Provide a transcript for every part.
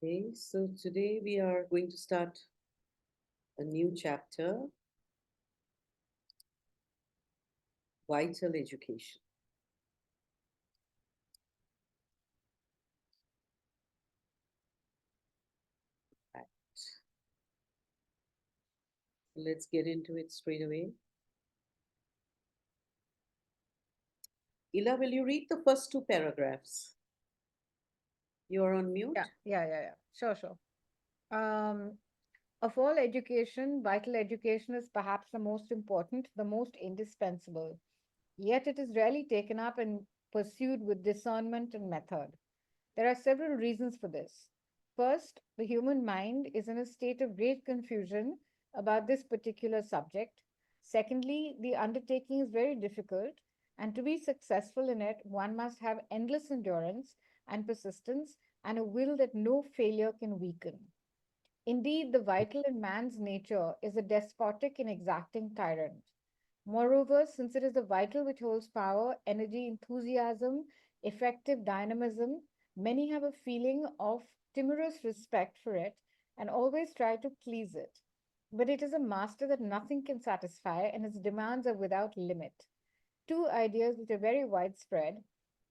Okay, so today we are going to start a new chapter, vital education. Right. So let's get into it straight away. Ila, will you read the first two paragraphs? You are on Yeah, mute? yeah, yeah, yeah. Sure, sure. Um, of all education, vital education is perhaps the most important, the most indispensable. Yet it is rarely taken up and pursued with discernment and method. There are several reasons for this. First, the human mind is in a state of great confusion about this particular subject. Secondly, the undertaking is very difficult, and to be successful in it, one must have endless endurance and persistence and a will that no failure can weaken. Indeed, the vital in man's nature is a despotic and exacting tyrant. Moreover, since it is the vital which holds power, energy, enthusiasm, effective dynamism, many have a feeling of timorous respect for it and always try to please it. But it is a master that nothing can satisfy, and its demands are without limit. Two ideas which are very widespread,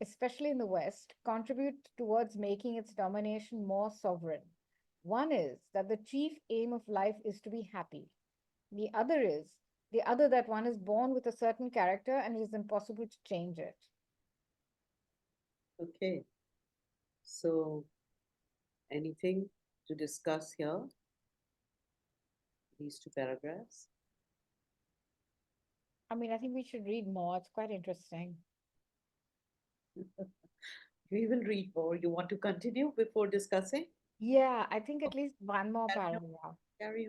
especially in the West, contribute towards making its domination more sovereign. One is that the chief aim of life is to be happy. The other that one is born with a certain character and it is impossible to change it. Okay, so anything to discuss here? These two paragraphs? I mean, I think we should read more. It's quite interesting. We will read more. You want to continue before discussing? Yeah, I think at least one more Carry on. paragraph. Carry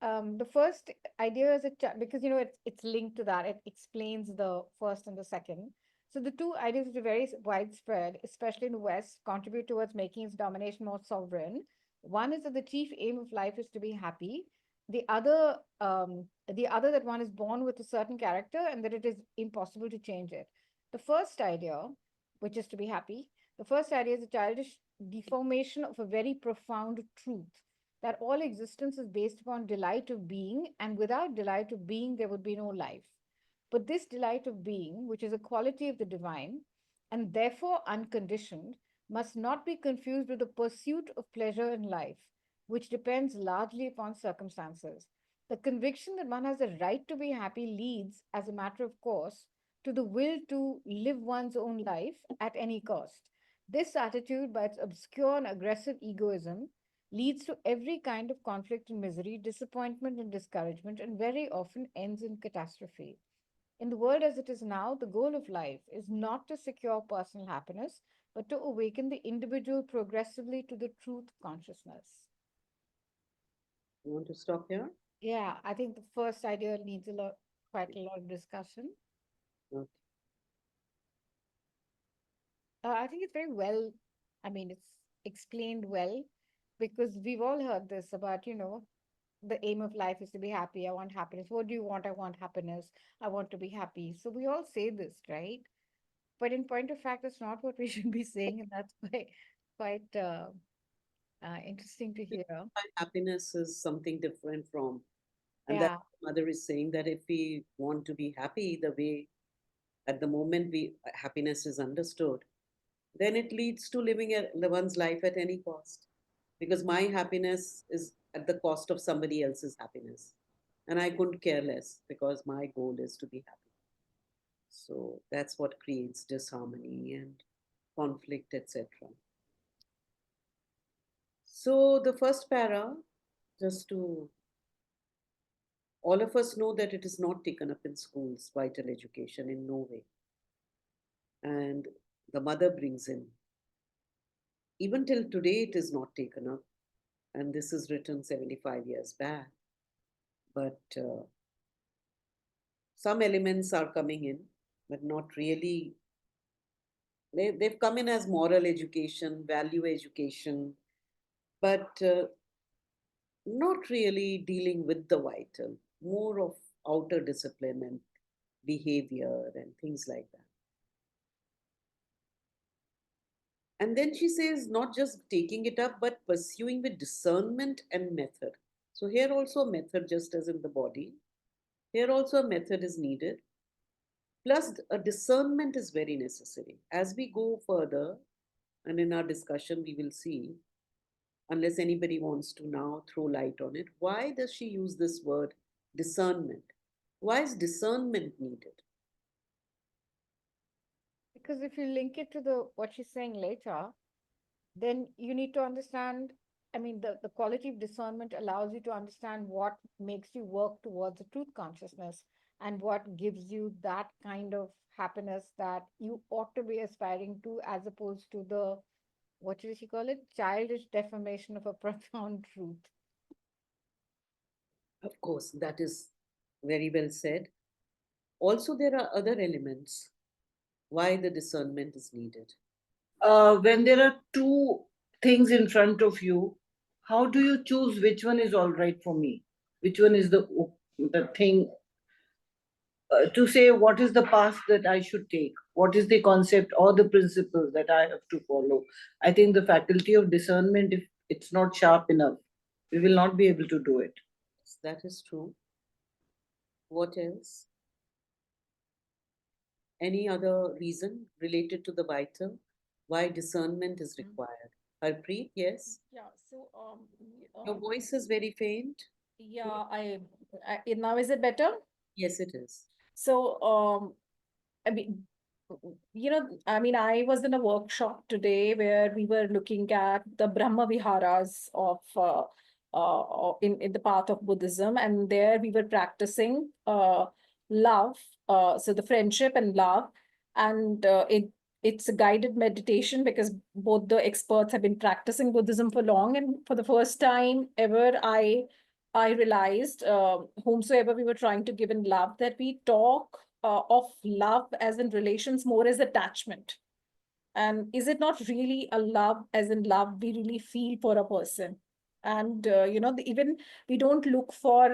on. The first idea is because it's linked to that. It explains the first and the second. So the two ideas which are very widespread, especially in the West, contribute towards making its domination more sovereign. One is that the chief aim of life is to be happy. The other that one is born with a certain character and that it is impossible to change it. The first idea, which is to be happy, the first idea is a childish deformation of a very profound truth that all existence is based upon delight of being, and without delight of being, there would be no life. But this delight of being, which is a quality of the divine, and therefore unconditioned, must not be confused with the pursuit of pleasure in life, which depends largely upon circumstances. The conviction that one has a right to be happy leads, as a matter of course, to the will to live one's own life at any cost. This attitude, by its obscure and aggressive egoism, leads to every kind of conflict and misery, disappointment and discouragement, and very often ends in catastrophe. In the world as it is now, the goal of life is not to secure personal happiness, but to awaken the individual progressively to the truth consciousness. You want to stop here? Yeah, I think the first idea needs quite a lot of discussion. Okay. I think it's very well, I mean, it's explained well because we've all heard this about, the aim of life is to be happy. I want happiness. What do you want? I want happiness. I want to be happy. So we all say this, right? But in point of fact, it's not what we should be saying, and that's quite interesting to hear. Happiness is something different from, and that Yeah, mother is saying that if we want to be happy the way at the moment we happiness is understood, then it leads to living one's life at any cost, because my happiness is at the cost of somebody else's happiness, and I couldn't care less because my goal is to be happy. So that's what creates disharmony and conflict, etc. So the first para, just to, all of us know that it is not taken up in schools, vital education, in no way. And the mother brings in, even till today, it is not taken up. And this is written 75 years back. But some elements are coming in, but not really. They've come in as moral education, value education, but not really dealing with the vital, more of outer discipline and behavior and things like that. And then she says, not just taking it up, but pursuing with discernment and method. So here also a method, just as in the body. Here also a method is needed. Plus, a discernment is very necessary. As we go further, and in our discussion, we will see, unless anybody wants to now throw light on it, why does she use this word discernment? Why is discernment needed? Because if you link it to the what she's saying later, then you need to understand. I mean, the quality of discernment allows you to understand what makes you work towards a truth consciousness and what gives you that kind of happiness that you ought to be aspiring to, as opposed to the, what did she call it? Childish deformation of a profound truth. Of course, that is very well said. Also, there are other elements why the discernment is needed. When there are two things in front of you, how do you choose which one is all right for me? Which one is the thing to say what is the path that I should take? What is the concept or the principle that I have to follow? I think the faculty of discernment, if it's not sharp enough, we will not be able to do it. That is true. What else? Any other reason related to the vital? Why discernment is required? Harpreet, yes? Yeah, so Your voice is very faint. yeah, now is it better? Yes, it is. So I mean, I mean, I was in a workshop today where we were looking at the Brahma Viharas of in the path of Buddhism, and there we were practicing love, so the friendship and love, and it's a guided meditation because both the experts have been practicing Buddhism for long, and for the first time ever, I realized, whomsoever we were trying to give in love, that we talk of love as in relations more as attachment. And is it not really a love as in love we really feel for a person? And even we don't look for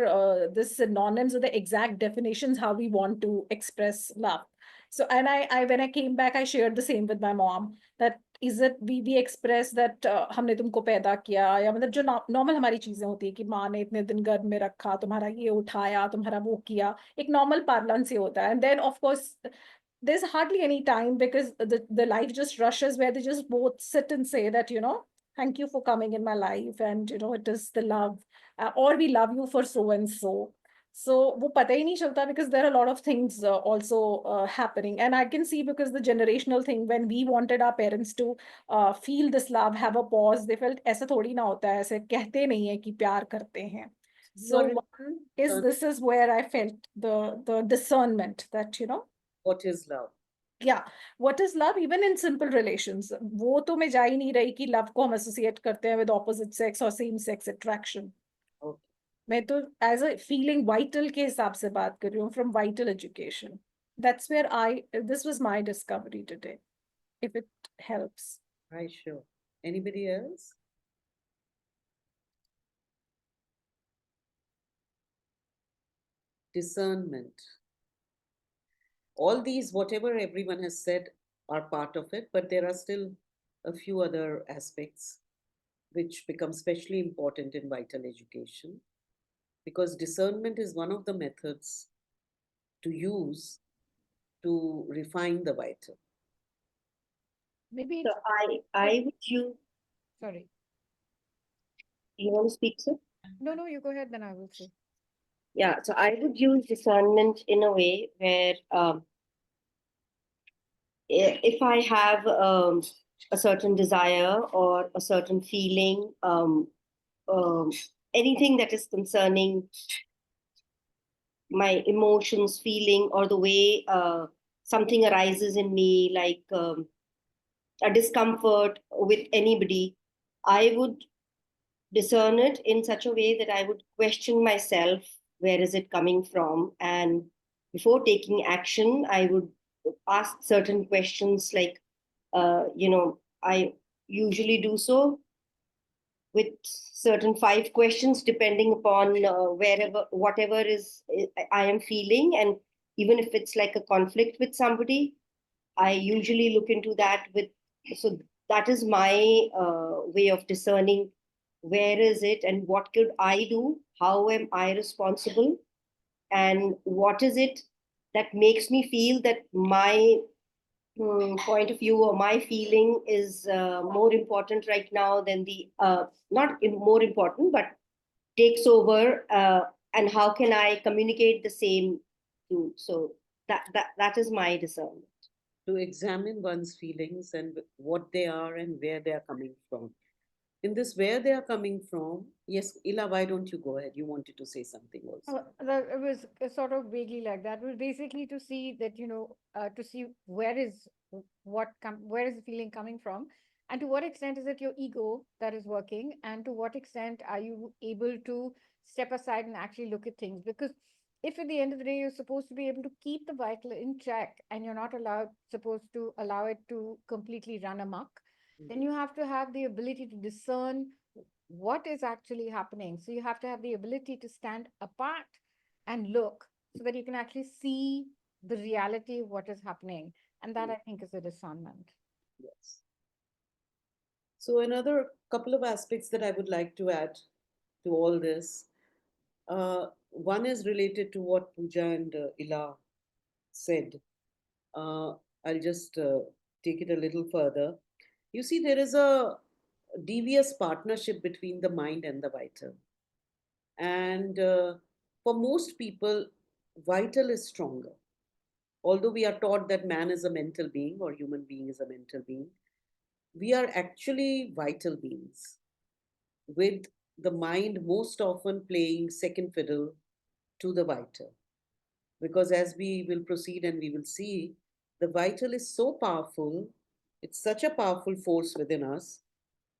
the synonyms or the exact definitions how we want to express love. So, and I when I came back, I shared the same with my mom, that is it we express that हमने तुमको पैदा किया, या मतलब जो normal हमारी चीजें होती है कि माँ ने इतने दिन गर्भ में रखा, तुम्हारा ये उठाया, तुम्हारा वो किया, एक नॉर्मल पार्लन से होता है. And then of course there's hardly any time because the life just rushes, where they just both sit and say that, thank you for coming in my life, and it is the love, or we love you for so and so. So wo pata hi nahi chalta, because there are a lot of things also happening, and I can see, because the generational thing, when we wanted our parents to feel this love, have a pause, they felt ऐसा थोड़ी ना होता है, ऐसे कहते नहीं है कि प्यार करते हैं. So one is, this is where I felt the discernment that, What is love? yeah, what is love, even in simple relations. वो तो मैं जा ही नहीं रही कि love को हम associate करते हैं with opposite sex or same sex attraction. Okay. मैं तो as a feeling vital के हिसाब से बात कर रही हूँ, from vital education. That's where this was my discovery today, if it helps. Right, sure. Anybody else? Discernment. All these, whatever everyone has said, are part of it, but there are still a few other aspects which become especially important in vital education, because discernment is one of the methods to use to refine the vital. Maybe So I would use, sorry. you want to speak, sir? No, you go ahead, then I will say. Yeah, so I would use discernment in a way where if I have a certain desire or a certain feeling, anything that is concerning my emotions, feeling, or the way something arises in me, like a discomfort with anybody, I would discern it in such a way that I would question myself, where is it coming from? And before taking action, I would ask certain questions like, I usually do so with certain 5 questions, depending upon whatever is I am feeling. And even if it's like a conflict with somebody, I usually look into that so that is my way of discerning where is it and what could I do? How am I responsible? And what is it that makes me feel that my point of view or my feeling is more important right now than the not more important, but takes over, and how can I communicate the same to? So that is my discernment. To examine one's feelings and what they are and where they are coming from. In this, where they are coming from, yes, Ila, why don't you go ahead? You wanted to say something also. It was sort of vaguely like that. It was basically to see that, to see where is the feeling coming from, and to what extent is it your ego that is working, and to what extent are you able to step aside and actually look at things? Because if at the end of the day you're supposed to be able to keep the vital in check and you're not supposed to allow it to completely run amok, then you have to have the ability to discern what is actually happening. So you have to have the ability to stand apart and look so that you can actually see the reality of what is happening. And that I think is a discernment. Yes. So another couple of aspects that I would like to add to all this. One is related to what Pooja and Ila said. Uh, I'll just take it a little further. You see, there is a devious partnership between the mind and the vital. And for most people, vital is stronger. Although we are taught that man is a mental being or human being is a mental being, we are actually vital beings with the mind most often playing second fiddle to the vital. Because as we will proceed and we will see, the vital is so powerful, it's such a powerful force within us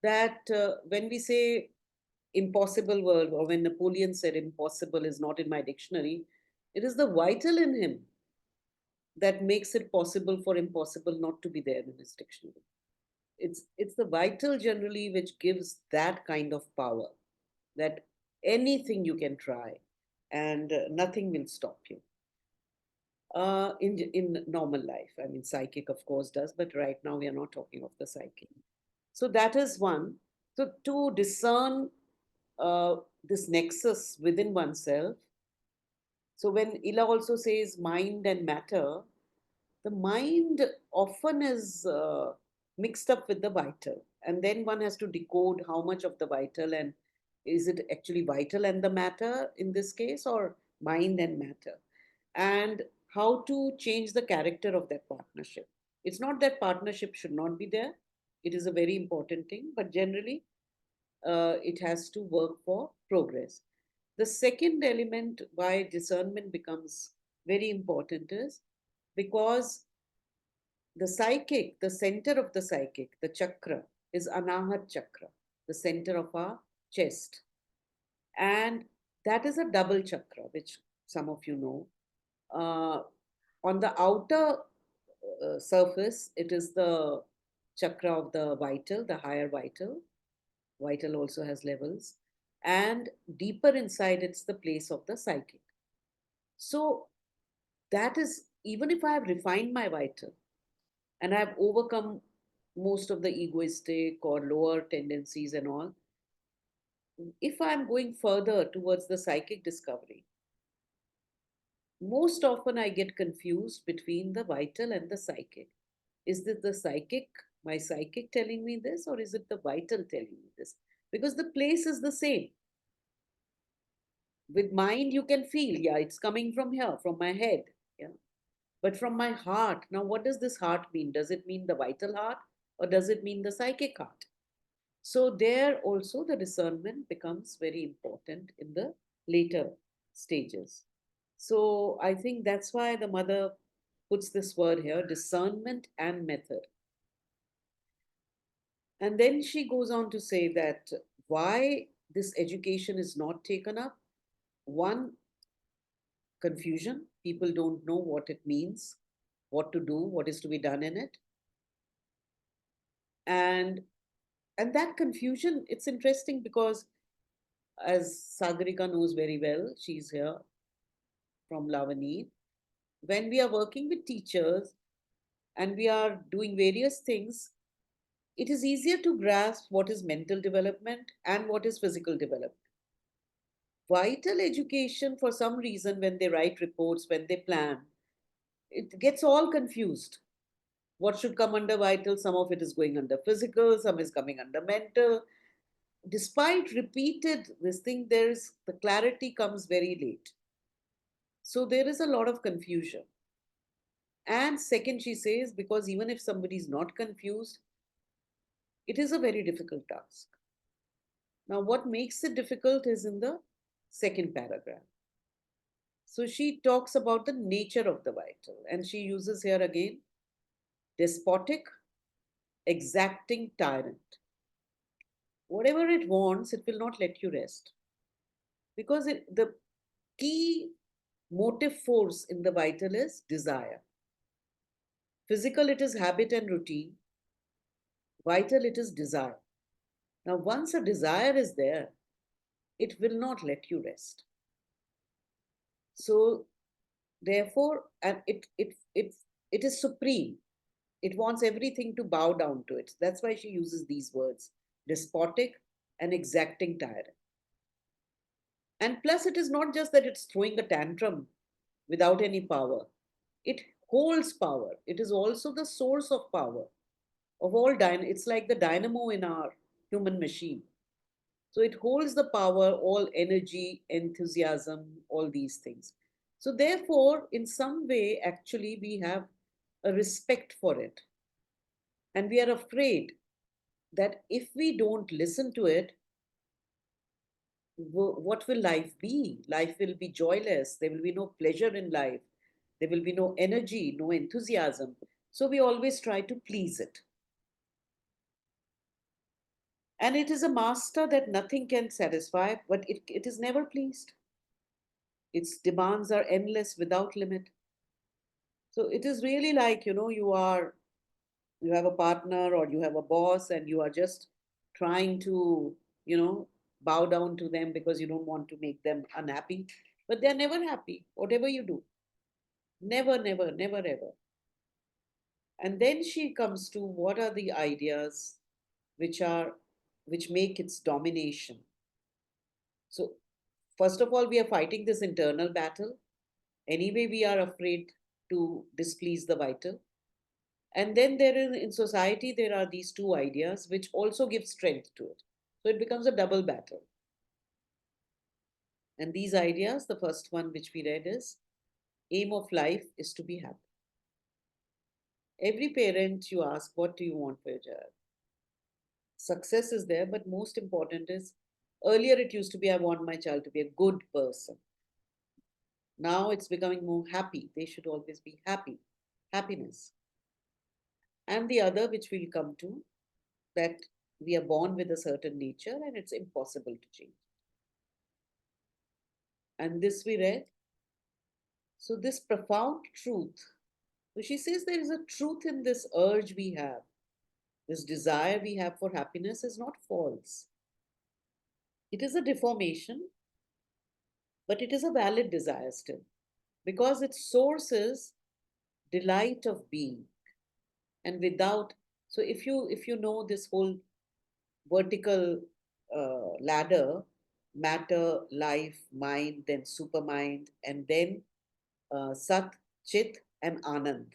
that when we say impossible world, or when Napoleon said impossible is not in my dictionary, it is the vital in him that makes it possible for impossible not to be there in his dictionary. It's the vital generally which gives that kind of power that anything you can try and nothing will stop you. In normal life, I mean, psychic of course does, but right now we are not talking of the psychic. So that is one. So to discern this nexus within oneself. So when Ila also says mind and matter, the mind often is mixed up with the vital, and then one has to decode how much of the vital, and is it actually vital and the matter in this case, or mind and matter, and how to change the character of that partnership. It's not that partnership should not be there, it is a very important thing, but generally it has to work for progress. The second element why discernment becomes very important is because the psychic, the center of the psychic, the chakra, is Anahat chakra, the center of our chest. And that is a double chakra, which some of you know. On the outer surface, it is the chakra of the vital, the higher vital. Vital also has levels. And deeper inside, it's the place of the psychic. So that is, even if I have refined my vital and I've overcome most of the egoistic or lower tendencies and all, if I'm going further towards the psychic discovery, most often I get confused between the vital and the psychic. Is it the psychic, my psychic telling me this, or is it the vital telling me this? Because the place is the same. With mind, you can feel, yeah, it's coming from here, from my head. Yeah. But from my heart, now what does this heart mean? Does it mean the vital heart or does it mean the psychic heart? So, there also the discernment becomes very important in the later stages. So, I think that's why the mother puts this word here, discernment and method. And then she goes on to say that why this education is not taken up. One, confusion. People don't know what it means, what to do, what is to be done in it. And that confusion, it's interesting because as Sagarika knows very well, she's here from Lavani. When we are working with teachers and we are doing various things, it is easier to grasp what is mental development and what is physical development. Vital education, for some reason, when they write reports, when they plan, it gets all confused. What should come under vital? Some of it is going under physical, some is coming under mental. Despite repeated this thing, there's the clarity comes very late. So there is a lot of confusion. And second, she says, because even if somebody is not confused, it is a very difficult task. Now, what makes it difficult is in the second paragraph. So she talks about the nature of the vital, and she uses here again despotic, exacting tyrant. Whatever it wants, it will not let you rest. Because the key motive force in the vital is desire. Physical, it is habit and routine. Vital, it is desire. Now, once a desire is there, it will not let you rest. So, therefore, and it is supreme. It wants everything to bow down to it. That's why she uses these words: despotic and exacting tyrant. And plus, it is not just that it's throwing a tantrum without any power, it holds power. It is also the source of power of all it's like the dynamo in our human machine. So it holds the power, all energy, enthusiasm, all these things. So therefore, in some way, actually, we have a respect for it. And we are afraid that if we don't listen to it, what will life be? Life will be joyless. There will be no pleasure in life. There will be no energy, no enthusiasm. So we always try to please it. And it is a master that nothing can satisfy, but it is never pleased. Its demands are endless without limit. So it is really like, you have a partner or you have a boss and you are just trying to, bow down to them because you don't want to make them unhappy. But they're never happy, whatever you do. Never, never, never, ever. And then she comes to what are the ideas which make its domination. So first of all, we are fighting this internal battle. Anyway, we are afraid to displease the vital. And then in society, there are these two ideas which also give strength to it. So it becomes a double battle. And these ideas, the first one which we read is aim of life is to be happy. Every parent, you ask, what do you want for your child? Success is there, but most important is earlier it used to be, I want my child to be a good person. Now it's becoming more happy. They should always be happy. Happiness. And the other, which we'll come to, that we are born with a certain nature and it's impossible to change. And this we read. So, this profound truth. So, she says there is a truth in this urge we have. This desire we have for happiness is not false. It is a deformation, but it is a valid desire still because its source is delight of being. And without, so if you know this whole vertical ladder, matter, life, mind, then supermind, and then Sat, Chit, and Anand,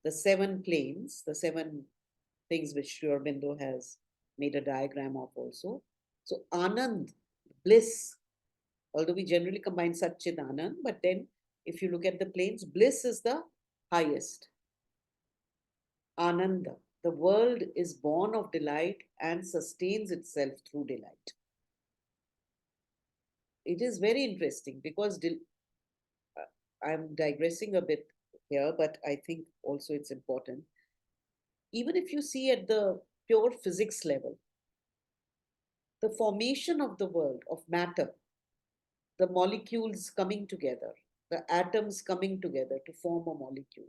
the seven planes, the seven things which Sri Aurobindo has made a diagram of also. So Anand, bliss, although we generally combine Sat, Chit, Anand, but then if you look at the planes, bliss is the highest. Ananda, the world is born of delight and sustains itself through delight. It is very interesting because I'm digressing a bit here, but I think also it's important. Even if you see at the pure physics level, the formation of the world, of matter, the molecules coming together, the atoms coming together to form a molecule.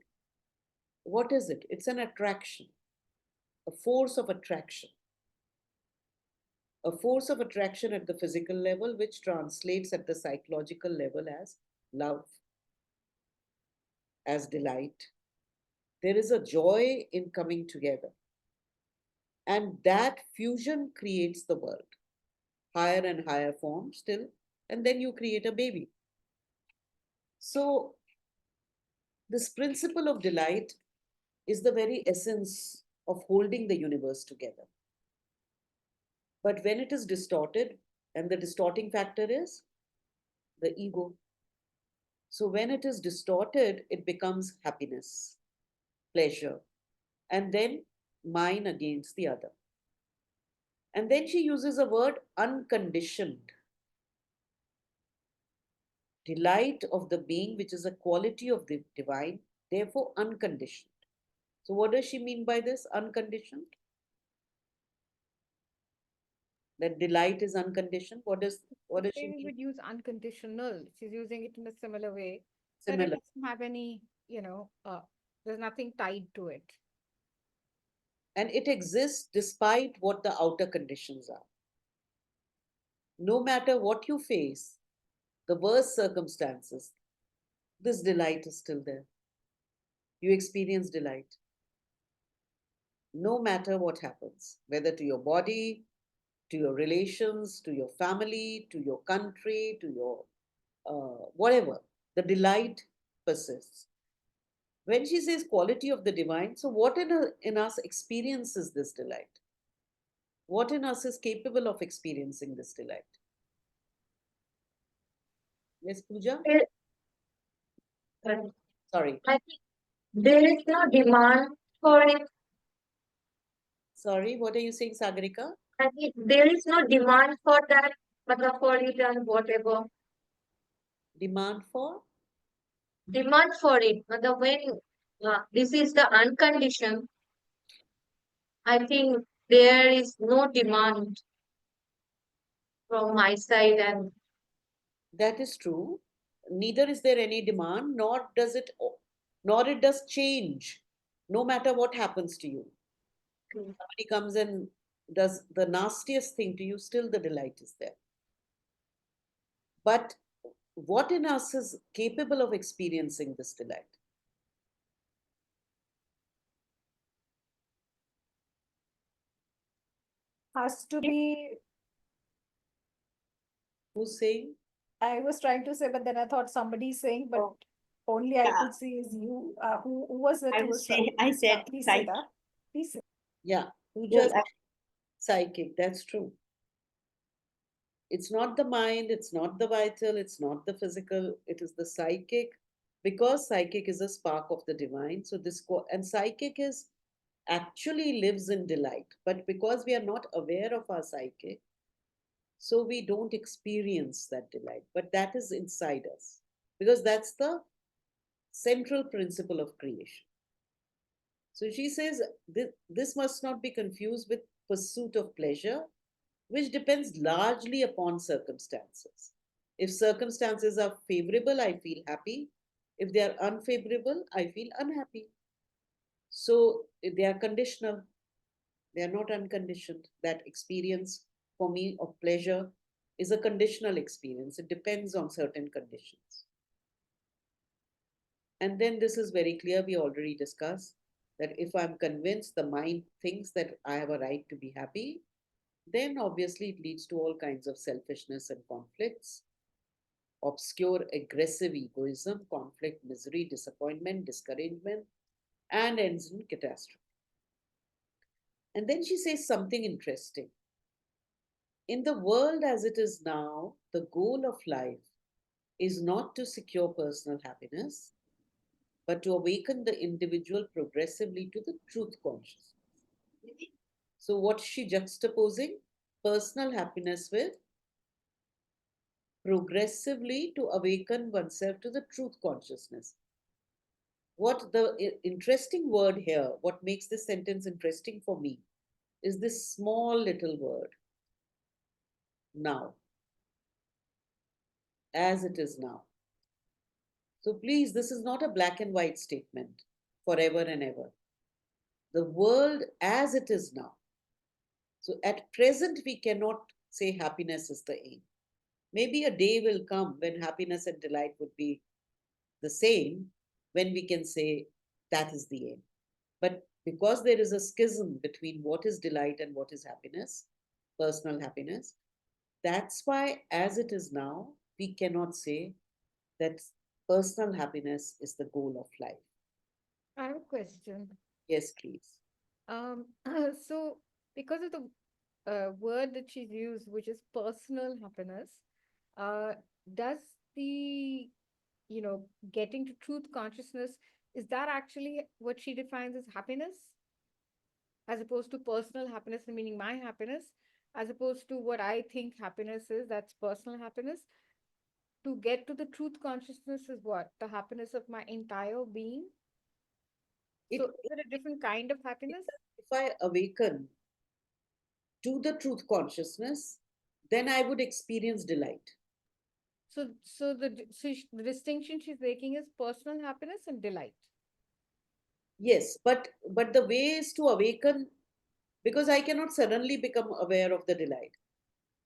What is it? It's an attraction, a force of attraction. A force of attraction at the physical level, which translates at the psychological level as love, as delight. There is a joy in coming together. And that fusion creates the world, higher and higher form still, and then you create a baby. So, this principle of delight is the very essence of holding the universe together. But when it is distorted, and the distorting factor is the ego. So, when it is distorted, it becomes happiness, pleasure, and then mine against the other. And then she uses a word unconditioned. Delight of the being, which is a quality of the divine, therefore unconditioned. So, what does she mean by this unconditioned? That delight is unconditioned. What does she Maybe mean? would use unconditional. She's using it in a similar way. That it Similar. doesn't have any, there's nothing tied to it. And it exists despite what the outer conditions are. No matter what you face, the worst circumstances, this delight is still there. You experience delight. No matter what happens, whether to your body, to your relations, to your family, to your country, to your whatever, the delight persists. When she says quality of the divine, so what in us experiences this delight? What in us is capable of experiencing this delight? Yes, Pooja? Well, Sorry. I think there is no demand for it. Sorry, what are you saying, Sagarika? I think there is no demand for that, for it and whatever. Demand for? Demand for it. When this is the unconditioned, I think there is no demand from my side, and That is true. Neither is there any demand, nor it does change, no matter what happens to you. Somebody comes and does the nastiest thing to you, still the delight is there. But what in us is capable of experiencing this delight? Has to be, Who's saying? I was trying to say, but then I thought somebody saying, but Oh, only I yeah. could see is you. Who was it I who would was say, trying? I Yeah, said please say psych. that. Please say. Yeah, Well, Pooja's psychic, that's true. It's not the mind, it's not the vital, it's not the physical, it is the psychic. Because psychic is a spark of the divine. So and psychic is actually lives in delight. But because we are not aware of our psychic, so we don't experience that delight. But that is inside us. Because that's the central principle of creation. So she says this must not be confused with pursuit of pleasure, which depends largely upon circumstances. If circumstances are favorable, I feel happy. If they are unfavorable, I feel unhappy. So they are conditional, they are not unconditioned. That experience for me of pleasure is a conditional experience, it depends on certain conditions. And then this is very clear, we already discussed that if I'm convinced the mind thinks that I have a right to be happy, then obviously it leads to all kinds of selfishness and conflicts, obscure aggressive egoism, conflict, misery, disappointment, discouragement, and ends in catastrophe. And then she says something interesting. In the world as it is now, the goal of life is not to secure personal happiness, but to awaken the individual progressively to the truth consciousness. So, what's she juxtaposing? Personal happiness with progressively to awaken oneself to the truth consciousness. What the interesting word here, what makes this sentence interesting for me, is this small little word, now, as it is now. So please, this is not a black and white statement, forever and ever. The world as it is now. So at present, we cannot say happiness is the aim. Maybe a day will come when happiness and delight would be the same, when we can say that is the aim. But because there is a schism between what is delight and what is happiness, personal happiness. That's why, as it is now, we cannot say that personal happiness is the goal of life. I have a question. Yes, please. Um, so because of the word that she's used, which is personal happiness, uh, does the, getting to truth consciousness, is that actually what she defines as happiness? As opposed to personal happiness, meaning my happiness, as opposed to what I think happiness is, that's personal happiness. To get to the truth consciousness is what? The happiness of my entire being. It, So is it a different kind of happiness? if I awaken to the truth consciousness, then I would experience delight. The distinction she's making is personal happiness and delight. Yes, but the way is to awaken, because I cannot suddenly become aware of the delight.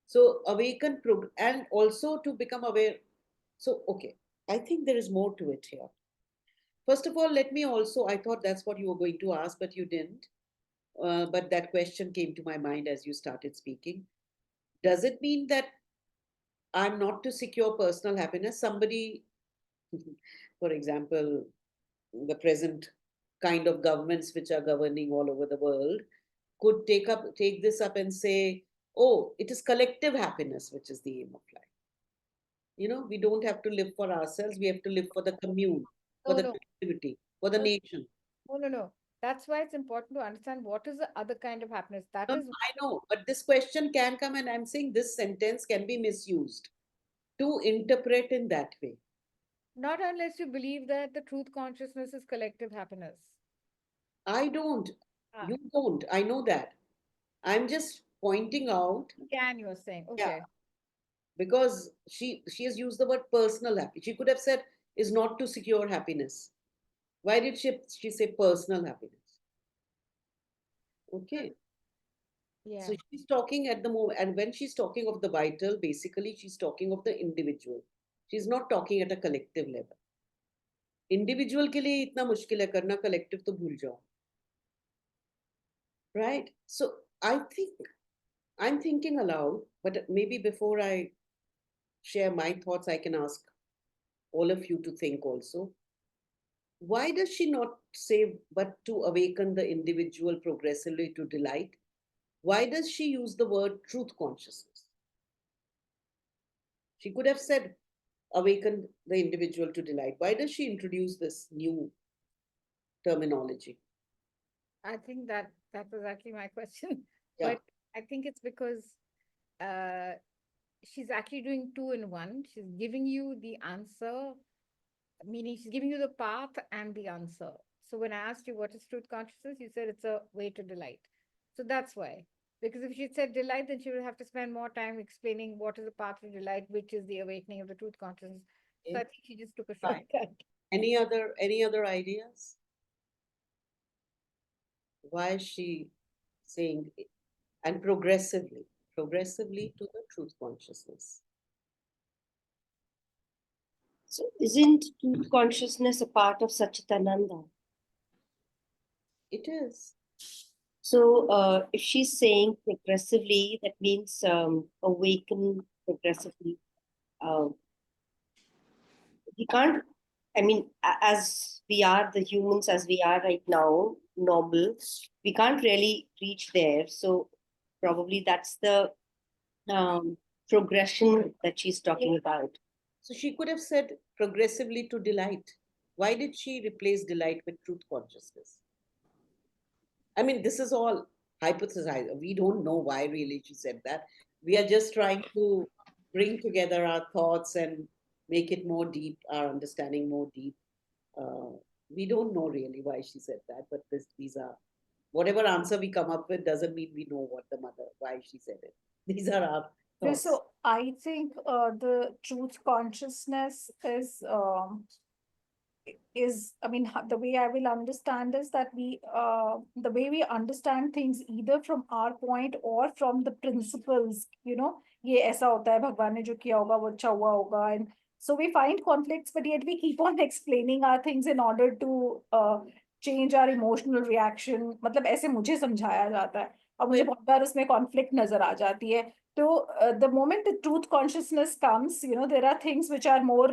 So awaken and also to become aware. So okay, I think there is more to it here. First of all, let me also, I thought that's what you were going to ask, but you didn't. But that question came to my mind as you started speaking. Does it mean that I'm not to secure personal happiness? Somebody, for example, the present kind of governments which are governing all over the world could take this up and say, oh, it is collective happiness which is the aim of life. We don't have to live for ourselves, we have to live for the commune, for No, the no, collectivity, for the no, nation. no. That's why it's important to understand what is the other kind of happiness. That No, no, is I know, but this question can come, and I'm saying this sentence can be misused to interpret in that way. not unless you believe that the truth consciousness is collective happiness. I don't. Ah, You don't. I know that. I'm just pointing out, you're saying. yeah, Okay. because she has used the word personal happy. She could have said is not to secure happiness. Why did she say personal happiness? Okay. Yeah. So she's talking at the moment, and when she's talking of the vital, basically she's talking of the individual. She's not talking at a collective level. Individual के लिए इतना मुश्किल है करना, collective तो भूल जाओ. Right? So I think I'm thinking aloud, but maybe before I share my thoughts, I can ask all of you to think also. Why does she not say, but to awaken the individual progressively to delight? Why does she use the word truth consciousness? She could have said, awaken the individual to delight. Why does she introduce this new terminology? I think that was actually my question. Yeah. But I think it's because uh, she's actually doing two in one. She's giving you the answer, meaning she's giving you the path and the answer. So when I asked you what is truth consciousness, you said it's a way to delight. So that's why. Because if she said delight, then she would have to spend more time explaining what is the path to delight, which is the awakening of the truth consciousness. So I think she just took a shortcut. Any other ideas? Why is she saying and progressively to the truth consciousness? So isn't truth consciousness a part of Satchitananda? It is. So if she's saying progressively, that means awaken progressively. We can't, I mean, as we are the humans, as we are right now, normal, we can't really reach there. So probably that's the progression that she's talking about. So she could have said progressively to delight. Why did she replace delight with truth consciousness? I mean, this is all hypothesized. We don't know why really she said that. We are just trying to bring together our thoughts and make it more deep, our understanding more deep. We don't know really why she said that, but these are whatever answer we come up with doesn't mean we know why she said it. These are our thoughts. So I think the truth consciousness is, I mean, the way I will understand is that the way we understand things either from our point or from the principles, ये ऐसा होता है, भगवान ने जो किया होगा वो अच्छा हुआ होगा, and so we find conflicts, but yet we keep on explaining our things in order to change our emotional reaction. मतलब ऐसे मुझे समझाया जाता है और मुझे बहुत बार उसमें conflict नजर आ जाती है. So the moment the truth consciousness comes, you know, there are things which are more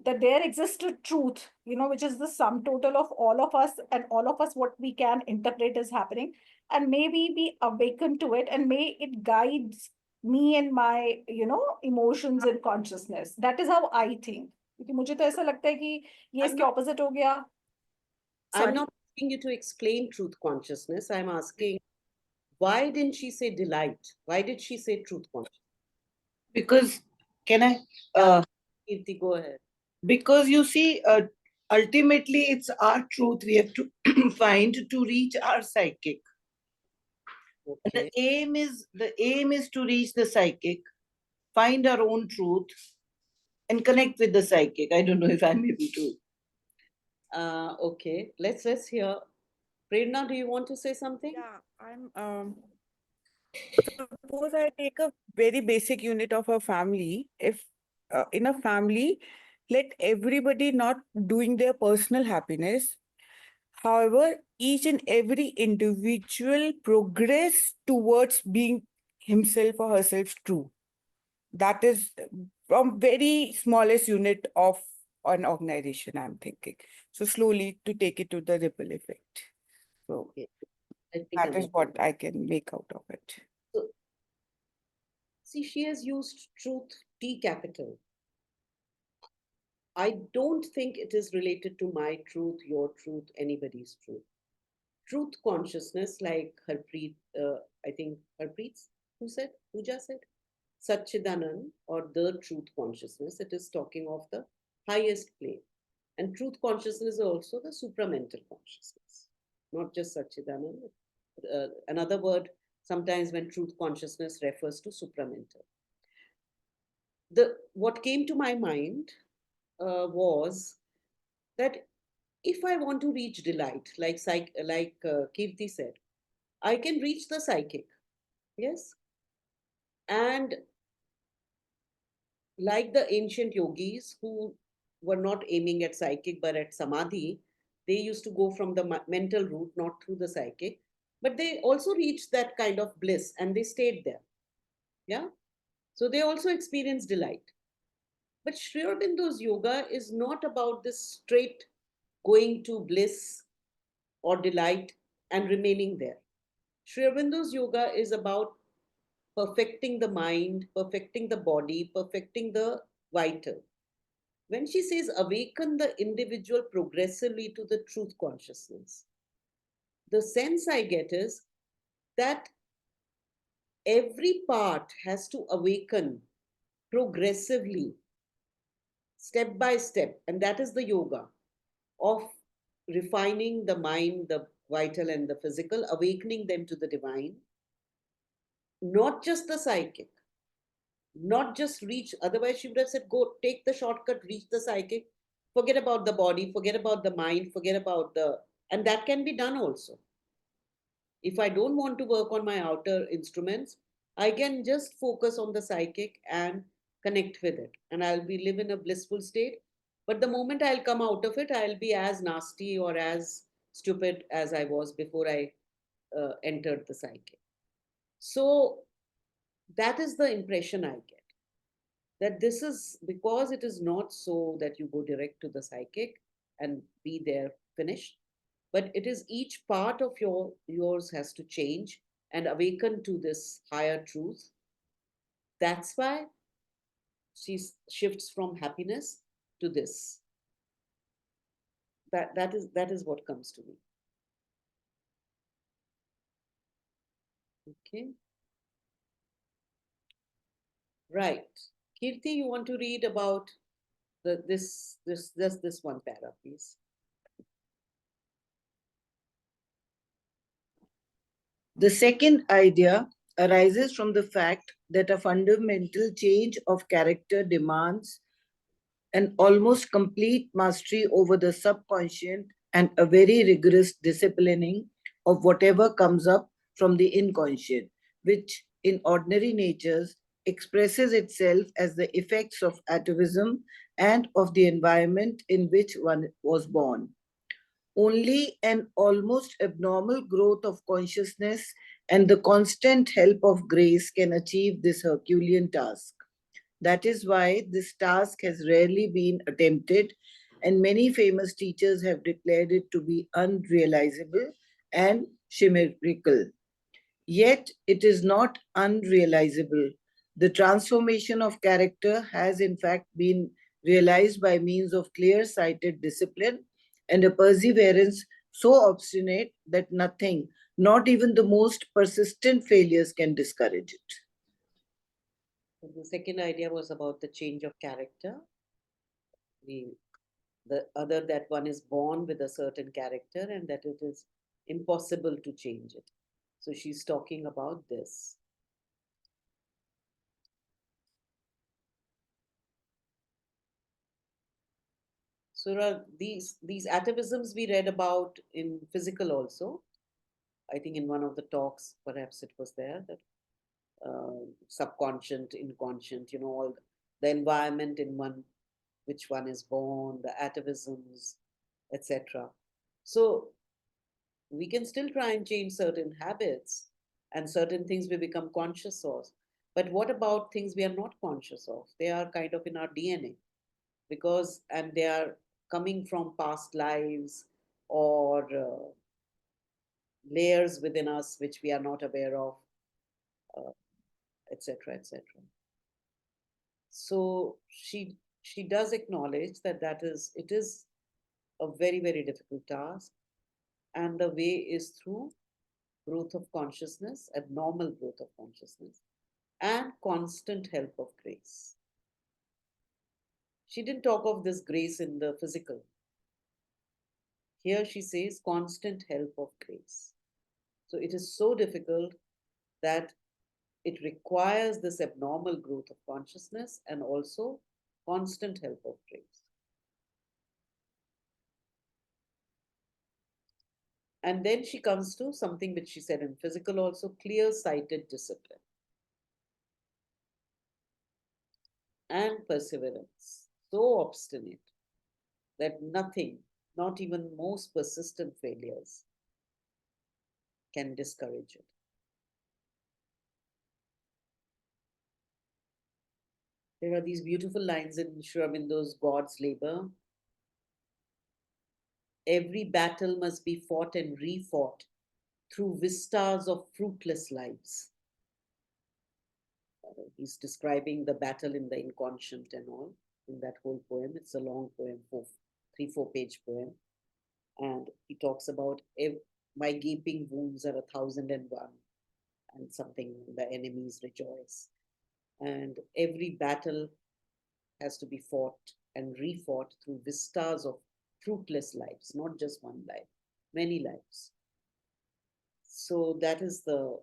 that there exists a truth, you know, which is the sum total of all of us, and all of us what we can interpret is happening, and maybe be awakened to it, and may it guides me and my, you know, emotions and consciousness. That is how I think. क्योंकि मुझे तो ऐसा लगता है कि ये I'm इसके not- opposite हो गया. I'm Sorry? not asking you to explain truth consciousness. I'm asking, why didn't she say delight? Why did she say truth consciousness? Because, can I? Kirti, go ahead. Because you see, ultimately it's our truth we have to find to reach our psychic. And Okay. the aim is to reach the psychic, find our own truth, and connect with the psychic. I don't know if I'm able to. Okay. Let's hear. Prerna, do you want to say something? Yeah, suppose I take a very basic unit of a family. If in a family, let everybody not doing their personal happiness. However, each and every individual progress towards being himself or herself true. That is from very smallest unit of an organization, I'm thinking. So slowly to take it to the ripple effect. So Okay. Let me that is continue. what I can make out of it. See, she has used truth, T capital. I don't think it is related to my truth, your truth, anybody's truth. Truth consciousness, like Harpreet, I think Harpreet's, Pooja said, Satchidanand, or the truth consciousness, it is talking of the highest plane. And truth consciousness is also the supramental consciousness, not just Satchidanand. Another word, sometimes when truth consciousness refers to supramental. What came to my mind was that if I want to reach delight, like Kirti said, I can reach the psychic, yes, and like the ancient yogis who were not aiming at psychic but at samadhi, they used to go from the mental route, not through the psychic, but they also reached that kind of bliss and they stayed there. Yeah, so they also experienced delight. But Sri Aurobindo's yoga is not about this straight going to bliss or delight and remaining there. Sri Aurobindo's yoga is about perfecting the mind, perfecting the body, perfecting the vital. When she says awaken the individual progressively to the truth consciousness, the sense I get is that every part has to awaken progressively, step by step, and that is the yoga of refining the mind, the vital, and the physical, awakening them to the divine, not just the psychic, not just reach. Otherwise, she would have said, go take the shortcut, reach the psychic, forget about the body, forget about the mind, forget about the. And that can be done also. If I don't want to work on my outer instruments, I can just focus on the psychic and connect with it. And I'll be live in a blissful state. But the moment I'll come out of it, I'll be as nasty or as stupid as I was before I entered the psychic. So that is the impression I get. That this is because it is not so that you go direct to the psychic and be there finished, but it is each part of yours has to change and awaken to this higher truth. That's why she shifts from happiness to this. That is what comes to me. Okay. Right. Kirti, you want to read about this one para, please. The second idea arises from the fact that a fundamental change of character demands an almost complete mastery over the subconscious and a very rigorous disciplining of whatever comes up from the inconscient, which in ordinary natures expresses itself as the effects of atavism and of the environment in which one was born. Only an almost abnormal growth of consciousness and the constant help of grace can achieve this Herculean task. That is why this task has rarely been attempted, and many famous teachers have declared it to be unrealizable and chimerical. Yet it is not unrealizable. The transformation of character has, in fact, been realized by means of clear sighted discipline and a perseverance so obstinate that nothing, not even the most persistent failures, can discourage it. The second idea was about the change of character. The other, that one is born with a certain character and that it is impossible to change it. So she's talking about this. Surah, these atavisms we read about in physical also. I think in one of the talks, perhaps it was there, that subconscious, inconscient, all the environment in which one is born, the atavisms, etc. So we can still try and change certain habits and certain things we become conscious of. But what about things we are not conscious of? They are kind of in our DNA and they are coming from past lives or layers within us which we are not aware of, etc., etc. So she does acknowledge that it is a very, very difficult task, and the way is through growth of consciousness, abnormal growth of consciousness, and constant help of grace. She didn't talk of this grace in the physical. Here she says constant help of grace. So it is so difficult that it requires this abnormal growth of consciousness and also constant help of grace. And then she comes to something which she said in physical also, clear-sighted discipline and perseverance, so obstinate that nothing, not even most persistent failures, can discourage it. There are these beautiful lines in Sri Aurobindo's God's Labor. Every battle must be fought and refought through vistas of fruitless lives. He's describing the battle in the inconscient and all in that whole poem. It's a long poem, 3-4 page poem. And he talks about my gaping wounds are 1,001 and something, the enemies rejoice. And every battle has to be fought and refought through vistas of fruitless lives, not just one life, many lives. So that is the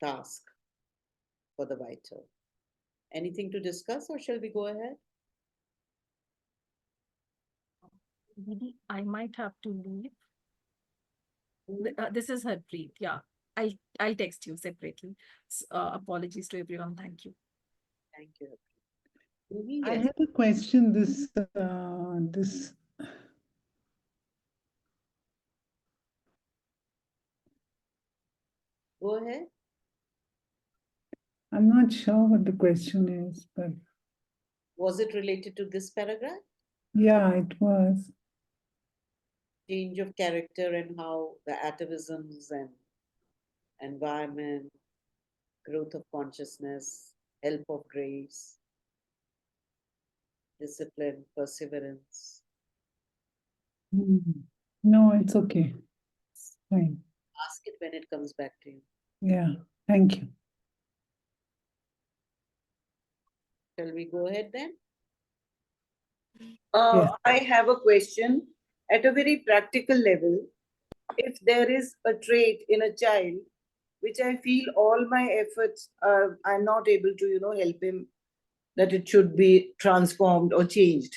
task for the vital. Anything to discuss, or shall we go ahead? Didi, I might have to leave. This is Harpreet. Yeah, I'll text you separately. Apologies to everyone. Thank you. Thank you. Ruhi, I yes. have a question. This Go ahead. I'm not sure what the question is, but Was it related to this paragraph? yeah, it was. Change of character and how the atavisms and environment, growth of consciousness, help of grace, discipline, perseverance. No, it's okay. Fine. Ask it when it comes back to you. Yeah, thank you. Shall we go ahead then? Yes. I have a question. At a very practical level, if there is a trait in a child which I feel all my efforts I'm not able to, help him, that it should be transformed or changed.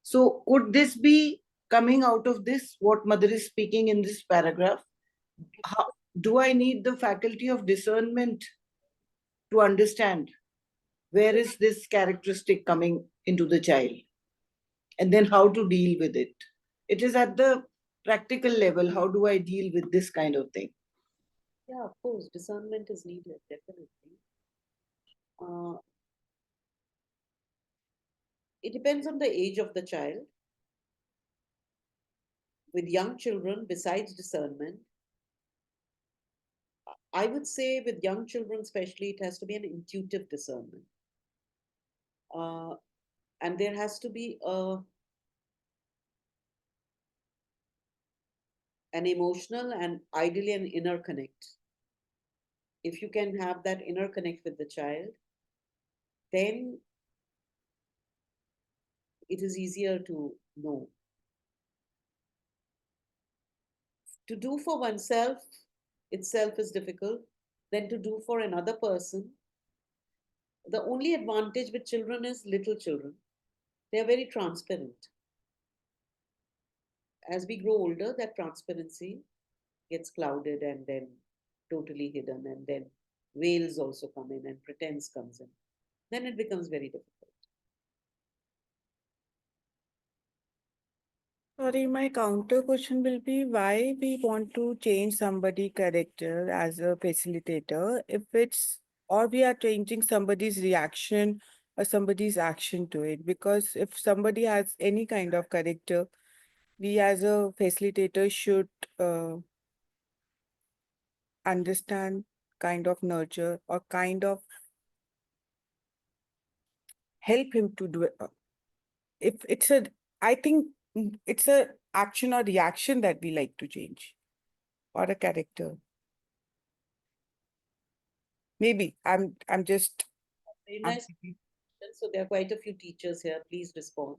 So could this be coming out of this, what Mother is speaking in this paragraph? Do I need the faculty of discernment to understand? where is this characteristic coming into the child, and then how to deal with it. It is at the practical level, how do I deal with this kind of thing? Yeah, of course, discernment is needed, definitely. It depends on the age of the child. With young children, besides discernment, I would say with young children, especially, it has to be an intuitive discernment. And there has to be an emotional and ideally an inner connect. If you can have that inner connect with the child, then it is easier to know. To do for oneself itself is difficult, then to do for another person. The only advantage with children is little children. They are very transparent. As we grow older, that transparency gets clouded and then totally hidden, and then veils also come in and pretense comes in. Then it becomes very difficult. Sorry, my counter question will be why we want to change somebody's character as a facilitator if it's, or we are changing somebody's reaction or somebody's action to it. Because if somebody has any kind of character, we as a facilitator should understand, kind of nurture, or kind of help him to do it. If it's a, I think it's a action or reaction that we like to change, or a character. Maybe I'm just Very nice. So there are quite a few teachers here. Please respond.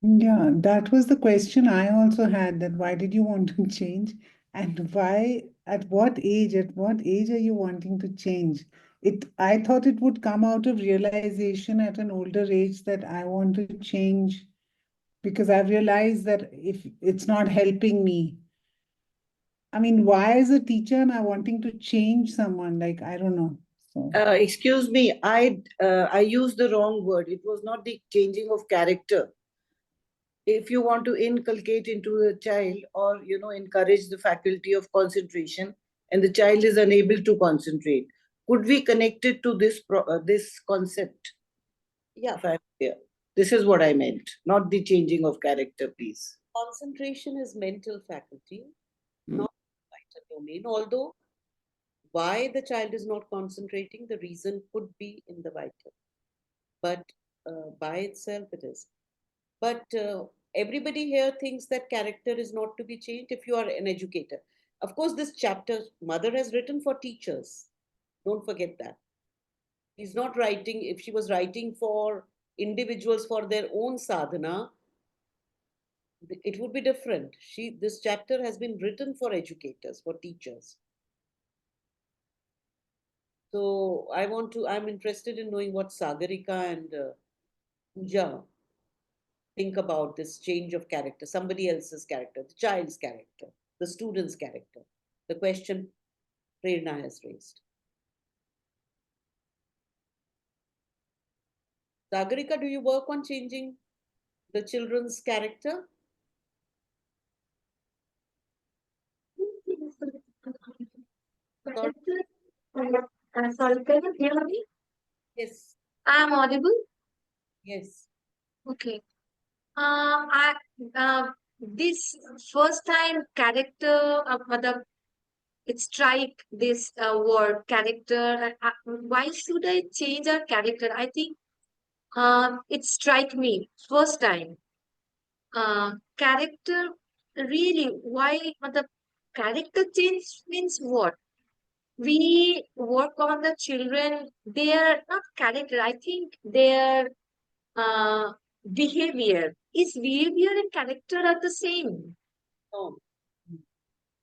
Yeah, that was the question I also had, that why did you want to change? And why, at what age are you wanting to change? I thought it would come out of realization at an older age that I want to change because I've realized that if it's not helping me. I mean, why as a teacher am I wanting to change someone? Like, I don't know. So. Excuse me, I used the wrong word. It was not the changing of character. If you want to inculcate into a child, or encourage the faculty of concentration, and the child is unable to concentrate, could we connect it to this concept? Yeah, This is what I meant, not the changing of character, please. concentration is mental faculty, Hmm. not vital domain. Although why the child is not concentrating, the reason could be in the vital, but by itself it is. But everybody here thinks that character is not to be changed if you are an educator. Of course, this chapter Mother has written for teachers. Don't forget that. She's not writing, if she was writing for individuals for their own sadhana, it would be different. This chapter has been written for educators, for teachers. So I'm interested in knowing what Sagarika and Pooja think about this change of character, somebody else's character, the child's character, the student's character, the question Prerna has raised. Sagarika, do you work on changing the children's character? Sorry? Sorry, can you hear me? Yes, I am audible. yes. Okay. I this first time character the it strike this word character. Why should I change our character? I think it strike me first time. Character really why the character change means what? We work on the children. They are not character. I think their uh, behavior. Is behavior and character are the same? No.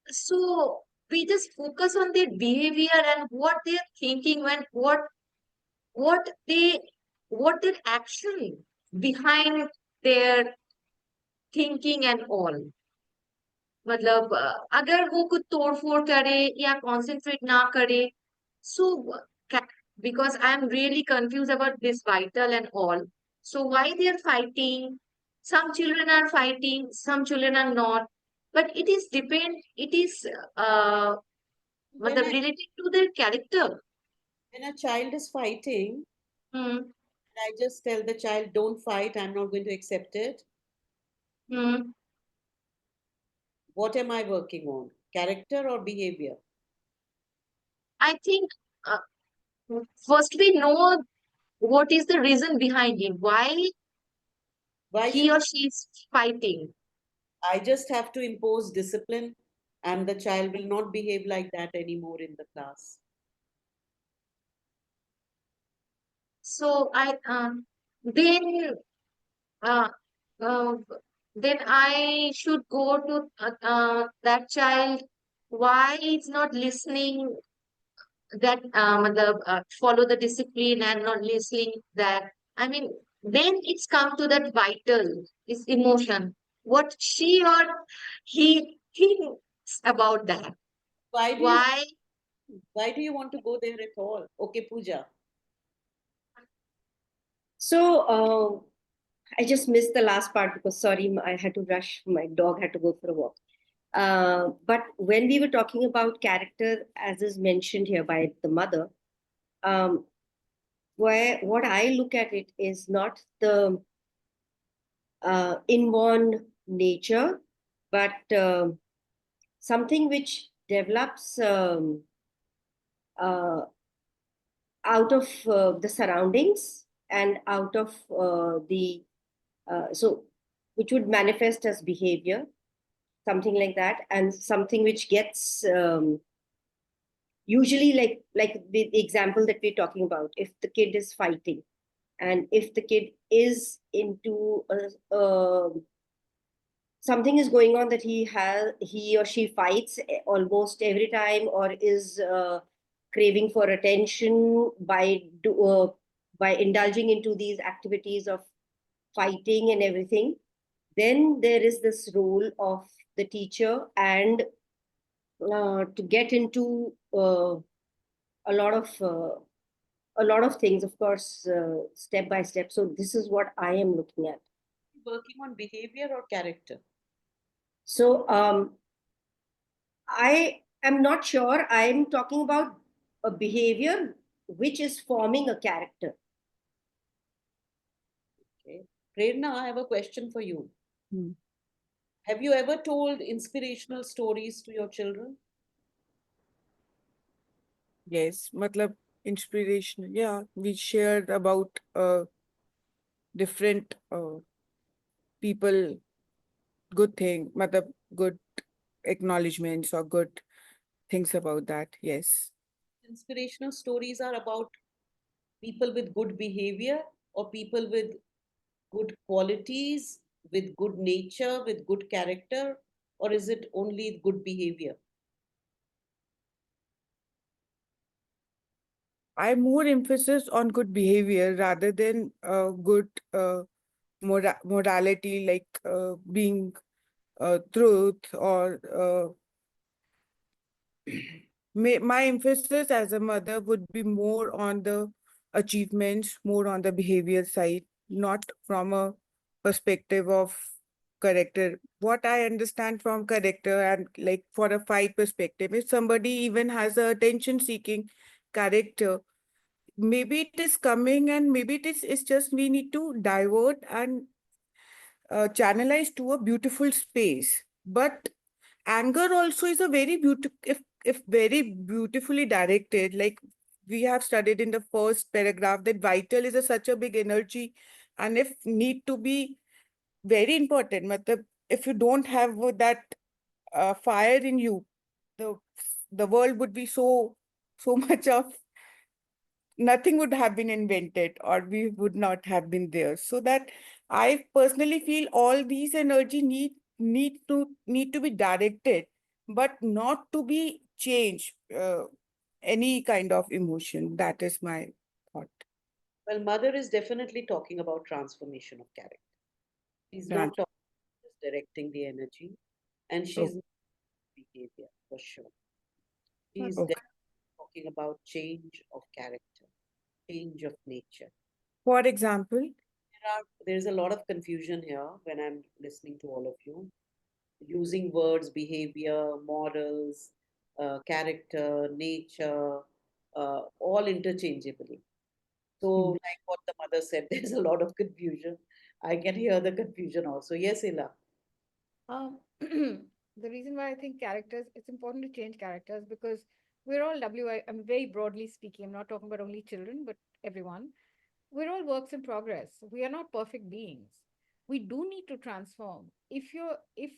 So we just focus on their behavior and what they're thinking when what they what their action behind their thinking and all. मतलब अगर वो कुछ तोड़ फोड़ करे या concentrate ना करे, so because I am really confused about this vital and all. So why they are fighting? Some children are fighting, some children are not. But it is depend. It is When मतलब related to their character. when a child is fighting, Hmm. I just tell the child, don't fight, I'm not going to accept it. Hmm. What am I working on? Character or behavior? I think uh, first we know what is the reason behind it. Why Why he should or she is fighting? I just have to impose discipline and the child will not behave like that anymore in the class? So then uh, uh, then I should go to that child. Why it's not listening? That follow the discipline and not listening that. I mean, then it's come to that vital, this emotion. What she or he thinks about that. Why do you Why? why do you want to go there at all? Okay, Pooja. So I just missed the last part because sorry, I had to rush. My dog had to go for a walk. But when we were talking about character, as is mentioned here by the mother, um, where what I look at it is not the inborn nature, but something which develops uh, out of the surroundings and out of so which would manifest as behavior, something like that, and something which gets usually like the example that we're talking about. If the kid is fighting and if the kid is into something is going on that he or she fights almost every time or is craving for attention by indulging into these activities of fighting and everything, then there is this role of the teacher and to get into a lot of uh, a lot of things, of course, step by step. So this is what I am looking at. Working on behavior or character? So I am not sure. I'm talking about a behavior which is forming a character. Okay. Prerna, I have a question for you. Hmm. Have you ever told inspirational stories to your children? Yes, matlab inspirational. Yeah, we shared about different people, good thing, matlab good acknowledgements or good things about that. Yes. Inspirational stories are about people with good behavior or people with good qualities, with good nature, with good character, or is it only good behavior? I more emphasis on good behavior rather than good morality, like being truth or my emphasis as a mother would be more on the achievements, more on the behavior side, not from a perspective of character. What I understand from character and like for a fight perspective, if somebody even has a attention seeking character, maybe it is coming and maybe it's just we need to divert and channelize to a beautiful space. But anger also is a very beautiful, if very beautifully directed, like we have studied in the first paragraph that vital is such a big energy and if need to be very important. Matlab, if you don't have that fire in you, the the world would be so much of nothing would have been invented or we would not have been there. So that I personally feel all these energy need to be directed, but not to be changed any kind of emotion. That is my thought. Well, mother is definitely talking about transformation of character. She's Trans- not talking, just directing the energy. And oh, she's behavior for sure. She is Okay. definitely talking about change of character, change of nature. For example, There's a lot of confusion here when I'm listening to all of you, using words, behavior, morals, character, nature, all interchangeably. So, like what the mother said, there's a lot of confusion. I can hear the confusion also. Yes, Ila. The reason why I think characters, it's important to change characters because we're all I'm very broadly speaking, I'm not talking about only children, but everyone. We're all works in progress. We are not perfect beings. We do need to transform. If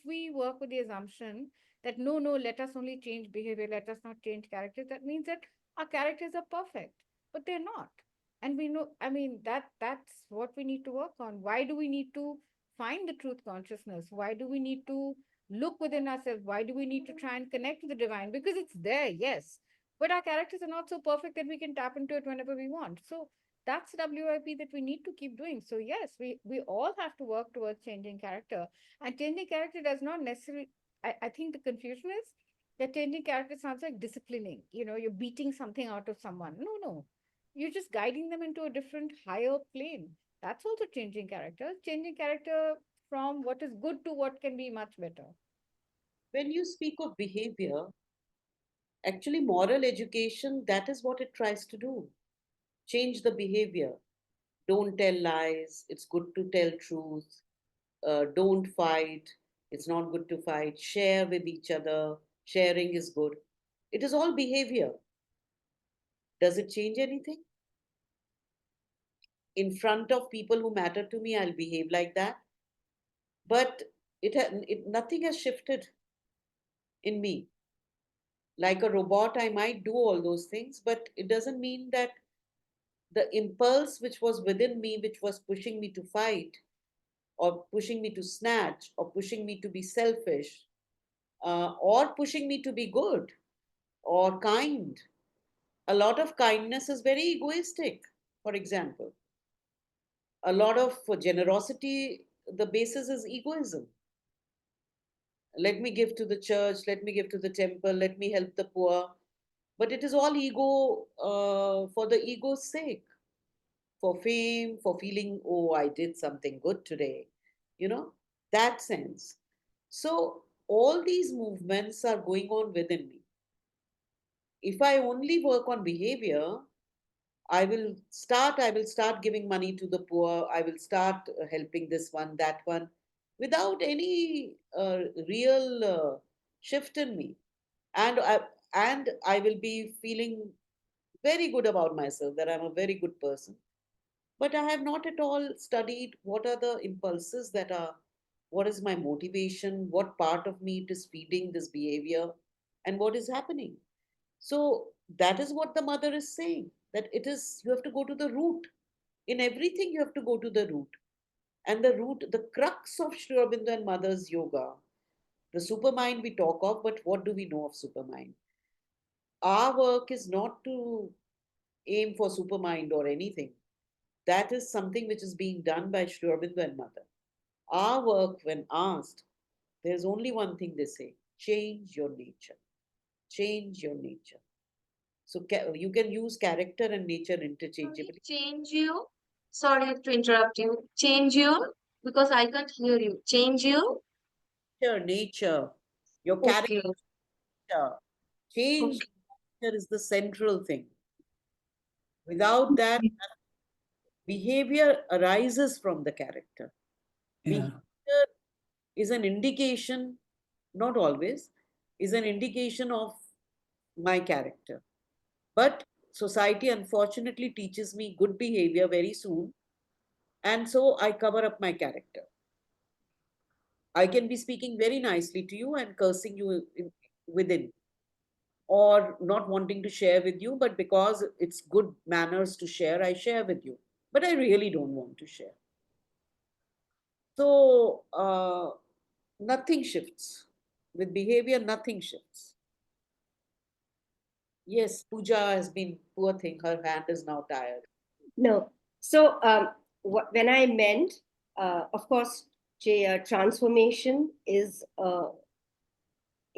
we work with the assumption that no, let us only change behavior, let us not change characters, that means that our characters are perfect, but they're not. And we know, I mean, that's what we need to work on. Why do we need to find the truth consciousness? Why do we need to look within ourselves? Why do we need to try and connect with the divine? Because it's there, yes. But our characters are not so perfect that we can tap into it whenever we want. So that's WIP that we need to keep doing. So yes, we all have to work towards changing character. And changing character does not necessarily, I think the confusion is that changing character sounds like disciplining. You're beating something out of someone. No. You're just guiding them into a different higher plane. That's also changing character. Changing character from what is good to what can be much better. When you speak of behavior, actually, moral education, that is what it tries to do. Change the behavior. Don't tell lies. It's good to tell truth. Don't fight. It's not good to fight. Share with each other. Sharing is good. It is all behavior. Does it change anything? In front of people who matter to me, I'll behave like that. But nothing has shifted in me. Like a robot, I might do all those things, but it doesn't mean that the impulse which was within me, which was pushing me to fight, or pushing me to snatch, or pushing me to be selfish, or pushing me to be good or kind. A lot of kindness is very egoistic, for example. A lot of generosity, the basis is egoism. Let me give to the church, let me give to the temple, let me help the poor. But it is all ego, for the ego's sake, for fame, for feeling, oh, I did something good today, you know, that sense. So, all these movements are going on within me. If I only work on behavior, I will start giving money to the poor. I will start helping this one, that one, without any real shift in me. And I will be feeling very good about myself that I'm a very good person. But I have not at all studied what are the impulses that are, what is my motivation, what part of me it is feeding this behavior, and what is happening. So that is what the mother is saying, that it is, you have to go to the root. In everything, you have to go to the root. And the root, the crux of Sri Aurobindo and Mother's yoga, the supermind we talk of, but what do we know of supermind? Our work is not to aim for supermind or anything. That is something which is being done by Sri Aurobindo and Mother. Our work, when asked, there's only one thing they say: change your nature. Change your nature. So you can use character and nature interchangeably. Change you. Sorry to interrupt you. Change you because I can't hear you. Change you. Nature, your Okay. character, change Okay. nature is the central thing. Without that, behavior arises from the character. Yeah. Behavior is an indication, not always, is an indication of my character. But society unfortunately teaches me good behavior very soon, and so I cover up my character. I can be speaking very nicely to you and cursing you within, or not wanting to share with you, but because it's good manners to share, I share with you. But I really don't want to share. So nothing shifts. With behavior, nothing shifts. Yes, Pooja has been, poor thing, her hand is now tired. No. So when I meant, of course, transformation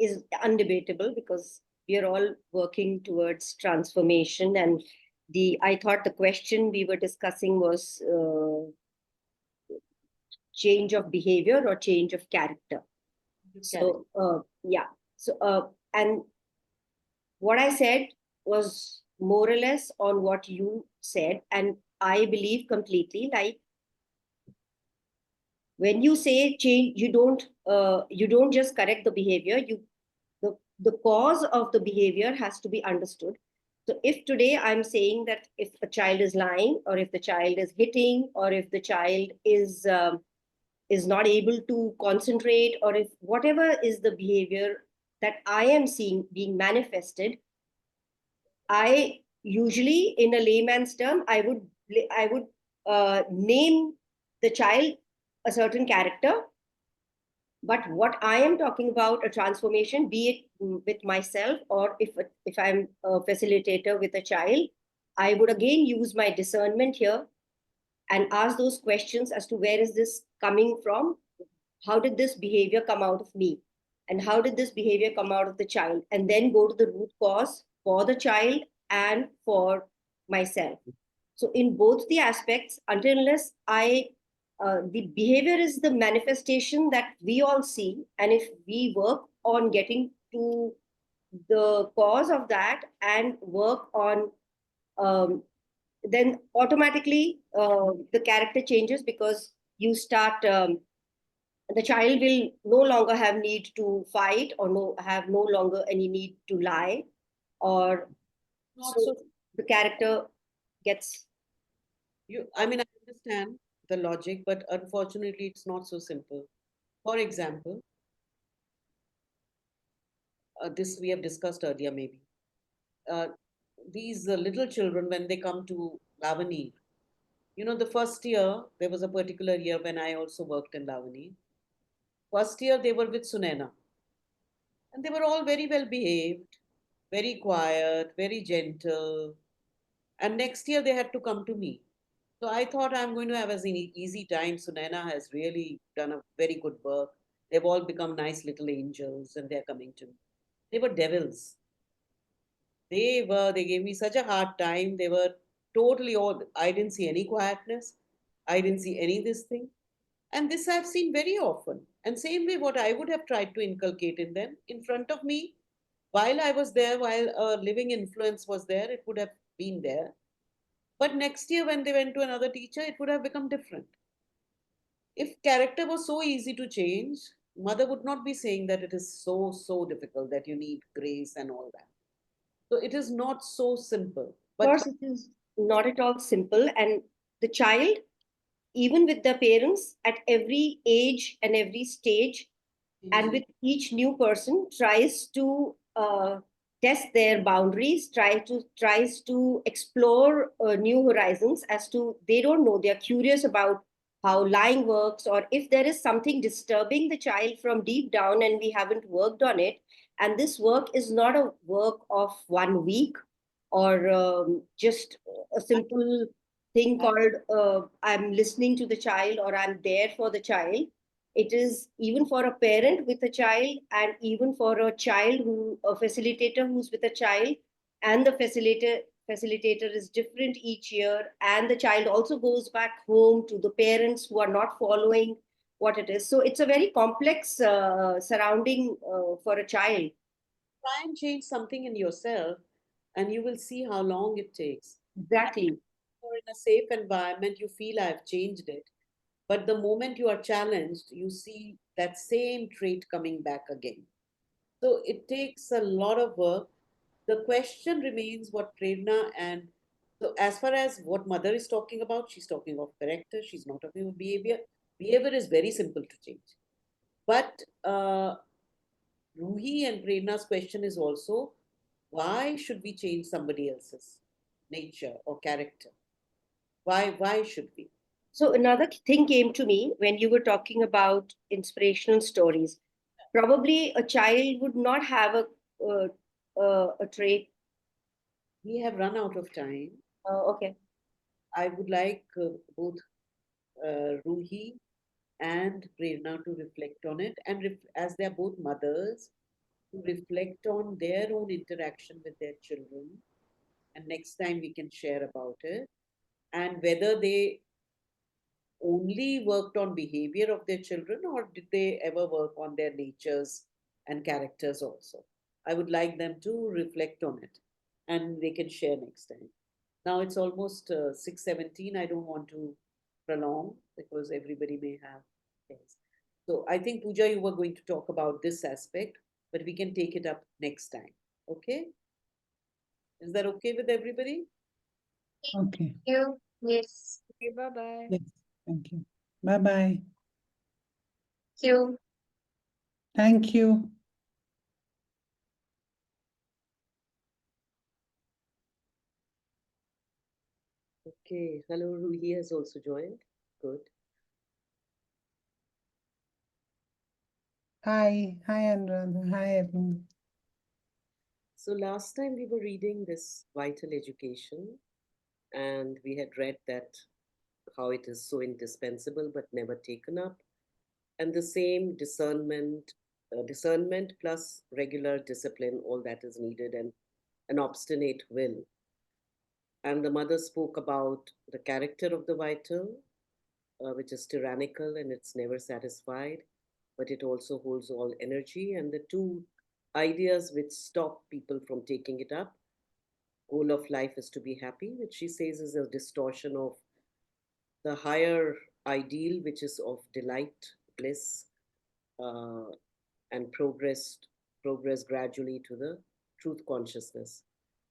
is undebatable because we are all working towards transformation. And I thought the question we were discussing was change of behavior or change of character. So yeah. So and what I said was more or less on what you said, and I believe completely. Like when you say change, you don't just correct the behavior. The cause of the behavior has to be understood. So if today I'm saying that if a child is lying, or if the child is hitting, or if the child is not able to concentrate, or if whatever is the behavior that I am seeing being manifested, I usually, in a layman's term, I would name the child a certain character. But what I am talking about, a transformation, be it with myself, or if I'm a facilitator with a child, I would again use my discernment here and ask those questions as to where is this coming from? How did this behavior come out of me? And how did this behavior come out of the child? And then go to the root cause for the child and for myself. So in both the aspects, until unless the behavior is the manifestation that we all see, and if we work on getting to the cause of that and work on, then automatically the character changes, because you start. The child will no longer have need to fight, or have no longer any need to lie, or Not so so the character gets. I mean, I understand the logic, but unfortunately, it's not so simple. For example, this we have discussed earlier, maybe. Uh, these little children, when they come to Lavani, the first year, there was a particular year when I also worked in Lavani. First year, they were with Sunena, and they were all very well behaved, very quiet, very gentle. And next year, they had to come to me. So I thought I'm going to have an easy time. Sunaina has really done a very good work. They've all become nice little angels and they're coming to me. They were devils. They gave me such a hard time. They were totally all, I didn't see any quietness. I didn't see any this thing. And this I've seen very often. And same way, what I would have tried to inculcate in them in front of me, while I was there, while a living influence was there, it would have been there. But next year, when they went to another teacher, it would have become different. If character was so easy to change, mother would not be saying that it is so difficult that you need grace and all that. So it is not so simple. Of But course, it is not at all simple. And the child, even with their parents, at every age and every stage, and with each new person, tries to test their boundaries, tries to explore new horizons, as to they don't know, they're curious about how lying works, or if there is something disturbing the child from deep down and we haven't worked on it. And this work is not a work of 1 week, or just a simple thing called I'm listening to the child, or I'm there for the child. It is even for a parent with a child, and even for a facilitator who's with a child, and the facilitator is different each year, and the child also goes back home to the parents who are not following what it is. So it's a very complex surrounding for a child. try and change something in yourself, and you will see how long it takes. Exactly. Or in a safe environment, you feel I've changed it. But the moment you are challenged, you see that same trait coming back again. So it takes a lot of work. The question remains what Prerna and so as far as what mother is talking about, she's talking of character, she's not talking of behavior. Behavior is very simple to change. But Ruhi and Prerna's question is also why should we change somebody else's nature or character? Why should we? So another thing came to me when you were talking about inspirational stories. Probably a child would not have a trait. We have run out of time. Okay. I would like both Ruhi and Prerna to reflect on it. And as they are both mothers, to reflect on their own interaction with their children. And next time we can share about it. And whether they only worked on behavior of their children or did they ever work on their natures and characters also. I would like them to reflect on it and they can share next time. Now it's almost 6:17. I don't want to prolong because everybody may have things. So I think, Pooja, you were going to talk about this aspect, but we can take it up next time. Okay? Is that okay with everybody? Okay. You, yes, Okay, bye-bye. Yes. Thank you. Bye-bye. you. Thank you. Okay. Hello, Ruhi has also joined. Good. Hi. Hi, Anuradha. Hi, everyone. So last time we were reading this Vital Education, and we had read that how it is so indispensable but never taken up, and the same discernment plus regular discipline, all that is needed, and an obstinate will. And the mother spoke about the character of the vital, which is tyrannical and it's never satisfied, but it also holds all energy. And the two ideas which stop people from taking it up, goal of life is to be happy, which she says is a distortion of the higher ideal, which is of delight, bliss, uh, and progress gradually to the truth consciousness.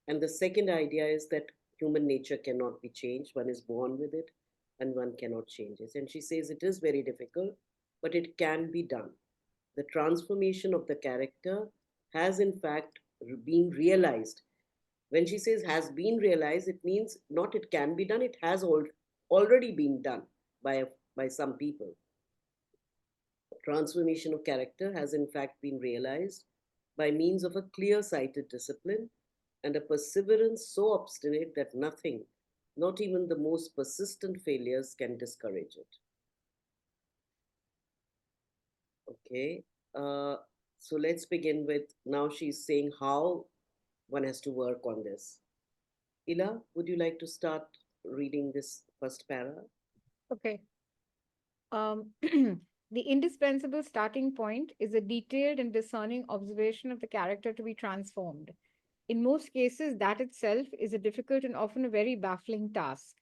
And the second idea is that human nature cannot be changed. One is born with it and one cannot change it. And she says it is very difficult, but it can be done. The transformation of the character has, in fact, been realized. When she says has been realized, it means not it can be done, it has already been done by, by some people. Transformation of character has, in fact, been realized by means of a clear sighted discipline and a perseverance so obstinate that nothing, not even the most persistent failures, can discourage it. Okay, so let's begin with now she's saying how one has to work on this. Ila, would you like to start reading this first para? Okay. The indispensable starting point is a detailed and discerning observation of the character to be transformed. In most cases, that itself is a difficult and often a very baffling task.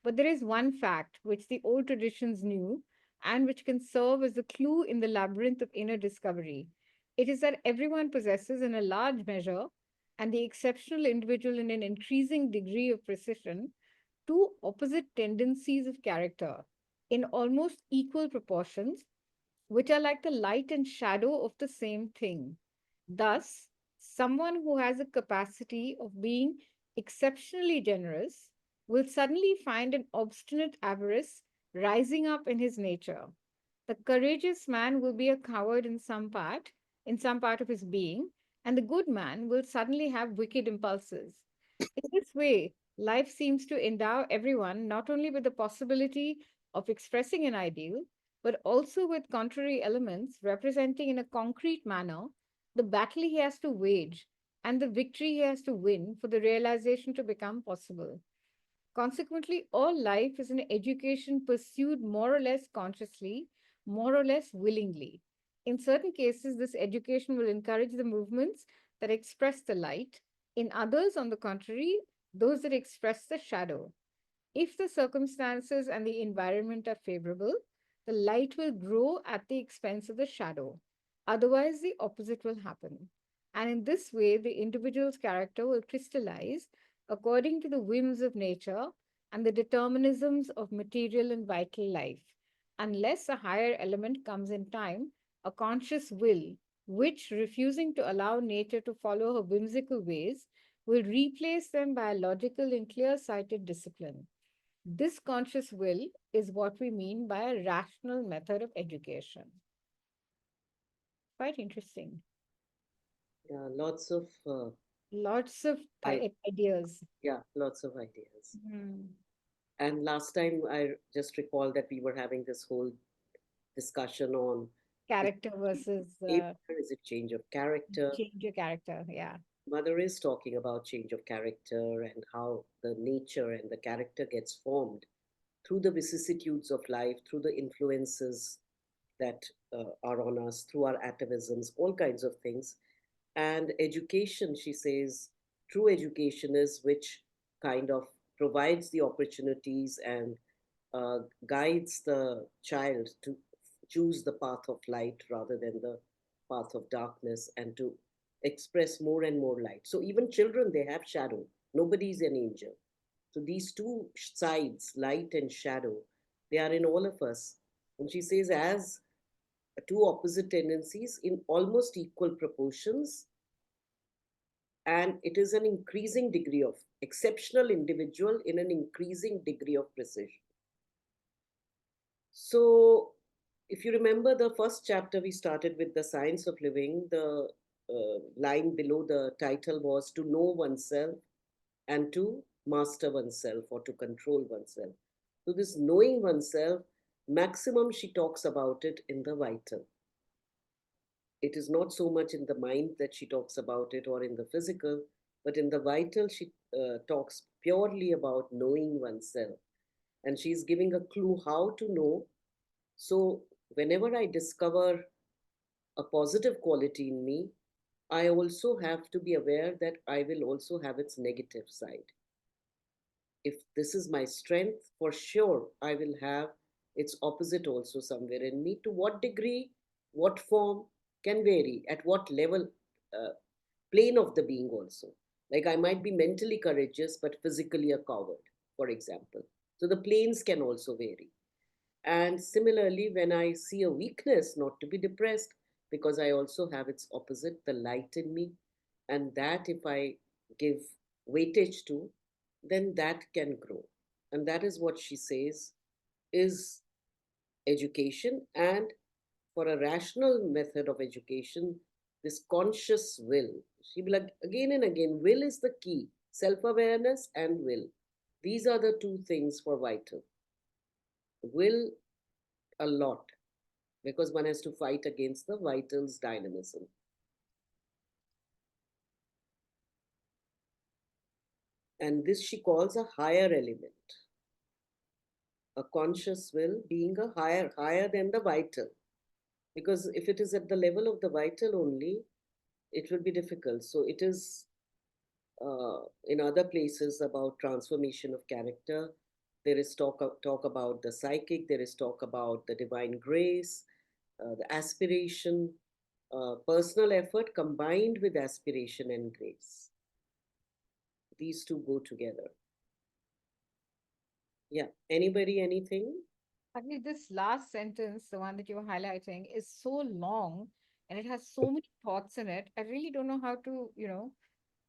But there is one fact which the old traditions knew and which can serve as a clue in the labyrinth of inner discovery. It is that everyone possesses, in a large measure, and the exceptional individual in an increasing degree of precision, two opposite tendencies of character in almost equal proportions, which are like the light and shadow of the same thing. Thus, someone who has a capacity of being exceptionally generous will suddenly find an obstinate avarice rising up in his nature. The courageous man will be a coward in some part of his being, and the good man will suddenly have wicked impulses. In this way, life seems to endow everyone not only with the possibility of expressing an ideal, but also with contrary elements representing in a concrete manner the battle he has to wage and the victory he has to win for the realization to become possible. Consequently, all life is an education pursued more or less consciously, more or less willingly. In certain cases, this education will encourage the movements that express the light. In others, on the contrary, those that express the shadow. If the circumstances and the environment are favorable, the light will grow at the expense of the shadow. Otherwise, the opposite will happen. And in this way, the individual's character will crystallize according to the whims of nature and the determinisms of material and vital life, unless a higher element comes in time, a conscious will, which, refusing to allow nature to follow her whimsical ways, will replace them by a logical and clear sighted discipline. This conscious will is what we mean by a rational method of education. Quite interesting. Yeah, lots of Lots of ideas. yeah, lots of ideas. Hmm. And last time I just recall that we were having this whole discussion on Character versus Is it change of character? change your character. Yeah. Mother is talking about change of character and how the nature and the character gets formed through the vicissitudes of life, through the influences that are on us, through our atavisms, all kinds of things. And education, she says, true education is which kind of provides the opportunities and guides the child to choose the path of light rather than the path of darkness and to express more and more light. So even children, they have shadow. Nobody's an angel. So these two sides, light and shadow, they are in all of us. And she says, as two opposite tendencies in almost equal proportions, and it is an increasing degree of exceptional individual in an increasing degree of precision. So, if you remember the first chapter, we started with the science of living. The line below the title was to know oneself and to master oneself or to control oneself. So, this knowing oneself, maximum she talks about it in the vital. It is not so much in the mind that she talks about it or in the physical, but in the vital, she talks purely about knowing oneself. And she's giving a clue how to know. So, whenever I discover a positive quality in me, I also have to be aware that I will also have its negative side. If this is my strength, for sure, I will have its opposite also somewhere in me. To what degree, what form can vary, at what level, plane of the being also. Like I might be mentally courageous, but physically a coward, for example. So the planes can also vary. And similarly, when I see a weakness, not to be depressed, because I also have its opposite, the light in me. And that, if I give weightage to, then that can grow. And that is what she says is education. And for a rational method of education, this conscious will, she be like again and again, will is the key. Self-awareness and will. These are the two things for vital. Will a lot, because one has to fight against the vital's dynamism. And this she calls a higher element. A conscious will being a higher than the vital. Because if it is at the level of the vital only, it will be difficult. So it is in other places about transformation of character. There is talk about the psychic, there is talk about the divine grace, the aspiration, personal effort combined with aspiration and grace. These two go together. Yeah. Anybody, anything? Actually, this last sentence, the one that you were highlighting, is so long and it has so many thoughts in it. I really don't know how to,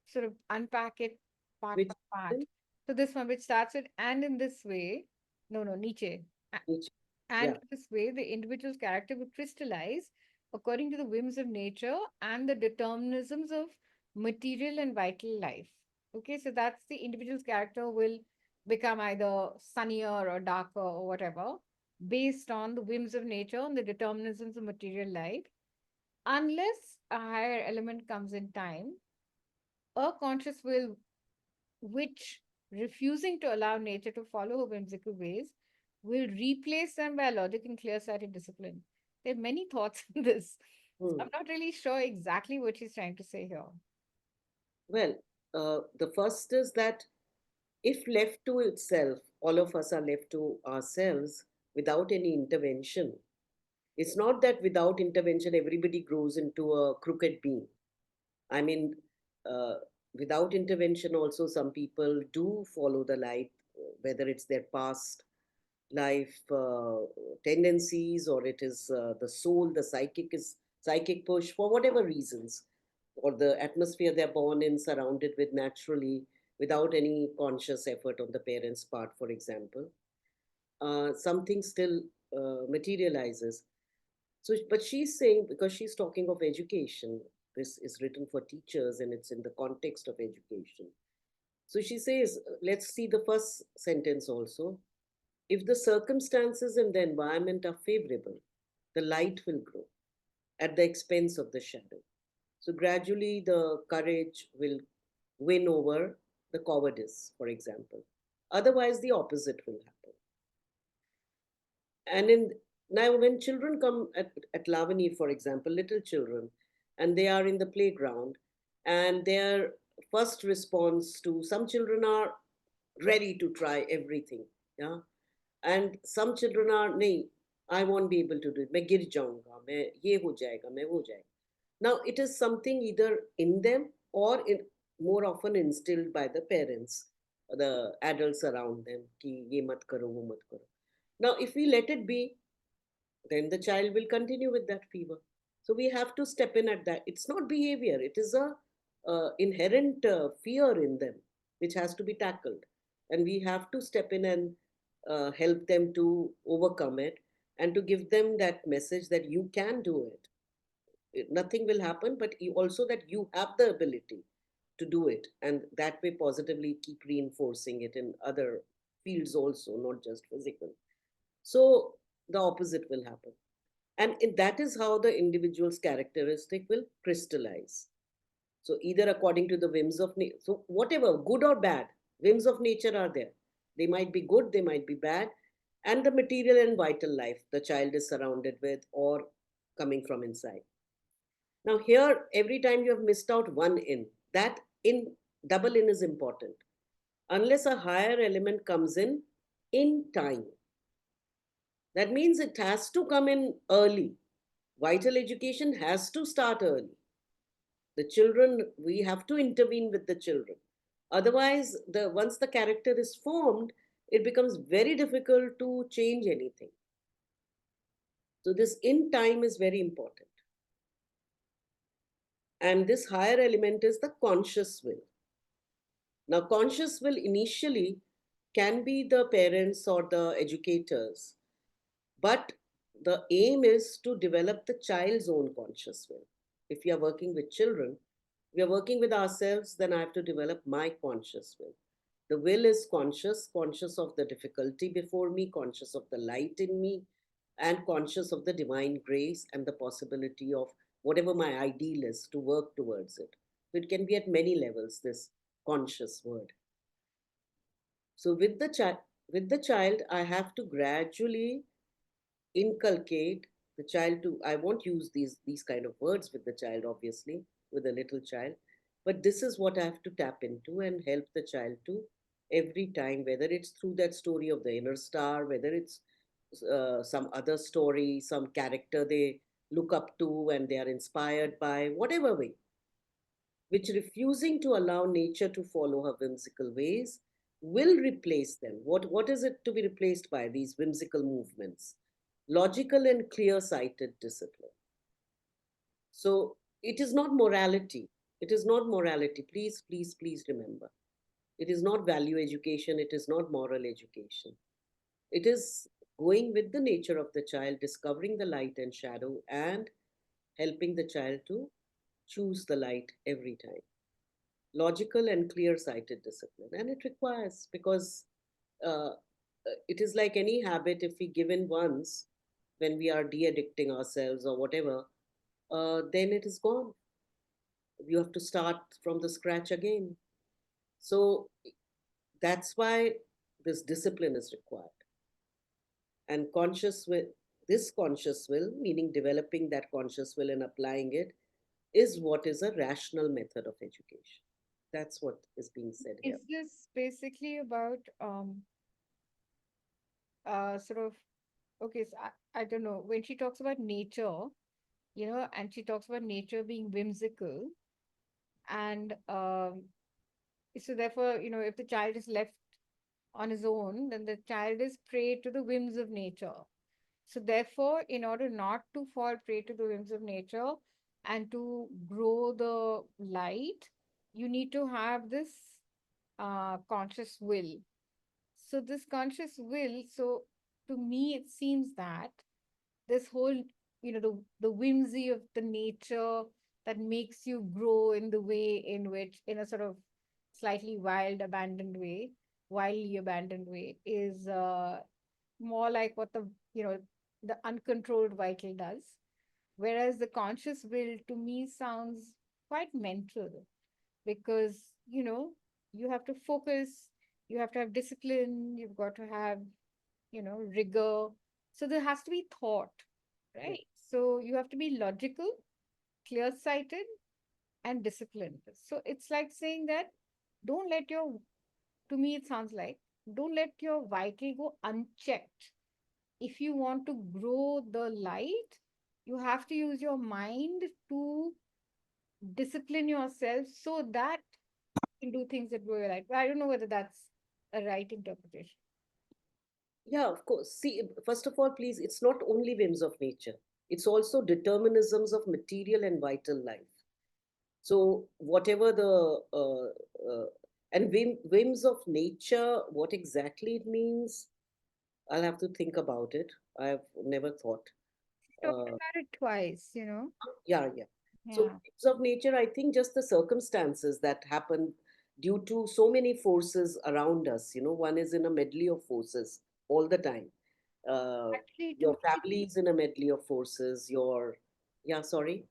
sort of unpack it part Which by part. So this one, which starts with, and in this way, no, Nietzsche. which And yeah. in this way, the individual's character would crystallize according to the whims of nature and the determinisms of material and vital life. Okay, so that's the individual's character will become either sunnier or darker or whatever, based on the whims of nature and the determinisms of material life, unless a higher element comes in time, a conscious will which, refusing to allow nature to follow her whimsical ways, will replace them by logic and clear-sighted discipline. There are many thoughts in this. So I'm not really sure exactly what she's trying to say here. Well, the first is that if left to itself, all of us are left to ourselves without any intervention. It's not that without intervention, everybody grows into a crooked being. I mean, uh, without intervention, also, some people do follow the light, whether it's their past life tendencies or it is the soul, the psychic push for whatever reasons, or the atmosphere they're born in, surrounded with naturally, without any conscious effort on the parents' part, for example. Something still materializes. So, but she's saying, because she's talking of education, this is written for teachers and it's in the context of education. So she says, let's see the first sentence also. If the circumstances and the environment are favorable, the light will grow. at the expense of the shadow. So gradually the courage will win over the cowardice, for example. Otherwise, the opposite will happen. And in now, when children come at Lavani, for example, little children, and they are in the playground, and their first response to some children are ready to try everything, yeah, and some children are nahi, I won't be able to do it. मैं गिर जाऊंगा, मैं ये हो जाएगा, मैं वो हो जाएगा. Now it is something either in them or in more often instilled by the parents, the adults around them. कि ये मत करो, वो मत करो. Now if we let it be, then the child will continue with that fever. So we have to step in at that. It's not behavior; it is a inherent fear in them, which has to be tackled, and we have to step in and help them to overcome it, and to give them that message that you can do it. Nothing will happen, but you also that you have the ability to do it, and that way positively keep reinforcing it in other fields also, not just physical. So the opposite will happen. And that is how the individual's characteristic will crystallize. So either according to the whims of nature, so whatever, good or bad, whims of nature are there. They might be good, they might be bad, and the material and vital life the child is surrounded with or coming from inside. Now here, every time you have missed out one in, that in double in is important. Unless a higher element comes in time. That means it has to come in early. Vital education has to start early. The children, we have to intervene with the children. Otherwise, once the character is formed, it becomes very difficult to change anything. So this in time is very important. And this higher element is the conscious will. Now, conscious will initially can be the parents or the educators, but the aim is to develop the child's own conscious will. If we are working with children, we are working with ourselves, then I have to develop my conscious will. The will is conscious, conscious of the difficulty before me, conscious of the light in me, and conscious of the divine grace and the possibility of whatever my ideal is to work towards it. It can be at many levels, this conscious word. So with the child, I have to gradually inculcate the child to, I won't use these kind of words with the child, obviously, with a little child, but this is what I have to tap into and help the child to every time, whether it's through that story of the inner star, whether it's some other story, some character they look up to and they are inspired by, whatever way, which refusing to allow nature to follow her whimsical ways will replace them. What is it to be replaced by? These whimsical movements. Logical and clear sighted discipline. So it is not morality. It is not morality. Please, please, please remember. It is not value education. It is not moral education. It is going with the nature of the child, discovering the light and shadow, and helping the child to choose the light every time. Logical and clear sighted discipline. And it requires, because it is like any habit, if we give in once, when we are de-addicting ourselves or whatever, then it is gone. You have to start from the scratch again. So that's why this discipline is required. And this conscious will, meaning developing that conscious will and applying it, is what is a rational method of education. That's what is being said here. Is this basically about sort of, okay, so I don't know, when she talks about nature, and she talks about nature being whimsical, and so therefore, if the child is left on his own, then the child is prey to the whims of nature. So therefore, in order not to fall prey to the whims of nature and to grow the light, you need to have this conscious will. So this conscious will, so to me, it seems that this whole, the whimsy of the nature that makes you grow in the way in which, in a sort of slightly wildly abandoned way, is more like what the uncontrolled vital does. Whereas the conscious will to me sounds quite mental because, you have to focus, you have to have discipline, you've got to have, rigor. So there has to be thought, right? So you have to be logical, clear-sighted, and disciplined. So it's like saying that don't let your, to me, it sounds like, don't let your vital go unchecked. If you want to grow the light, you have to use your mind to discipline yourself so that you can do things that grow your light. But I don't know whether that's a right interpretation. Yeah, of course. See, first of all, please, it's not only whims of nature, it's also determinisms of material and vital life. So, whatever and whims of nature, what exactly it means, I'll have to think about it. I've never thought. Talked Uh, about it twice, yeah, yeah. So, Yeah. whims of nature, I think just the circumstances that happen due to so many forces around us. One is in a medley of forces all the time. Actually, Your family is in a medley of forces. Yeah, sorry.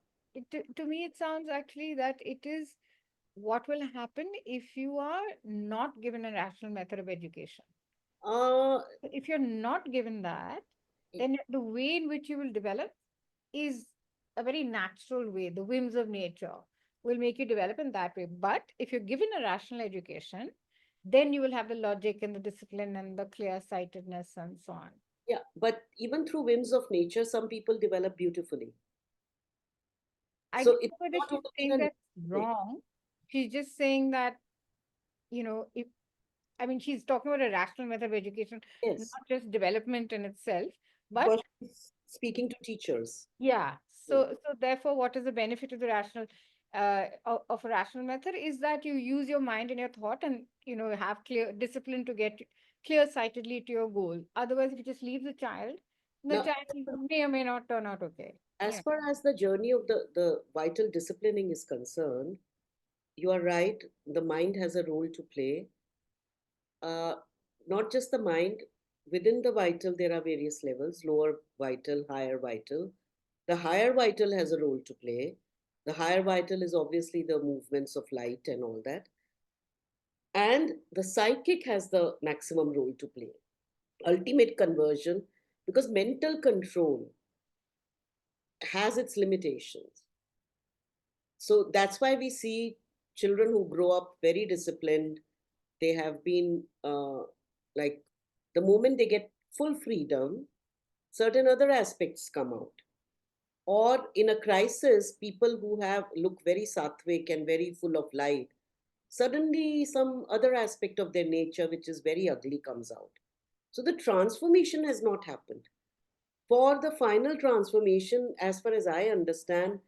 to me, it sounds actually that it is what will happen if you are not given a rational method of education. Uh, If you're not given that, then the way in which you will develop is a very natural way. The whims of nature will make you develop in that way. But if you're given a rational education, then you will have the logic and the discipline and the clear sightedness and so on. yeah, but even through whims of nature, some people develop beautifully. I So don't it's know whether not she's only in saying a that's negative way. wrong. She's just saying that, if I mean, she's talking about a rational method of education, not Yes, just development in itself, but because she's speaking to teachers. yeah. Mm. So therefore, what is the benefit of the rational, of a rational method is that you use your mind and your thought, and have clear discipline to get clear-sightedly to your goal. Otherwise, if you just leave the Now, child may or may not turn out okay. as Yeah. far as the journey of the vital disciplining is concerned, you are right. The mind has a role to play. Uh, Not just the mind. Within the vital, there are various levels: lower vital, higher vital. The higher vital has a role to play. The higher vital is obviously the movements of light and all that. And the psychic has the maximum role to play. Ultimate conversion, because mental control has its limitations. So that's why we see children who grow up very disciplined. They have been like, the moment they get full freedom, certain other aspects come out. Or in a crisis, people who have look very sattvic and very full of light, suddenly some other aspect of their nature, which is very ugly, comes out. So the transformation has not happened. For the final transformation, as far as I understand,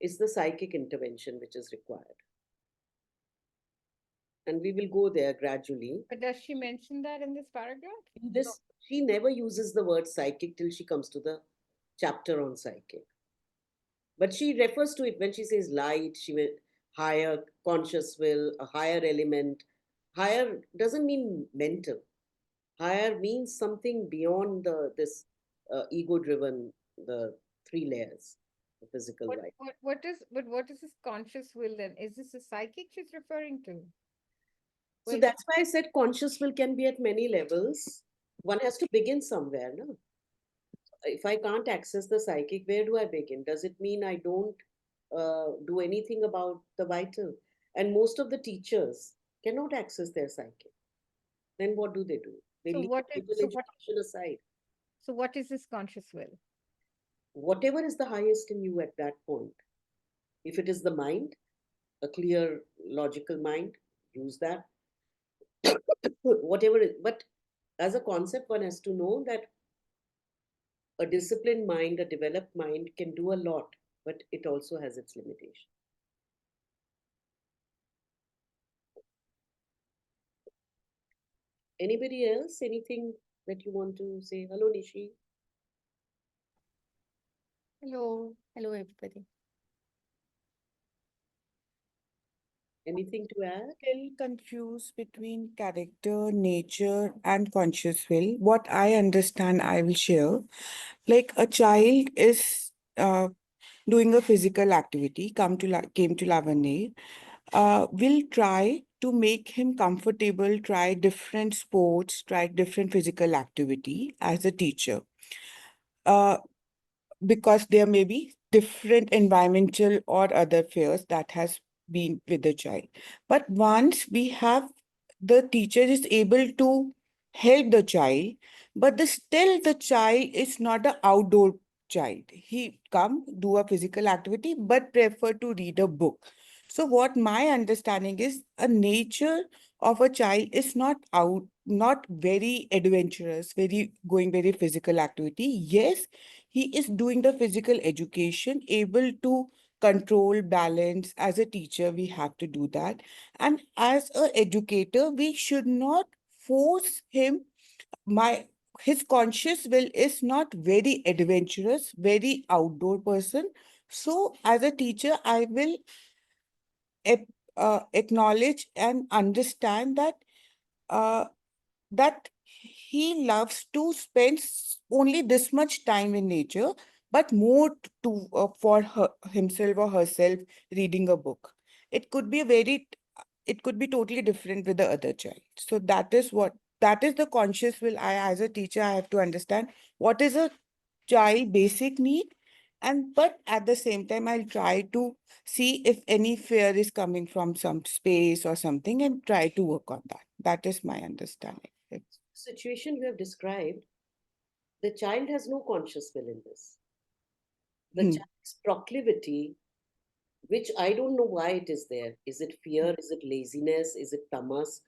is the psychic intervention which is required. And we will go there gradually. But does she mention that in this paragraph? In this, she never uses the word psychic till she comes to the chapter on psychic. But she refers to it when she says light, she will higher conscious will, a higher element. Higher doesn't mean mental. Higher means something beyond this ego driven, the three layers, the physical life. What is this conscious will then? Is this a psychic she's referring to? So Well, that's why I said conscious will can be at many levels. One has to begin somewhere, no? If I can't access the psychic, where do I begin? Does it mean I don't do anything about the vital? And most of the teachers cannot access their psychic. Then what do? They so leave what is Bible so what education aside. so what is this conscious will? Whatever is the highest in you at that point. If it is the mind, a clear, logical mind, use that. Whatever it, but as a concept, one has to know that a disciplined mind, a developed mind can do a lot, but it also has its limitation. Anybody else? Anything that you want to say? Hello, Nishi. Hello, everybody. Anything to add? Still confused between character, nature, and conscious will. What I understand, I will share. Like a child is doing a physical activity, came to Lavanya, will try to make him comfortable, try different sports, try different physical activity as a teacher. Because there may be different environmental or other fears that has been with the child. But once we have the teacher is able to help the child, but still the child is not an outdoor child. He come do a physical activity, but prefer to read a book. So what my understanding is, a nature of a child is not very adventurous, very physical activity. Yes, he is doing the physical education, able to control, balance. As a teacher, we have to do that. And as a educator, we should not force him. His conscious will is not very adventurous, very outdoor person. So as a teacher, I will acknowledge and understand uh, that he loves to spend only this much time in nature, but more to for himself or herself reading a book. It could be it could be totally different with the other child. So that is the conscious will. As a teacher, I have to understand what is a child basic need, and but at the same time, I'll try to see if any fear is coming from some space or something and try to work on that. That is my understanding. Situation you have described, the child has no conscious will in this. The Hmm. child's proclivity, which I don't know why it is there. Is it fear? Is it laziness? Is it tamas?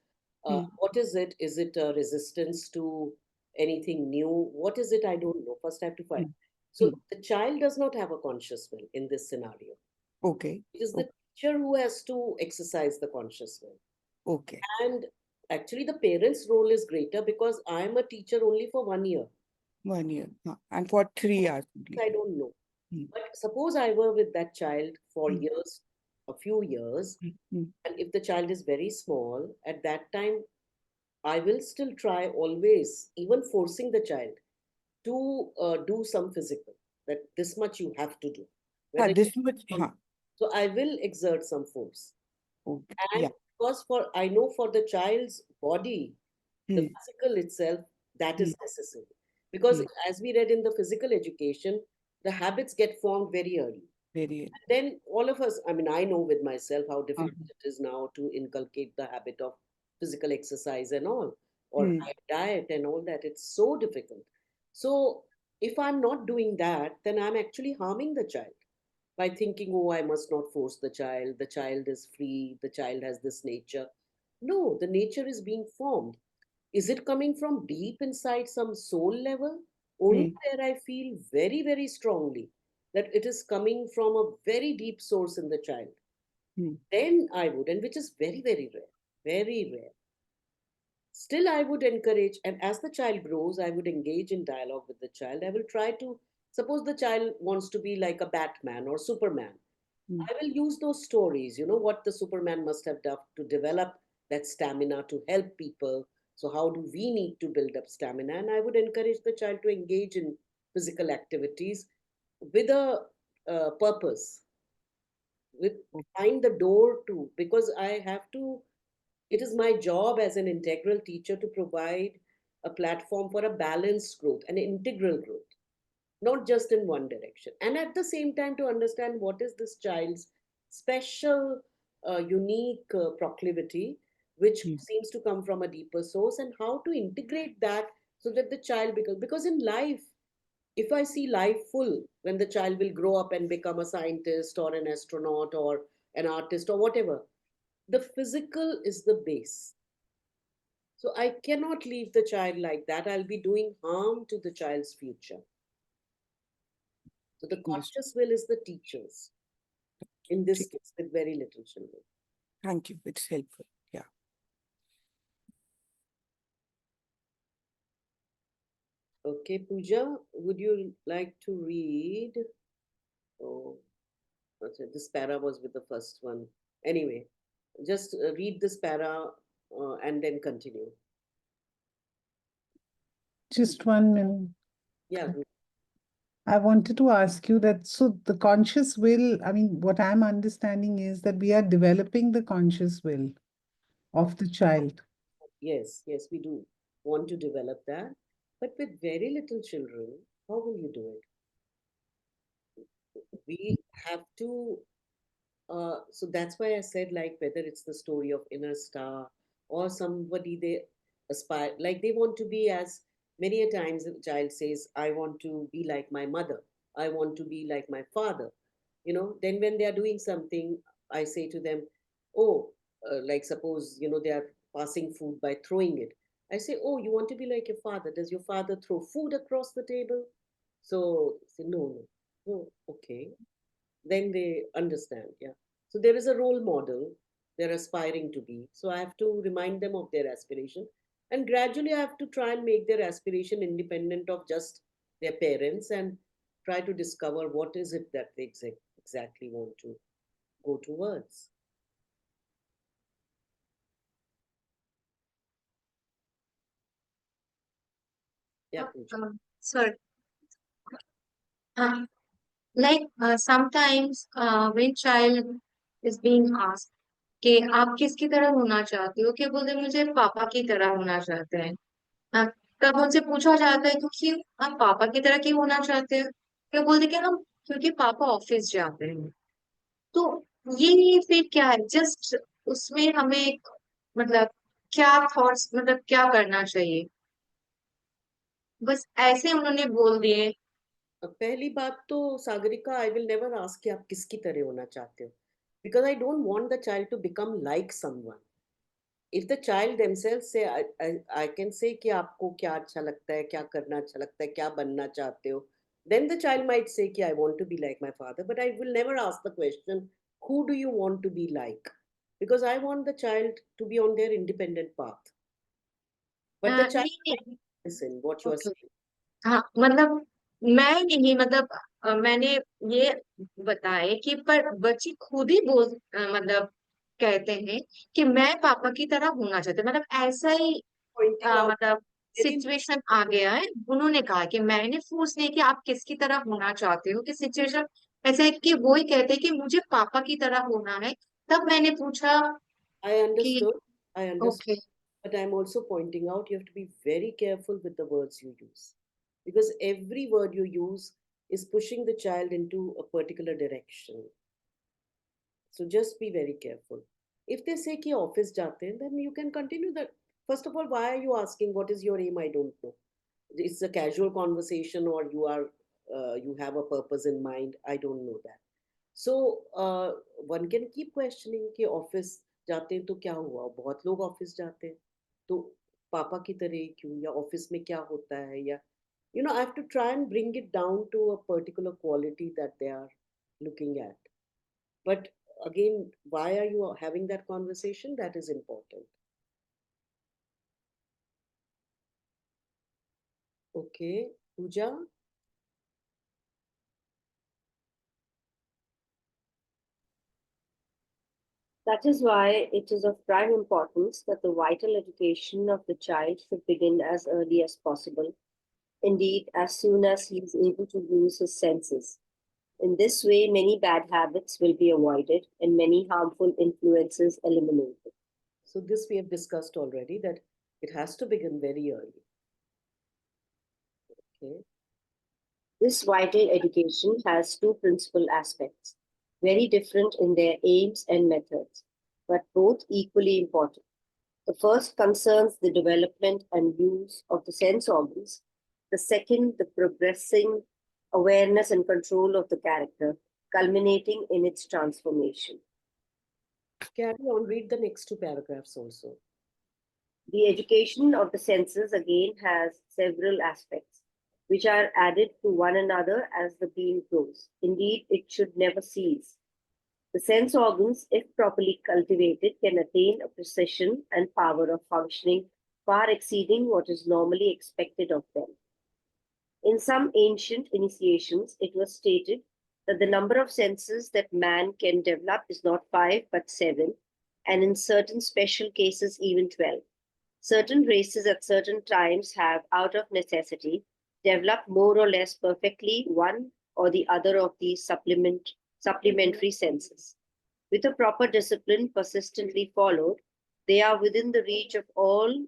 Hmm. What is it? Is it a resistance to anything new? What is it? I don't know. First, I have to find. Hmm. So Hmm. the child does not have a conscious will in this scenario. Okay. It is the teacher who has to exercise the conscious will. Okay. And actually, the parent's role is greater because I am a teacher only for 1 year. 1 year. And for 3 hours only. I don't know. Hmm. But suppose I were with that child for Hmm. years, a few years, Hmm. and if the child is very small, at that time, I will still try always, even forcing the child to do some physical, that this much you have to do. Whether This much. so I will exert some force. Okay. And Yeah. because I know for the child's body, the Hmm. physical itself, that Hmm. is necessary. Because Hmm. as we read in the physical education, the habits get formed very early. Very. Then all of us, I mean, I know with myself how difficult Uh-huh. it is now to inculcate the habit of physical exercise and all, or Hmm. right diet and all that. It's so difficult. So if I'm not doing that, then I'm actually harming the child by thinking, oh, I must not force the child. The child is free. The child has this nature. No, the nature is being formed. Is it coming from deep inside some soul level? Only Hmm. where I feel very, very strongly that it is coming from a very deep source in the child. Hmm. Then I would, and which is very, very rare, very rare. Still, I would encourage, and as the child grows, I would engage in dialogue with the child. I will try to, suppose the child wants to be like a Batman or Superman. Hmm. I will use those stories, what the Superman must have done to develop that stamina to help people. So, how do we need to build up stamina? And I would encourage the child to engage in physical activities with a purpose, with find the door to, because I have to, it is my job as an integral teacher to provide a platform for a balanced growth, an integral growth, not just in one direction. And at the same time, to understand what is this child's special, unique proclivity, which Hmm. seems to come from a deeper source, and how to integrate that so that the child becomes. Because in life, if I see life full, when the child will grow up and become a scientist or an astronaut or an artist or whatever, the physical is the base. So I cannot leave the child like that. I'll be doing harm to the child's future. So the Yes. conscious will is the teachers, in this ठीक. case, with very little children. Thank you. It's helpful. Yeah. Okay, Pooja, would you like to read? Oh, okay, this para was with the first one. Anyway, just read this para and then continue. Just 1 minute. Yeah, I wanted to ask you that, so the conscious will, I mean, what I'm understanding is that we are developing the conscious will of the child. Yes, yes, we do want to develop that. But with very little children, how will you do it? We have to, so that's why I said, like, whether it's the story of inner star or somebody they aspire, like they want to be, as many a times a child says, I want to be like my mother, I want to be like my father. Then when they are doing something, I say to them, oh, like suppose, they are passing food by throwing it. I say, oh, you want to be like your father. Does your father throw food across the table? So, say, no, no. Oh, okay, then they understand. Yeah. So there is a role model they're aspiring to be. So I have to remind them of their aspiration. And gradually I have to try and make their aspiration independent of just their parents, and try to discover what is it that they exactly want to go towards. Yeah, Pooja. Sorry. Like sometimes when child is being asked कि आप किसकी तरह होना चाहते हो, क्या बोलते हैं, मुझे पापा की तरह होना चाहते हैं। हाँ, तब उनसे पूछा जाता है तो कि आप पापा की तरह क्यों होना चाहते हो, क्या बोलते हैं कि हम क्योंकि पापा ऑफिस जाते हैं। तो ये फिर क्या है, जस्ट उसमें हमें मतलब क्या थॉट्स, मतलब क्या करना चाहिए, बस ऐसे उन्होंने बोल दिए। अब पहली बात तो Sagarika, I will never ask कि आप किसकी तरह होना चाहते हो, because I don't want the child to become like someone. If the child themselves say, I can say कि आपको क्या अच्छा लगता है, क्या करना अच्छा लगता है, क्या बनना चाहते हो, then the child might say कि I want to be like my father, but I will never ask the question, who do you want to be like? Because I want the child to be on their independent path. But the child नहीं, might listen what you are okay, saying. हाँ मतलब मैं नहीं, मतलब मैंने ये बताया कि पर बच्चे खुद ही मतलब कहते हैं कि मैं पापा की तरह होना चाहते, मतलब ऐसा ही Pointing out मतलब very सिचुएशन आ गया है। उन्होंने कहा कि मैंने फोर्स नहीं कि आप किसकी तरह होना चाहते हो, कि सिचुएशन ऐसा है कि वो ही कहते हैं कि मुझे पापा की तरह होना है। तब मैंने पूछा I कि understood, I understood. Okay, But I'm also pointing out you have to be very careful with the words you use. Because every word you use is pushing the child into a particular direction. So just be very careful. If they say कि office जाते हैं, then you can continue that. First of all, why are you asking what is your aim? I don't know. It's a casual conversation, or you have a purpose in mind. I don't know that. So one can keep questioning कि office जाते हैं तो क्या हुआ? बहुत लोग office जाते हैं, तो पापा की तरह क्यों, या office में क्या होता है, या I have to try and bring it down to a particular quality that they are looking at. But again, why are you having that conversation? That is important. Okay, Pooja? That is why it is of prime importance that the vital education of the child should begin as early as possible, indeed, as soon as he is able to use his senses. In this way, many bad habits will be avoided and many harmful influences eliminated. So this we have discussed already, that it has to begin very early. Okay. This vital education has two principal aspects, very different in their aims and methods, but both equally important. The first concerns the development and use of the sense organs. The second, the progressing awareness and control of the character, culminating in its transformation. Carry on, read the next two paragraphs also. The education of the senses again has several aspects, which are added to one another as the being grows. Indeed, it should never cease. The sense organs, if properly cultivated, can attain a precision and power of functioning far exceeding what is normally expected of them. In some ancient initiations, it was stated that the number of senses that man can develop is not 5 but 7, and in certain special cases, even 12. Certain races at certain times have, out of necessity, develop more or less perfectly one or the other of these supplementary senses. With a proper discipline persistently followed, they are within the reach of all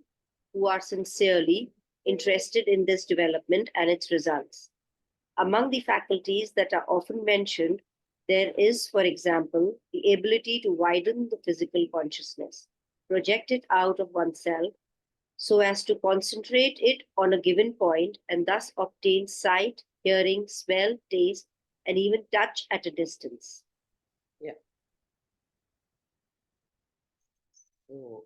who are sincerely interested in this development and its results. Among the faculties that are often mentioned, there is, for example, the ability to widen the physical consciousness, project it out of oneself so as to concentrate it on a given point and thus obtain sight, hearing, smell, taste, and even touch at a distance. Yeah. Oh.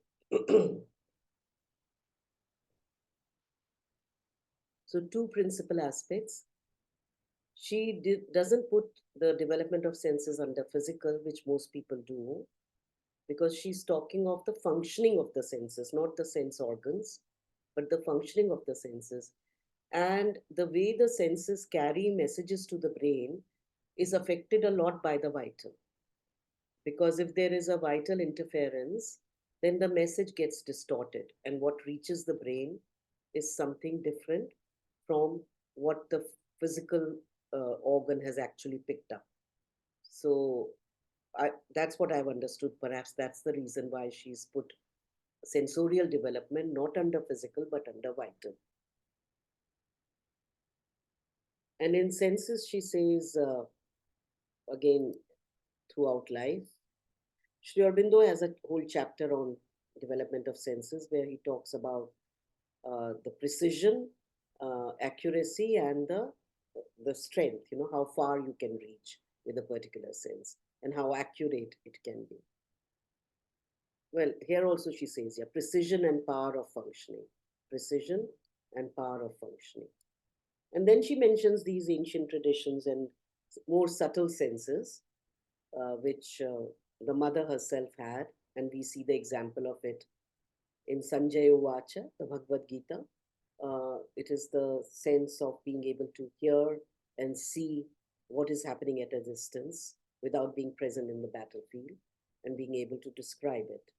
So two principal aspects. She doesn't put the development of senses under physical, which most people do, because she's talking of the functioning of the senses, not the sense organs, but the functioning of the senses. And the way the senses carry messages to the brain is affected a lot by the vital. Because if there is a vital interference, then the message gets distorted, and what reaches the brain is something different from what the physical organ has actually picked up. So that's what I've understood. Perhaps that's the reason why she's put sensorial development not under physical but under vital. And in senses, she says, again, throughout life, Sri Aurobindo has a whole chapter on development of senses where he talks about the precision, accuracy, and the strength, how far you can reach with a particular sense and how accurate it can be. Well, here also she says, yeah, precision and power of functioning. Precision and power of functioning. And then she mentions these ancient traditions and more subtle senses, which the mother herself had, and we see the example of it in Sanjaya Uvacha, the Bhagavad Gita. It is the sense of being able to hear and see what is happening at a distance without being present in the battlefield and being able to describe it.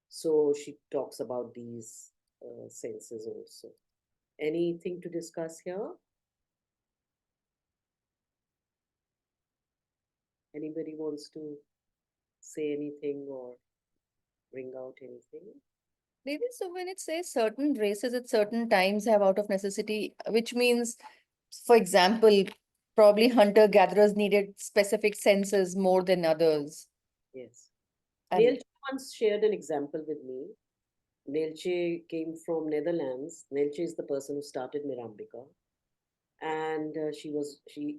So she talks about these senses also. Anything to discuss here? Anybody wants to say anything or bring out anything? Maybe so when it says certain races at certain times have out of necessity, which means, for example, probably hunter-gatherers needed specific senses more than others. Yes. And Neelche once shared an example with me. Neelche came from Netherlands. Neelche is the person who started Mirambika. And she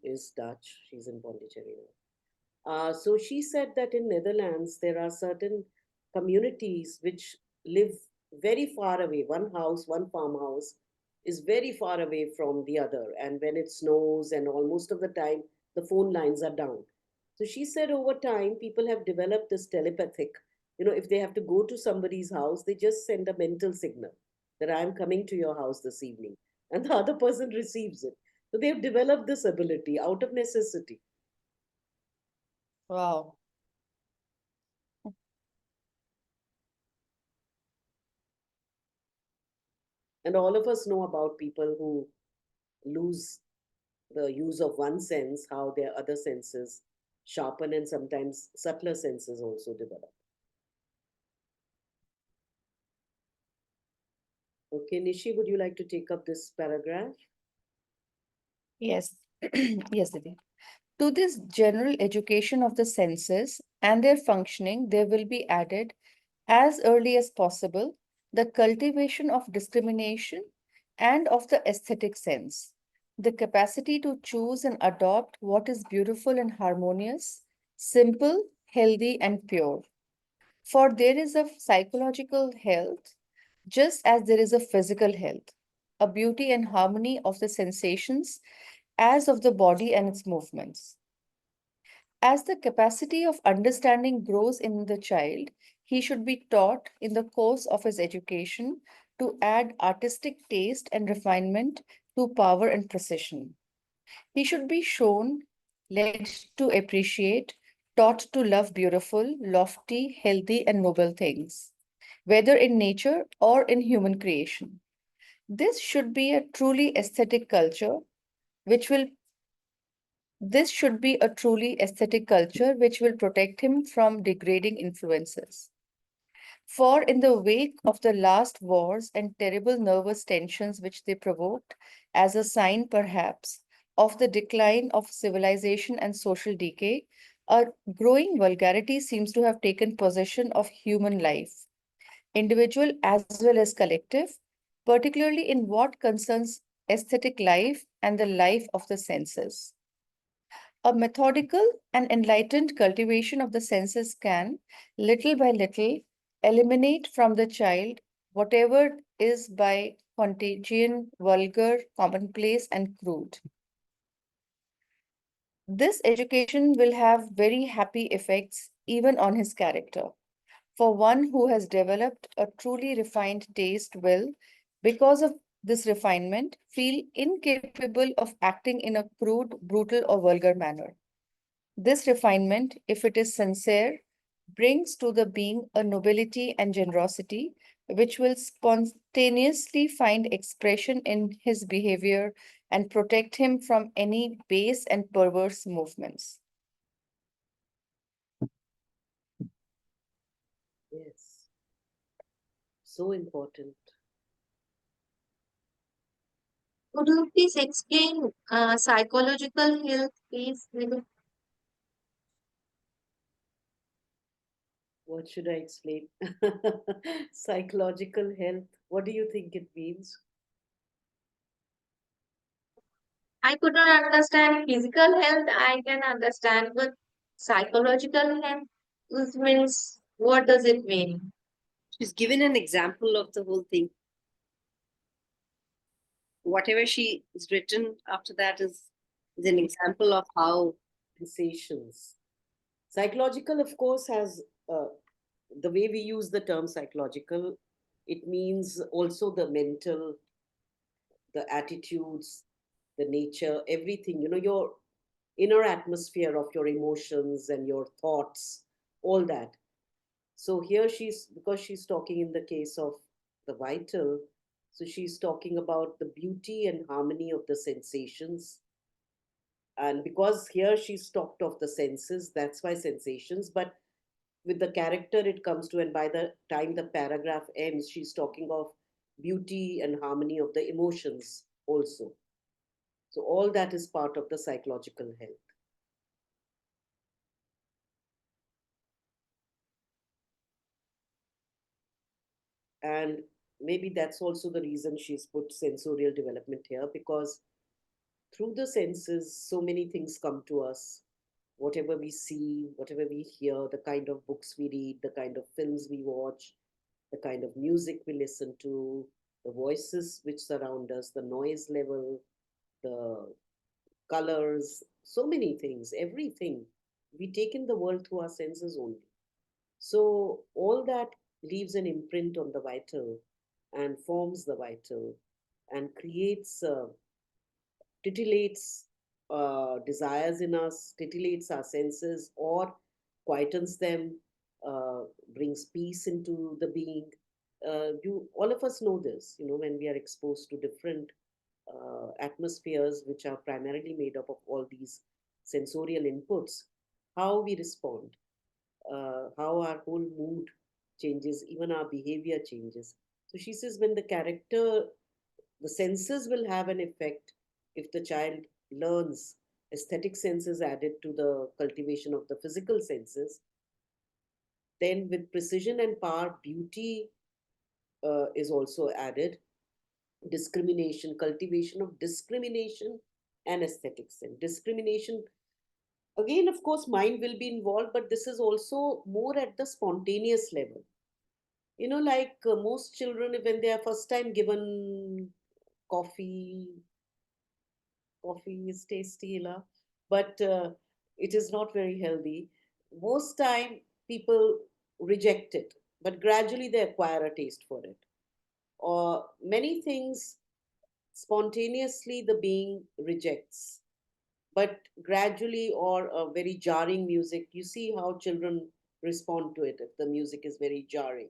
is Dutch. She's in Pondicherry now. So she said that in Netherlands, there are certain communities which live very far away. One house, one farmhouse is very far away from the other. And when it snows and almost of the time, the phone lines are down. So she said over time, people have developed this telepathic, if they have to go to somebody's house, they just send a mental signal that I'm coming to your house this evening. And the other person receives it. So they've developed this ability out of necessity. wow. And all of us know about people who lose the use of one sense, how their other senses sharpen and sometimes subtler senses also develop. Okay, Nishi, would you like to take up this paragraph? Yes, yes, Didi. To this general education of the senses and their functioning, there will be added, as early as possible, the cultivation of discrimination and of the aesthetic sense, the capacity to choose and adopt what is beautiful and harmonious, simple, healthy, and pure. For there is a psychological health just as there is a physical health, a beauty and harmony of the sensations as of the body and its movements. As the capacity of understanding grows in the child, he should be taught in the course of his education to add artistic taste and refinement to power and precision. He should be shown, led to appreciate, taught to love beautiful, lofty, healthy, and noble things, whether in nature or in human creation. This should be a truly aesthetic culture, which will this should be a truly aesthetic culture which will protect him from degrading influences. For in the wake of the last wars and terrible nervous tensions which they provoked, as a sign perhaps of the decline of civilization and social decay, a growing vulgarity seems to have taken possession of human life, individual as well as collective, particularly in what concerns aesthetic life and the life of the senses. A methodical and enlightened cultivation of the senses can, little by little, eliminate from the child whatever is by contagion, vulgar, commonplace, and crude. This education will have very happy effects even on his character. For one who has developed a truly refined taste will, because of this refinement, feel incapable of acting in a crude, brutal, or vulgar manner. This refinement, if it is sincere, brings to the being a nobility and generosity which will spontaneously find expression in his behavior and protect him from any base and perverse movements. Yes. So important. Could you please explain psychological health, please? What should I explain? Psychological health. What do you think it means? I could not understand physical health, I can understand, but psychological health means what does it mean? She's given an example of the whole thing. Whatever she is written after that is an example of how Sensations. Psychological, of course, has the way we use the term psychological, it means also the mental, the attitudes, the nature, everything, your inner atmosphere of your emotions and your thoughts, all that. So here because she's talking in the case of the vital, so she's talking about the beauty and harmony of the sensations. And because here she's talked of the senses, that's why sensations, but with the character it comes to, and by the time the paragraph ends, she's talking of beauty and harmony of the emotions also. So all that is part of the psychological health. And maybe that's also the reason she's put sensorial development here, because through the senses so many things come to us. Whatever we see, whatever we hear, the kind of books we read, the kind of films we watch, the kind of music we listen to, the voices which surround us, the noise level, the colors, so many things, everything. We take in the world through our senses only. So all that leaves an imprint on the vital and forms the vital and creates, titillates desires in us, titillates our senses, or quietens them, brings peace into the being. All of us know this, when we are exposed to different atmospheres, which are primarily made up of all these sensorial inputs, how we respond, how our whole mood changes, even our behavior changes. So she says when the character, the senses will have an effect if the child learns aesthetic senses added to the cultivation of the physical senses. Then, with precision and power, beauty is also added. Discrimination, cultivation of discrimination and aesthetics. And discrimination, again, of course, mind will be involved, but this is also more at the spontaneous level. Like most children, when they are first time given coffee, coffee is tasty, la, but it is not very healthy. Most time people reject it, but gradually they acquire a taste for it. Or many things spontaneously the being rejects, but gradually, or a very jarring music, you see how children respond to it if the music is very jarring.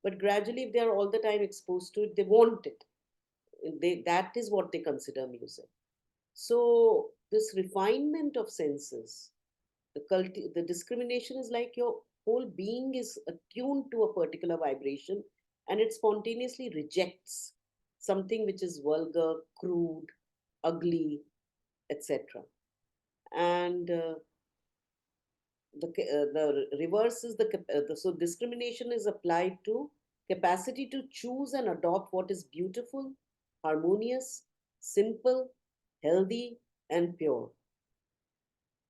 But gradually, if they are all the time exposed to it, they want it. that is what they consider music. So this refinement of senses, the discrimination is like your whole being is attuned to a particular vibration, and it spontaneously rejects something which is vulgar, crude, ugly, etc. And the reverse is so discrimination is applied to capacity to choose and adopt what is beautiful, harmonious, simple, healthy, and pure.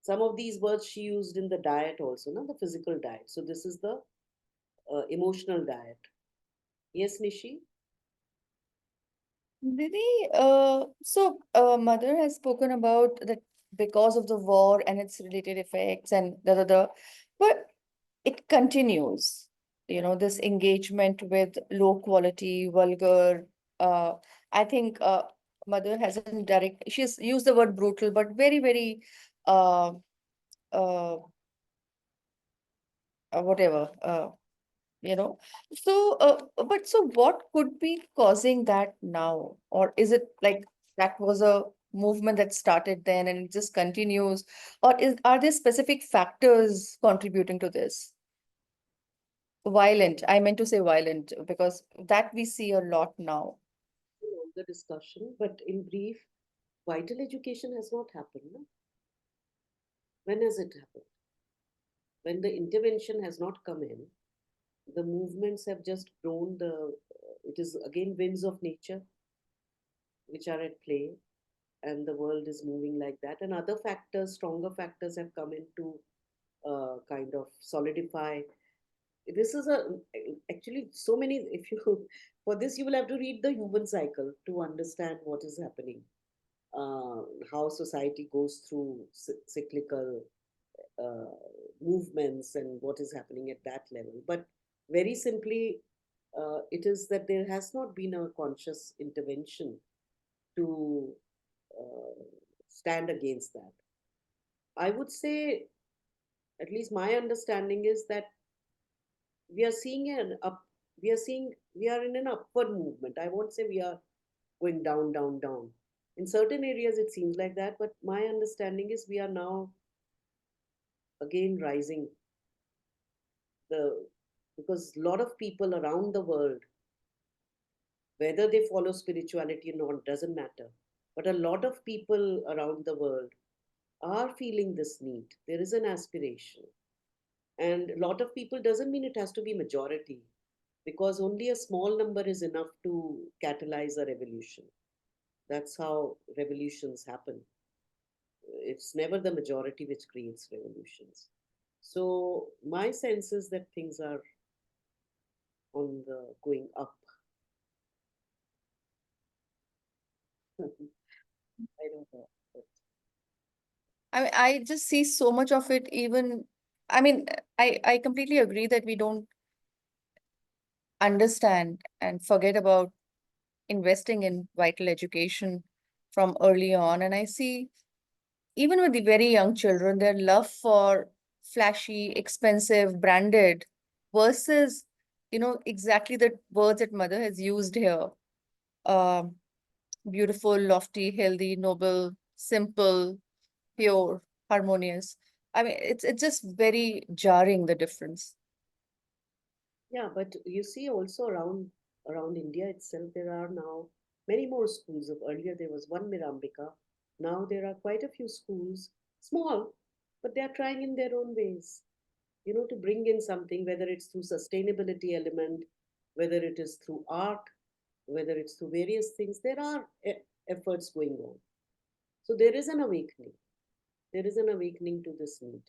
Some of these words she used in the diet also, no, the physical diet. So this is the emotional diet. Yes, Nishi. Didi, Mother has spoken about that because of the war and its related effects and but it continues, this engagement with low quality, vulgar, I think Mother hasn't she's used the word brutal, but very, very, uh, uh, whatever, so what could be causing that now? Or is it like that was a movement that started then and it just continues? Or are there specific factors contributing to this? Violent, I meant to say violent because that we see a lot now. Longer discussion, but in brief, vital education has not happened. No? When has it happened? When the intervention has not come in, the movements have just grown. It is again winds of nature which are at play, and the world is moving like that. And other factors, stronger factors, have come in to kind of solidify. This is actually so many. If you for this, you will have to read the human cycle to understand what is happening, how society goes through cyclical uh, movements and what is happening at that level. But very simply, it is that there has not been a conscious intervention to uh, stand against that. I would say, at least my understanding is that we are seeing an up. We are in an upward movement. I won't say we are going down, down, down. In certain areas, it seems like that, but my understanding is we are now again rising the because a lot of people around the world, whether they follow spirituality or not, doesn't matter. But a lot of people around the world are feeling this need. There is an aspiration. And a lot of people doesn't mean it has to be majority, because only a small number is enough to catalyze a revolution. That's how revolutions happen. It's never the majority which creates revolutions. So my sense is that things are on the going up. I don't know. But I just see so much of it even, I mean, I completely agree that we don't understand and forget about investing in vital education from early on. And I see even with the very young children, their love for flashy, expensive, branded versus, exactly the words that Mother has used here. Um, Beautiful, lofty, healthy, noble, simple, pure, harmonious. I mean, it's just very jarring, the difference. yeah, but you see also around India itself, there are now many more schools. Of earlier there was one Mirambika. Now there are quite a few schools, small, but they are trying in their own ways, to bring in something, whether it's through sustainability element, whether it is through art, whether it's through various things. There are efforts going on. So there is an awakening. There is an awakening to this need.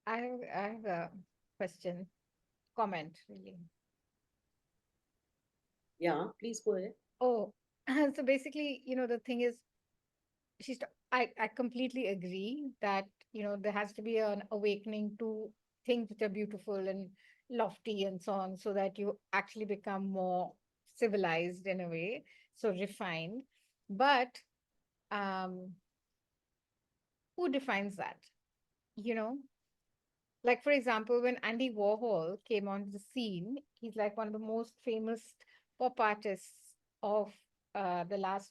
I have a question, comment really. Yeah, please go ahead. Oh, so basically, the thing is, I completely agree that, there has to be an awakening to things which are beautiful and lofty and so on, so that you actually become more civilized in a way, so refined. But um, who defines that? You know, like for example, when Andy Warhol came on the scene, he's like one of the most famous pop artists of the last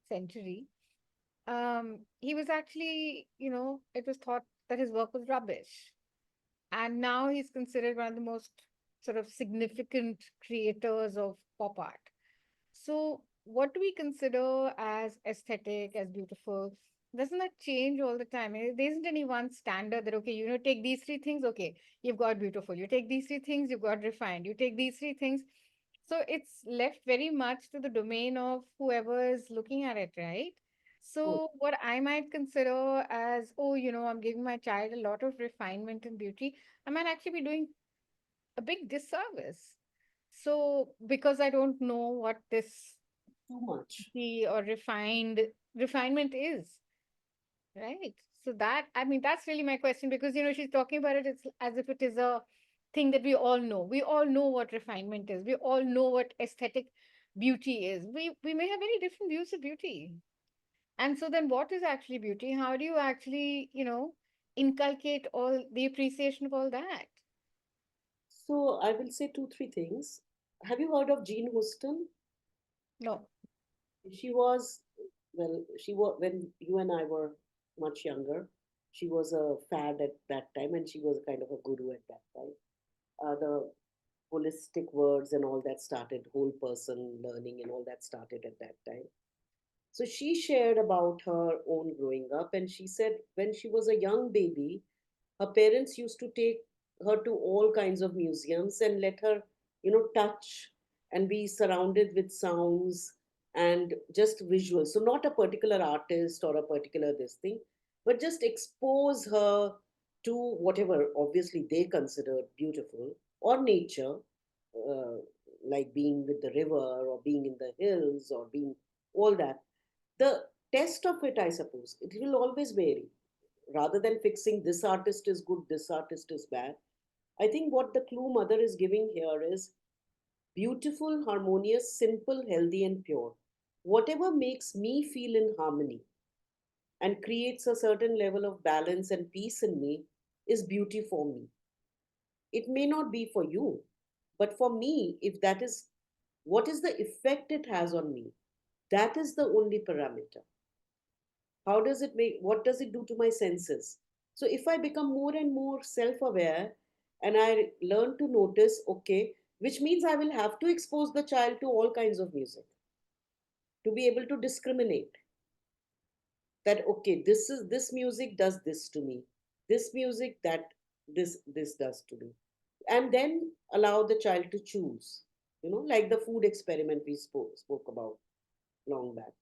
century, he was actually, it was thought that his work was rubbish. And now he's considered one of the most sort of significant creators of pop art. So, what do we consider as aesthetic, as beautiful? Doesn't that change all the time? There isn't any one standard that, okay, take these three things, okay, you've got beautiful. You take these three things, you've got refined. You take these three things. So, it's left very much to the domain of whoever is looking at it, right? So, what I might consider as, oh, I'm giving my child a lot of refinement and beauty, I might actually be doing a big disservice. So, because I don't know what this Too much. the or refinement is, right? So that's really my question, because she's talking about it, it's as if it is a thing that we all know. We all know what refinement is. We all know what aesthetic beauty is. We may have very different views of beauty. And so then what is actually beauty? How do you actually, inculcate all the appreciation of all that? So I will say two, three things. Have you heard of Jean Houston? No. She was, well, she was, when you and I were much younger, she was a fad at that time, and she was kind of a guru at that time. The holistic words and all that started, whole person learning and all that started at that time. So she shared about her own growing up, and she said when she was a young baby, her parents used to take her to all kinds of museums and let her, touch and be surrounded with sounds and just visuals. So, not a particular artist or a particular this thing, but just expose her to whatever obviously they considered beautiful or nature, uh, like being with the river or being in the hills or being all that. The test of it, I suppose, it will always vary. Rather than fixing this artist is good, this artist is bad, I think what the clue mother is giving here is beautiful, harmonious, simple, healthy, and pure. Whatever makes me feel in harmony and creates a certain level of balance and peace in me is beauty for me. It may not be for you, but for me, if that is what is the effect it has on me, that is the only parameter. How does it make, what does it do to my senses? So if I become more and more self aware and I learn to notice, okay, which means I will have to expose the child to all kinds of music to be able to discriminate that, okay, this music does this to me, this music that this does to me, and then allow the child to choose, like the food experiment we spoke about long back.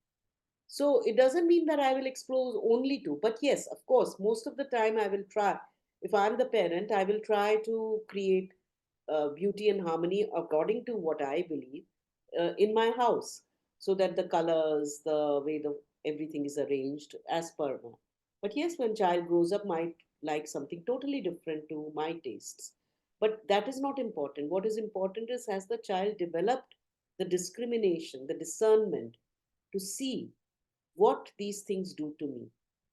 So it doesn't mean that I will explore only two, but yes, of course, most of the time I will try. If I'm the parent, I will try to create beauty and harmony according to what I believe in my house, so that the colors, the way the everything is arranged as per my. But yes, when child grows up, might like something totally different to my tastes. But that is not important. What is important is, has the child developed the discrimination, the discernment to see what these things do to me,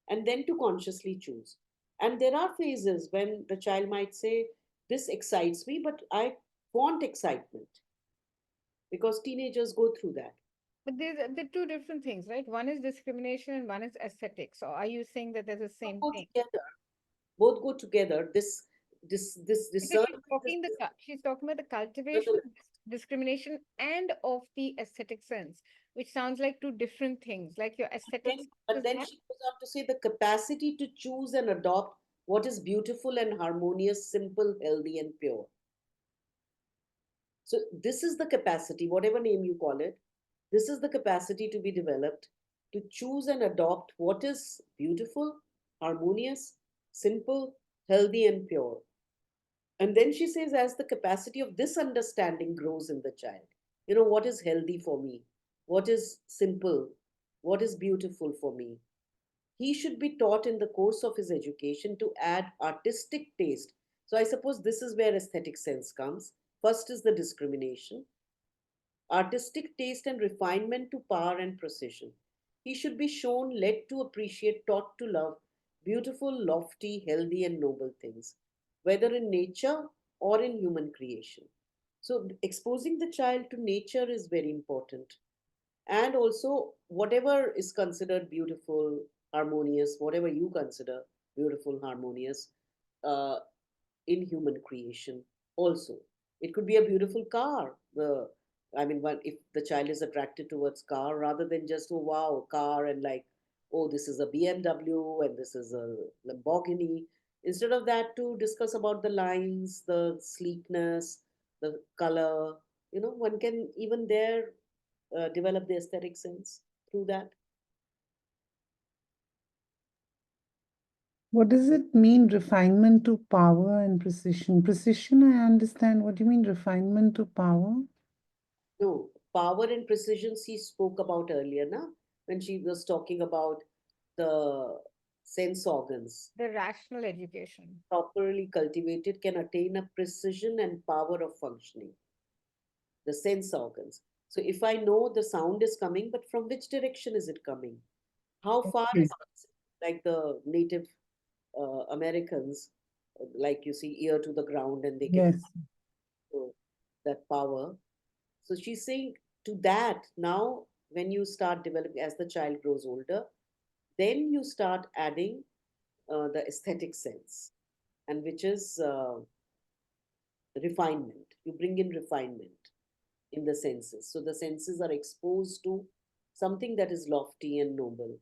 and then to consciously choose. And there are phases when the child might say, this excites me, but I want excitement, because teenagers go through that. But they're two different things, right? One is discrimination and one is aesthetics. So are you saying that there's the Both same go thing? together. Both go together. This Because discernment is she's talking about the cultivation nonetheless. of discrimination and of the aesthetic sense, which sounds like two different things. Like your aesthetic sense But is then what? she goes on to say the capacity to choose and adopt what is beautiful and harmonious, simple, healthy, and pure. So this is the capacity, whatever name you call it, this is the capacity to be developed to choose and adopt what is beautiful, harmonious, simple, healthy, and pure. And then she says, as the capacity of this understanding grows in the child, what is healthy for me? What is simple? What is beautiful for me? He should be taught in the course of his education to add artistic taste. So I suppose this is where aesthetic sense comes. First is the discrimination, artistic taste and refinement to power and precision. He should be shown, led to appreciate, taught to love beautiful, lofty, healthy, and noble things, whether in nature or in human creation. So, exposing the child to nature is very important. and also whatever is considered beautiful, harmonious, whatever you consider beautiful, harmonious, uh, in human creation also. It could be a beautiful car. I mean, if the child is attracted towards car rather than just, oh wow, car, and like, oh, this is a BMW and this is a Lamborghini. Instead of that, to discuss about the lines, the sleekness, the color, one can even there develop the aesthetic sense through that. What does it mean, refinement to power and precision? Precision, I understand. What do you mean, refinement to power? No, power and precision she spoke about earlier, na? When she was talking about the sense organs. The rational education. Properly cultivated can attain a precision and power of functioning, the sense organs. So if I know the sound is coming, but from which direction is it coming? How far Okay. is it? Like the native Americans, like you see, ear to the ground, and they can Yes. feel that power. So she's saying to that now, when you start developing as the child grows older, then you start adding the aesthetic sense, and which is refinement. You bring in refinement in the senses. So the senses are exposed to something that is lofty and noble.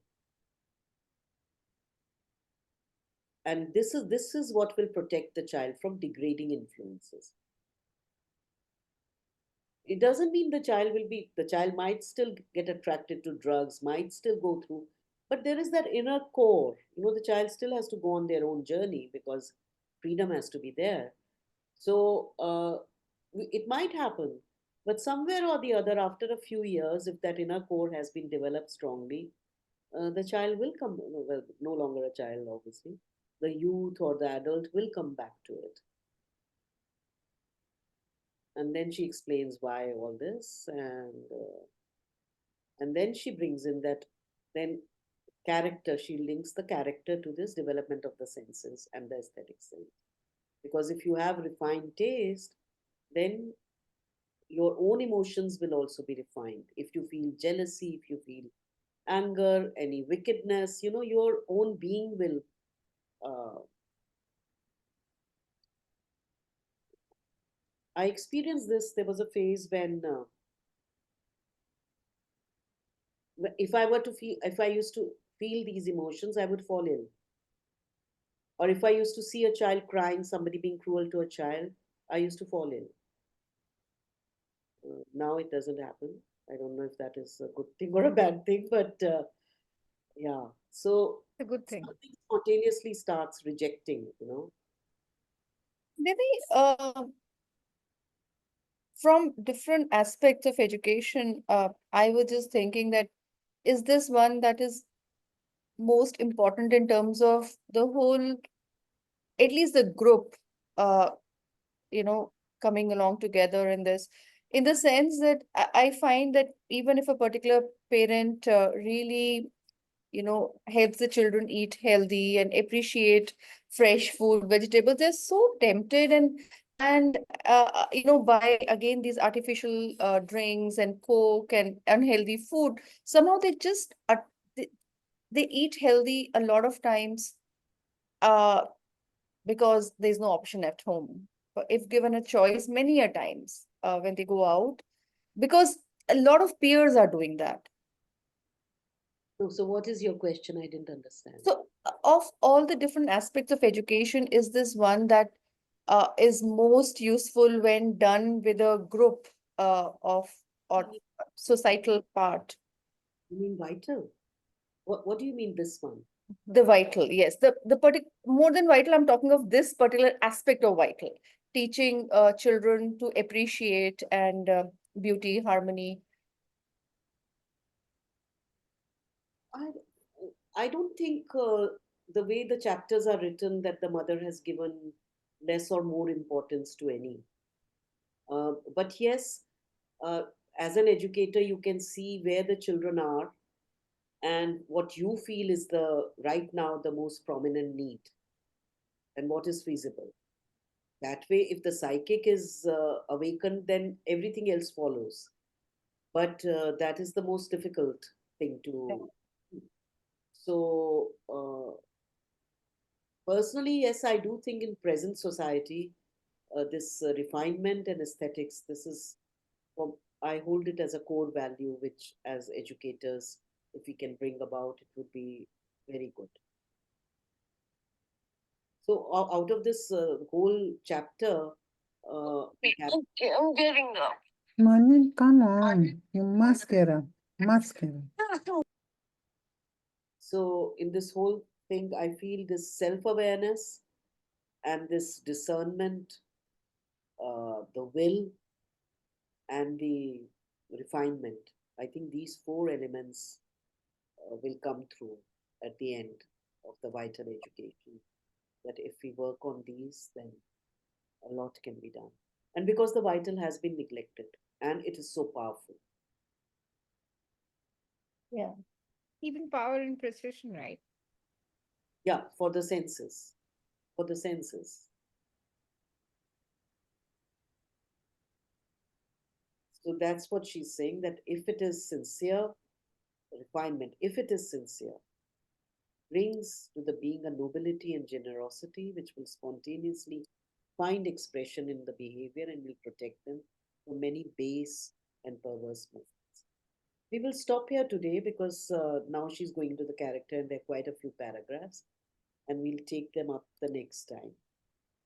And this is what will protect the child from degrading influences. It doesn't mean the child might still get attracted to drugs, might still go through, but there is that inner core. The child still has to go on their own journey because freedom has to be there. So it might happen, but somewhere or the other, after a few years, if that inner core has been developed strongly, the child will come, well, no longer a child, obviously. The youth or the adult will come back to it. And then she explains why all this, and then she brings in that then character. She links the character to this development of the senses and the aesthetic sense. Because if you have refined taste, then your own emotions will also be refined. If you feel jealousy, if you feel anger, any wickedness, your own being will. I experienced this. There was a phase when, if I used to feel these emotions, I would fall ill. Or if I used to see a child crying, somebody being cruel to a child, I used to fall ill. Now it doesn't happen. I don't know if that is a good thing or a bad thing, but yeah. So It's a good thing. something spontaneously starts rejecting. Maybe from different aspects of education, I was just thinking that is this one that is most important in terms of the whole, at least the group, uh, you know, coming along together in this, in the sense that I find that even if a particular parent really, helps the children eat healthy and appreciate fresh food, vegetables, they're so tempted and buy again these artificial drinks and coke and unhealthy food. Somehow they, they eat healthy a lot of times uh, because there's no option at home. But if given a choice, many a times when they go out, because a lot of peers are doing that. No, so what is your question? I didn't understand. So, of all the different aspects of education, is this one that is most useful when done with a group of or societal part? You mean vital? What do you mean this one? The vital, yes. More than vital, I'm talking of this particular aspect of vital, teaching children to appreciate and beauty, harmony. I I don't think the way the chapters are written that the mother has given less or more importance to any. But yes, uh, as an educator, you can see where the children are and what you feel is the right now the most prominent need and what is feasible. That way, if the psychic is awakened, then everything else follows. But that is the most difficult thing to. So, personally, yes, I do think in present society, this refinement and aesthetics, this is, I hold it as a core value, which as educators, if we can bring about, it would be very good. So, out of this whole chapter, we have, I'm getting up. Manyan, come on. You must get up. Must get up. so in this whole thing, I feel this self-awareness and this discernment, the will and the refinement. I think these four elements will come through at the end of the vital education. That if we work on these, then a lot can be done. And because the vital has been neglected and it is so powerful. Yeah. Even power and precision, right? Yeah, for the senses. For the senses. So that's what she's saying, that if it is sincere, refinement, if it is sincere, brings to the being a nobility and generosity which will spontaneously find expression in the behavior and will protect them from many base and perverse movements. We will stop here today because now she's going to the character and there are quite a few paragraphs and we'll take them up the next time.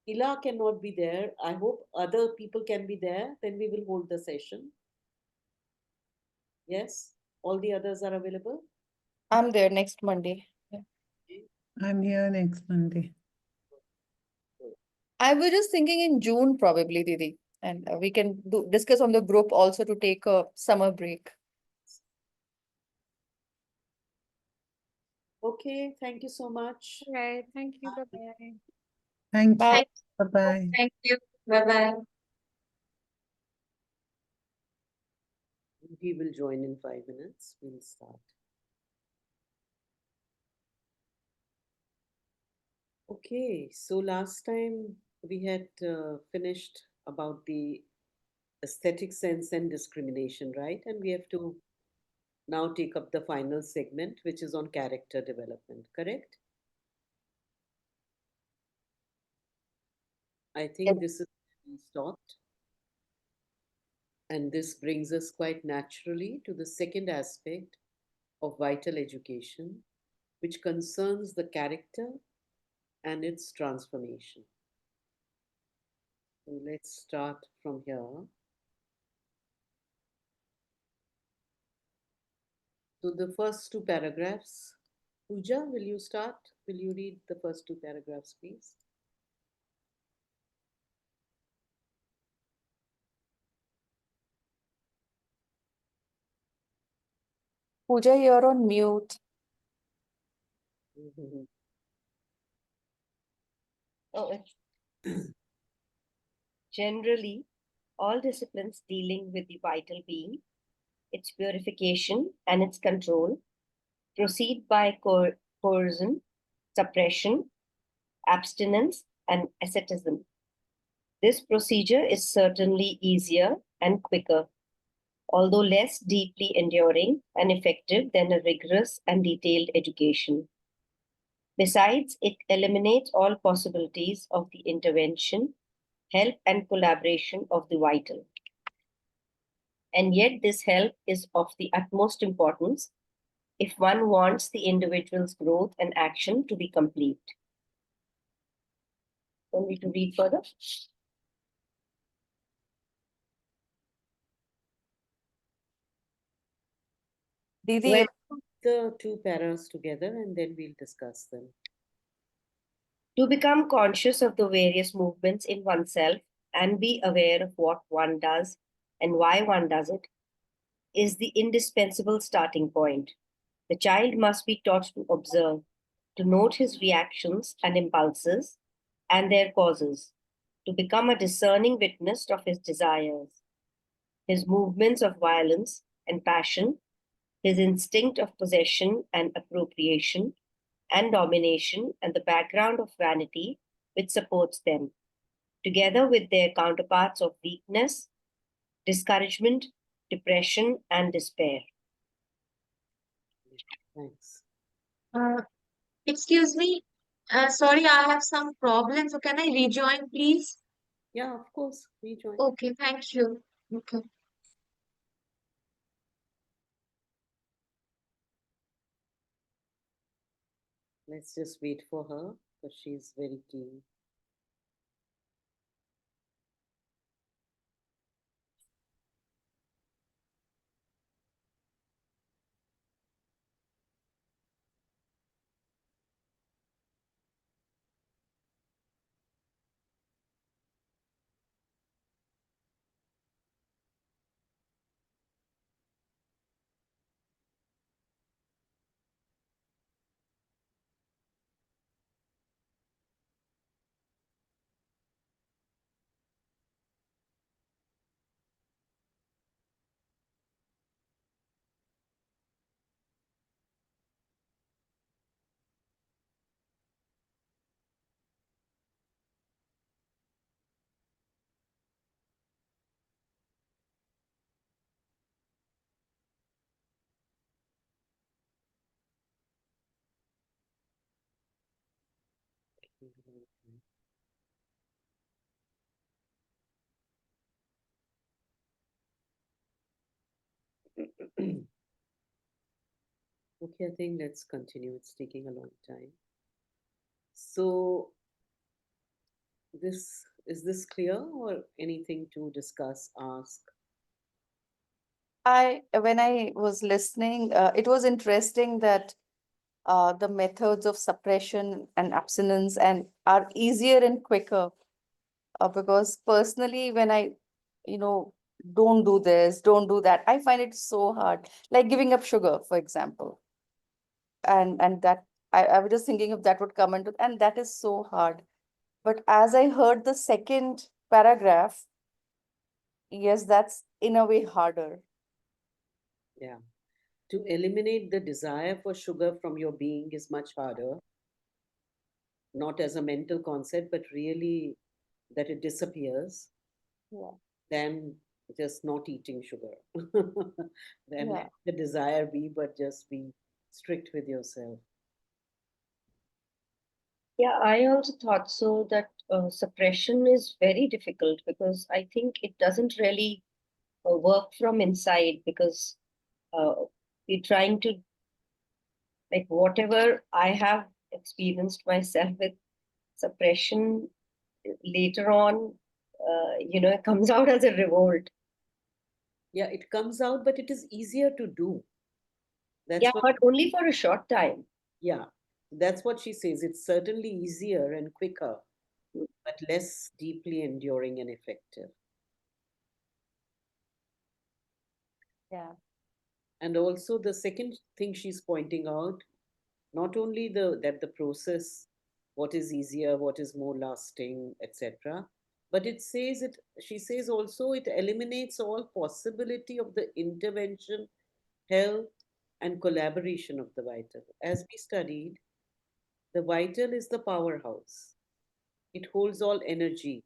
Ila cannot be there. I hope other people can be there. Then we will hold the session. Yes? All the others are available? I'm there next Monday. Yeah. I'm here next Monday. I was just thinking in June probably, Didi, and we can discuss on the group also to take a summer break. Okay, thank you so much. Right. Thank you. Bye-bye. Thank Bye. you. Bye-bye. Thank you. Bye-bye. He will join in 5 minutes. We'll start. Okay, so last time we had finished about the aesthetic sense and discrimination, right? And we have to now take up the final segment, which is on character development, correct? I think this is where we stopped. And this brings us quite naturally to the second aspect of vital education, which concerns the character and its transformation. So let's start from here. So the first two paragraphs, Pooja, will you start? Will you read the first two paragraphs, please? Pooja, you're on mute. Generally, all disciplines dealing with the vital being, its purification, and its control proceed by coercion, suppression, abstinence, and asceticism. This procedure is certainly easier and quicker, although less deeply enduring and effective than a rigorous and detailed education. Besides, it eliminates all possibilities of the intervention, help, and collaboration of the vital. And yet, this help is of the utmost importance if one wants the individual's growth and action to be complete. Want me to read further? Didi, Well, The two paras together and then we'll discuss them. to become conscious of the various movements in oneself and be aware of what one does and why one does it is the indispensable starting point. The child must be taught to observe, to note his reactions and impulses and their causes, to become a discerning witness of his desires, his movements of violence and passion, his instinct of possession and appropriation and domination, and the background of vanity which supports them, together with their counterparts of weakness, discouragement, depression, and despair. Thanks. Excuse me. Sorry, I have some problems. So can I rejoin, please? Yeah, of course, rejoin. Okay, thank you. Okay. Let's just wait for her because she's very keen. Okay, I think let's continue. It's taking a long time. So, is this clear or anything to discuss, ask? When I was listening, it was interesting that the methods of suppression and abstinence and are easier and quicker. Because personally, when I, you know, don't do this, don't do that, I find it so hard. Like giving up sugar, for example. And that I was just thinking if that would come into, and that is so hard. But as I heard the second paragraph, yes, that's in a way harder. Yeah. To eliminate the desire for sugar from your being is much harder, not as a mental concept, but really that it disappears, Yeah. than just not eating sugar. Then Yeah. let the desire be, but just be strict with yourself. Yeah, I also thought so that suppression is very difficult because I think it doesn't really work from inside because uh, we're trying to, like, whatever I have experienced myself with suppression later on, it comes out as a revolt. Yeah, it comes out, but it is easier to do. That's Yeah, what, but only for a short time. yeah, that's what she says. It's certainly easier and quicker, but less deeply enduring and effective. Yeah. And also the second thing she's pointing out, not only the process, what is easier, what is more lasting, etc., but she says also it eliminates all possibility of the intervention, help, and collaboration of the vital. As we studied, the vital is the powerhouse. It holds all energy.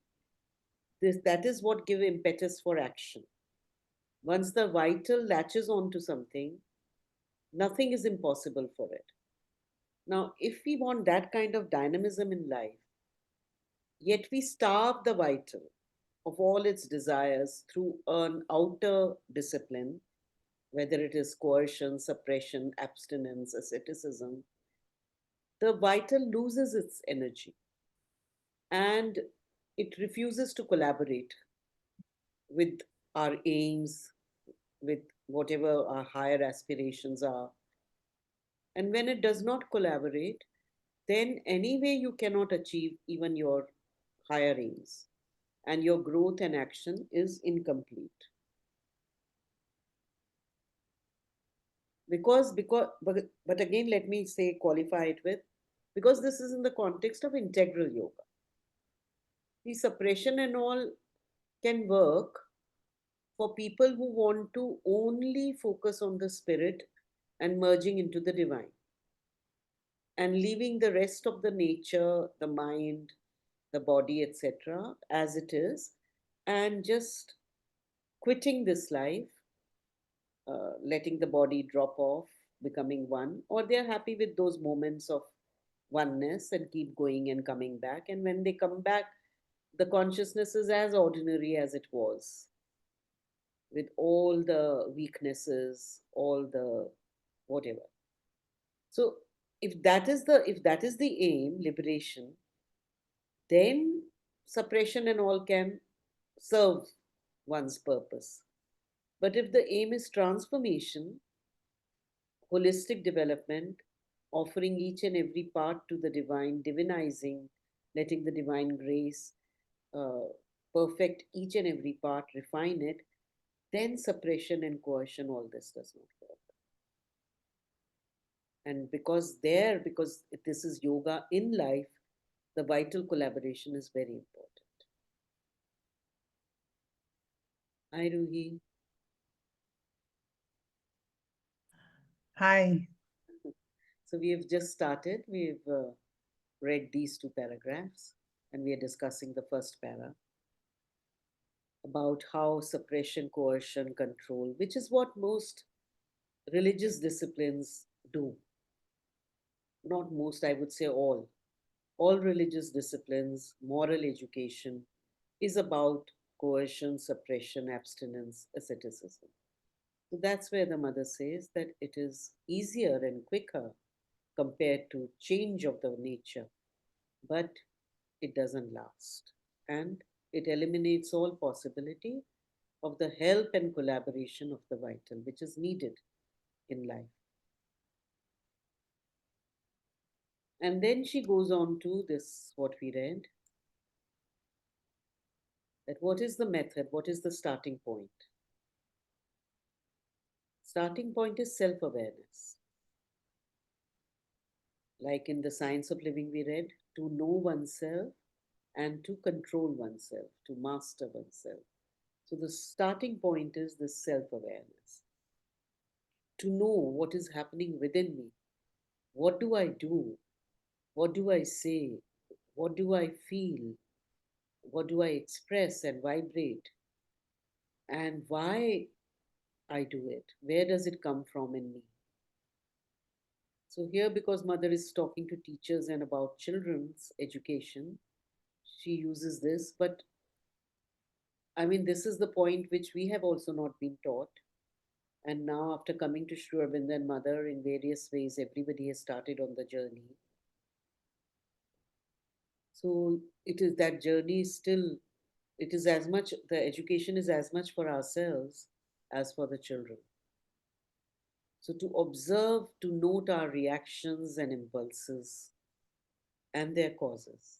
That is what gives impetus for action. Once the vital latches onto something, nothing is impossible for it. Now, if we want that kind of dynamism in life, yet we starve the vital of all its desires through an outer discipline, whether it is coercion, suppression, abstinence, asceticism, the vital loses its energy and it refuses to collaborate with our aims, with whatever our higher aspirations are. And when it does not collaborate, then anyway you cannot achieve even your higher aims, and your growth and action is incomplete. But again, let me say, qualify it with, because this is in the context of integral yoga. The suppression and all can work for people who want to only focus on the spirit and merging into the divine and leaving the rest of the nature, the mind, the body, etc., as it is, and just quitting this life letting the body drop off, becoming one, or they're happy with those moments of oneness and keep going and coming back. And when they come back, the consciousness is as ordinary as it was, with all the weaknesses, all the whatever. So if that is the aim, liberation, then suppression and all can serve one's purpose. But if the aim is transformation, holistic development, offering each and every part to the divine, divinizing, letting the divine grace uh, perfect each and every part, refine it, then suppression and coercion, all this does not work. And because this is yoga in life, the vital collaboration is very important. Hi, Ruhi. Hi. So we have just started. We've read these two paragraphs, and we are discussing the first para about how suppression, coercion, control, which is what most religious disciplines do. Not most, I would say all. All religious disciplines, moral education is about coercion, suppression, abstinence, asceticism. So that's where the mother says that it is easier and quicker compared to change of the nature, but it doesn't last. And it eliminates all possibility of the help and collaboration of the vital, which is needed in life. And then she goes on to this, what we read, that what is the method, what is the starting point? Starting point is self awareness. Like in the Science of Living, we read to know oneself and to control oneself, to master oneself. So the starting point is this self awareness. To know what is happening within me. What do I do? What do I say? What do I feel? What do I express and vibrate? And why I do it? Where does it come from in me? So, here, because mother is talking to teachers and about children's education, she uses this. But I mean, this is the point which we have also not been taught. And now, after coming to Sri Aurobindo and mother in various ways, everybody has started on the journey. So, it is that journey is still, it is as much, the education is as much for ourselves as for the children. So, to observe, to note our reactions and impulses and their causes,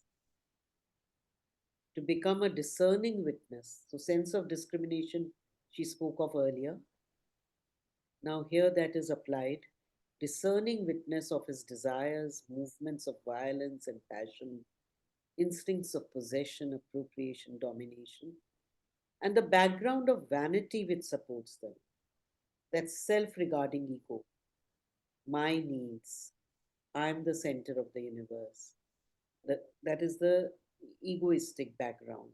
to become a discerning witness. So, sense of discrimination she spoke of earlier. Now, here that is applied, discerning witness of his desires, movements of violence and passion, instincts of possession, appropriation, domination, and the background of vanity which supports them. That's self regarding ego. My needs. I'm the center of the universe. That is the egoistic background,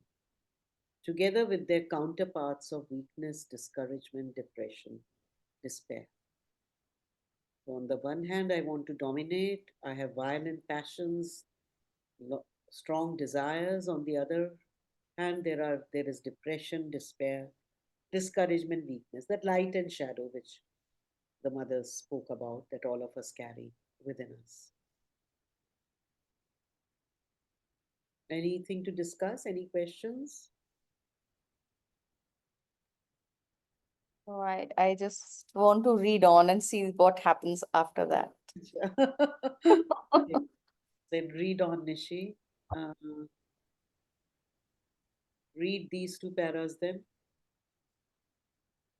together with their counterparts of weakness, discouragement, depression, despair. So on the one hand, I want to dominate, I have violent passions, strong desires. On the other hand, there is depression, despair, discouragement, weakness, that light and shadow which the mothers spoke about, that all of us carry within us. Anything to discuss? Any questions? All right, I just want to read on and see what happens after that. Okay. Then read on, Nishi. Read these two paras then.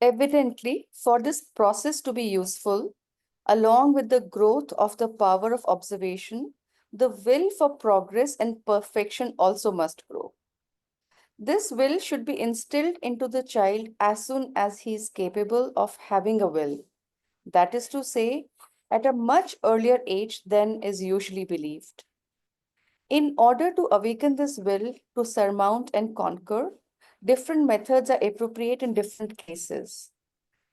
Evidently, for this process to be useful, along with the growth of the power of observation, the will for progress and perfection also must grow. This will should be instilled into the child as soon as he is capable of having a will. That is to say, at a much earlier age than is usually believed. In order to awaken this will to surmount and conquer, different methods are appropriate in different cases.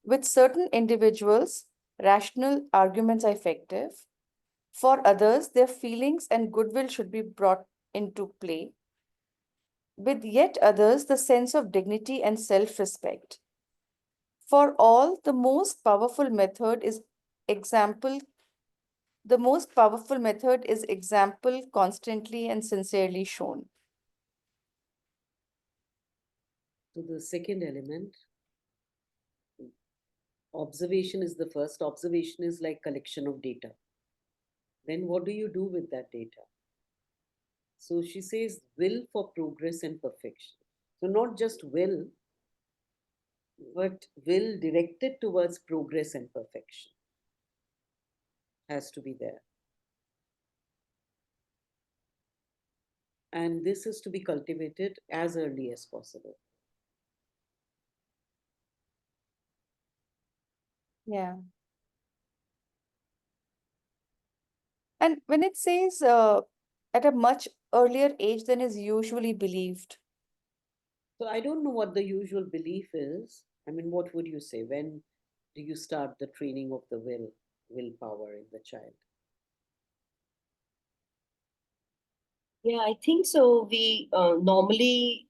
With certain individuals, rational arguments are effective. For others, their feelings and goodwill should be brought into play. With yet others, the sense of dignity and self respect. For all, example. The most powerful method is example constantly and sincerely shown. So the second element, observation is the first. Observation is like collection of data. Then what do you do with that data? So she says will for progress and perfection. So not just will, but will directed towards progress and perfection has to be there. And this is to be cultivated as early as possible. Yeah. And when it says at a much earlier age than is usually believed, So I don't know what the usual belief is. I mean, what would you say? When do you start the training of the willpower in the child? Yeah, I think so. We normally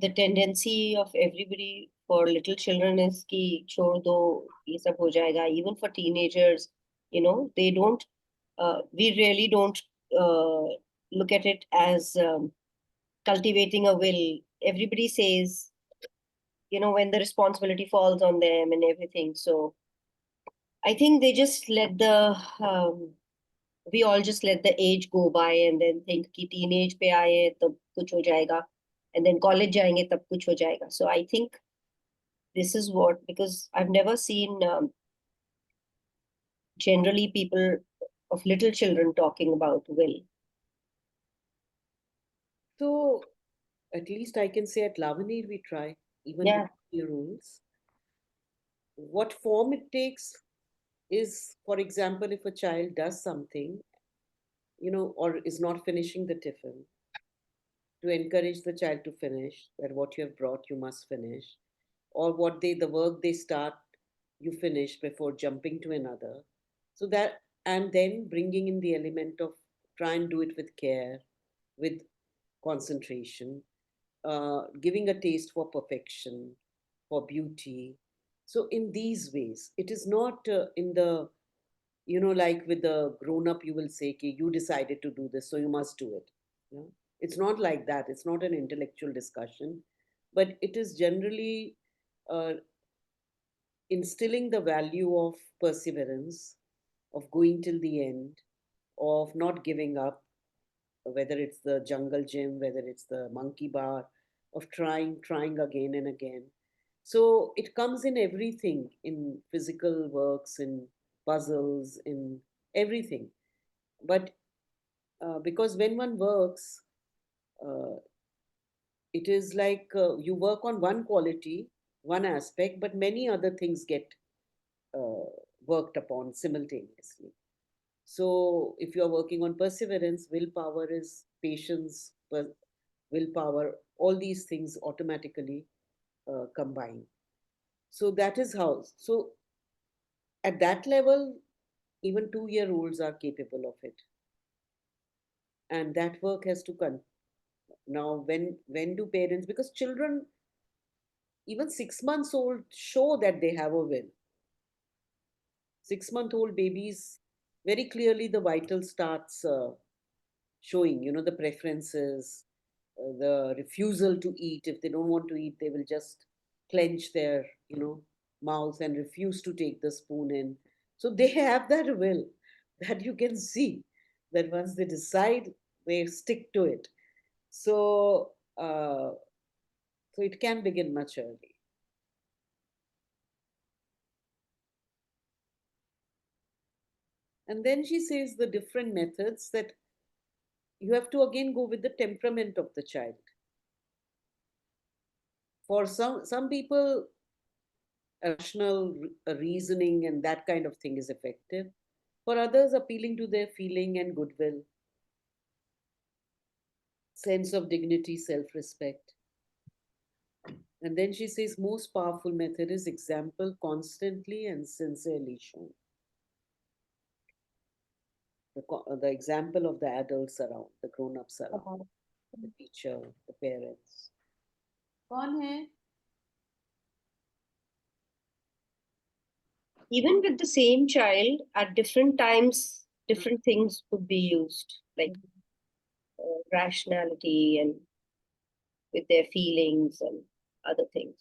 the tendency of everybody for little children is ki chhod do, ye sab ho jayega. Even for teenagers, they don't. We really don't look at it as cultivating a will. Everybody says, when the responsibility falls on them and everything. So I think they just let we all just let the age go by and then think कि teenage पे आए तब कुछ हो जाएगा and then college जाएंगे तब कुछ हो जाएगा. So I think this is what, because I've never seen generally people of little children talking about will. So at least I can say at Lavanir we try, even Yeah. with the rules. What form it takes is, for example, if a child does something, or is not finishing the tiffin, to encourage the child to finish, that what you have brought, you must finish, or the work they start, you finish before jumping to another. So that, and then bringing in the element of try and do it with care, with concentration, giving a taste for perfection, for beauty. So in these ways, it is not in the, like with the grown up, you will say, "Ki, you decided to do this, so you must do it." You know? It's not like that. It's not an intellectual discussion, but it is generally uh, instilling the value of perseverance, of going till the end, of not giving up, whether it's the jungle gym, whether it's the monkey bar, of trying again and again. So it comes in everything, in physical works, in puzzles, in everything. But because when one works, uh, it is like you work on one quality, one aspect, but many other things get uh, worked upon simultaneously. So if you are working on perseverance, willpower is patience, willpower, all these things automatically combine. So that is how. So at that level, even 2-year-olds are capable of it, and that work has to come. Now, when do parents? Because children, even 6 months old, show that they have a will. 6-month-old babies, very clearly the vital starts showing. The preferences, the refusal to eat. If they don't want to eat, they will just clench their, mouth and refuse to take the spoon in. So they have that will that you can see that once they decide, they stick to it. So, so it can begin much early. And then she says the different methods that you have to again go with the temperament of the child. For some people, rational reasoning and that kind of thing is effective. For others, appealing to their feeling and goodwill, sense of dignity, self respect. And then she says, most powerful method is example constantly and sincerely shown. The example of the adults around, the grown-ups around, the teacher, the parents. कौन है? Even with the same child, at different times, different things would be used, like rationality and with their feelings and other things.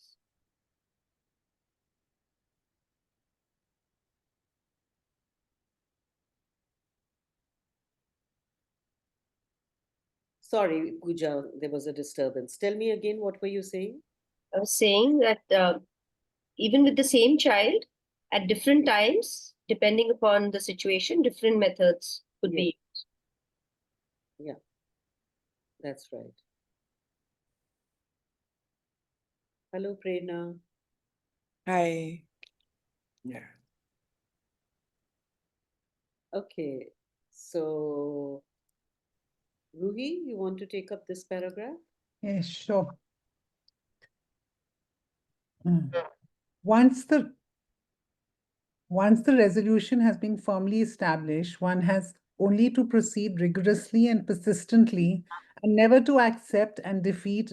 Sorry, Pooja, there was a disturbance. Tell me again, what were you saying? I was saying that even with the same child, at different times, depending upon the situation, different methods could be. Yeah, that's right. Hello, Prerna. Hi. Yeah. Okay, so Ruhi, you want to take up this paragraph? Yes, sure. Mm. Once the resolution has been firmly established, one has only to proceed rigorously and persistently and never to accept and defeat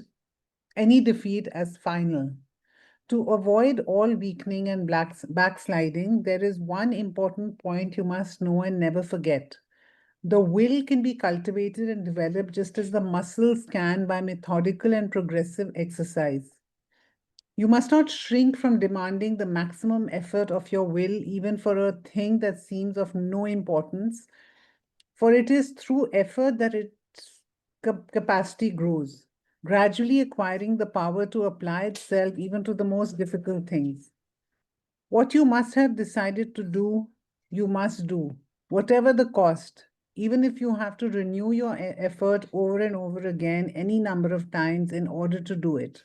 any defeat as final. To avoid all weakening and backsliding, there is one important point you must know and never forget. The will can be cultivated and developed just as the muscles can by methodical and progressive exercise. You must not shrink from demanding the maximum effort of your will, even for a thing that seems of no importance, for it is through effort that its capacity grows, gradually acquiring the power to apply itself even to the most difficult things. What you must have decided to do, you must do, whatever the cost, even if you have to renew your effort over and over again any number of times in order to do it.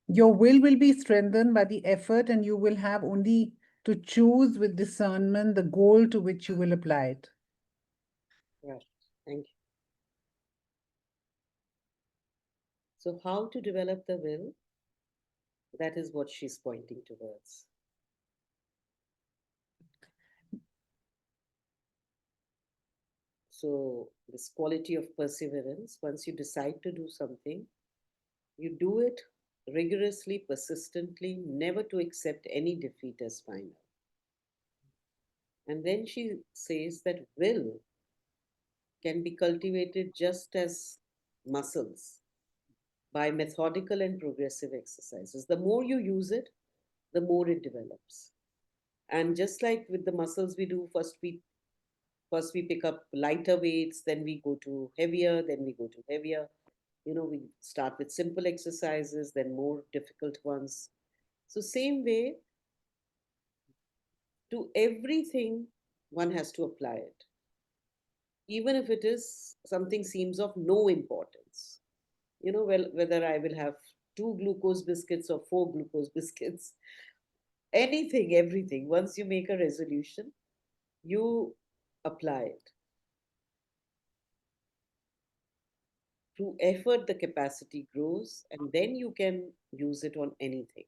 Your will be strengthened by the effort, and you will have only to choose with discernment the goal to which you will apply it. Right, thank you. So how to develop the will? That is what she's pointing towards. So this quality of perseverance, once you decide to do something, you do it rigorously, persistently, never to accept any defeat as final. And then she says that will can be cultivated just as muscles by methodical and progressive exercises. The more you use it, the more it develops. And just like with the muscles we do, first we pick up lighter weights, then we go to heavier, then we go to heavier. We start with simple exercises, then more difficult ones. So same way, to everything, one has to apply it. Even if it is something seems of no importance. Well, whether I will have 2 glucose biscuits or 4 glucose biscuits, anything, everything. Once you make a resolution, you apply it. Through effort, the capacity grows, and then you can use it on anything.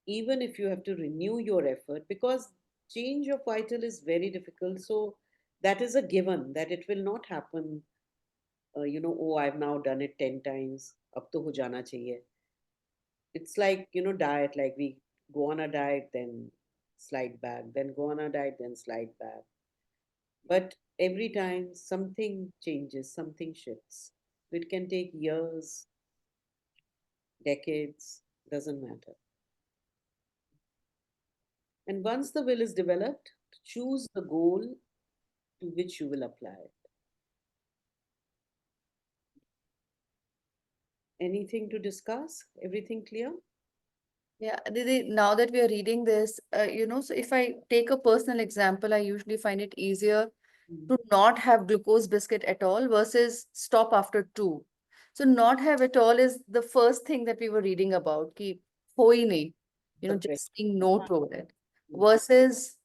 Even if you have to renew your effort, because change of vital is very difficult. So that is a given that it will not happen. Oh, I've now done it 10 times. Ab to ho jana chahiye. It's like, diet, like we go on a diet, then slide back, then go on a diet, then slide back. But every time something changes, something shifts. It can take years, decades, doesn't matter. And once the will is developed, choose the goal to which you will apply it. Anything to discuss? Everything clear? Yeah, Didi, now that we are reading this, so if I take a personal example, I usually find it easier to not have glucose biscuit at all versus stop after 2. So not have at all is the first thing that we were reading about, ki ho hi nahi, Suppress. just saying no to it versus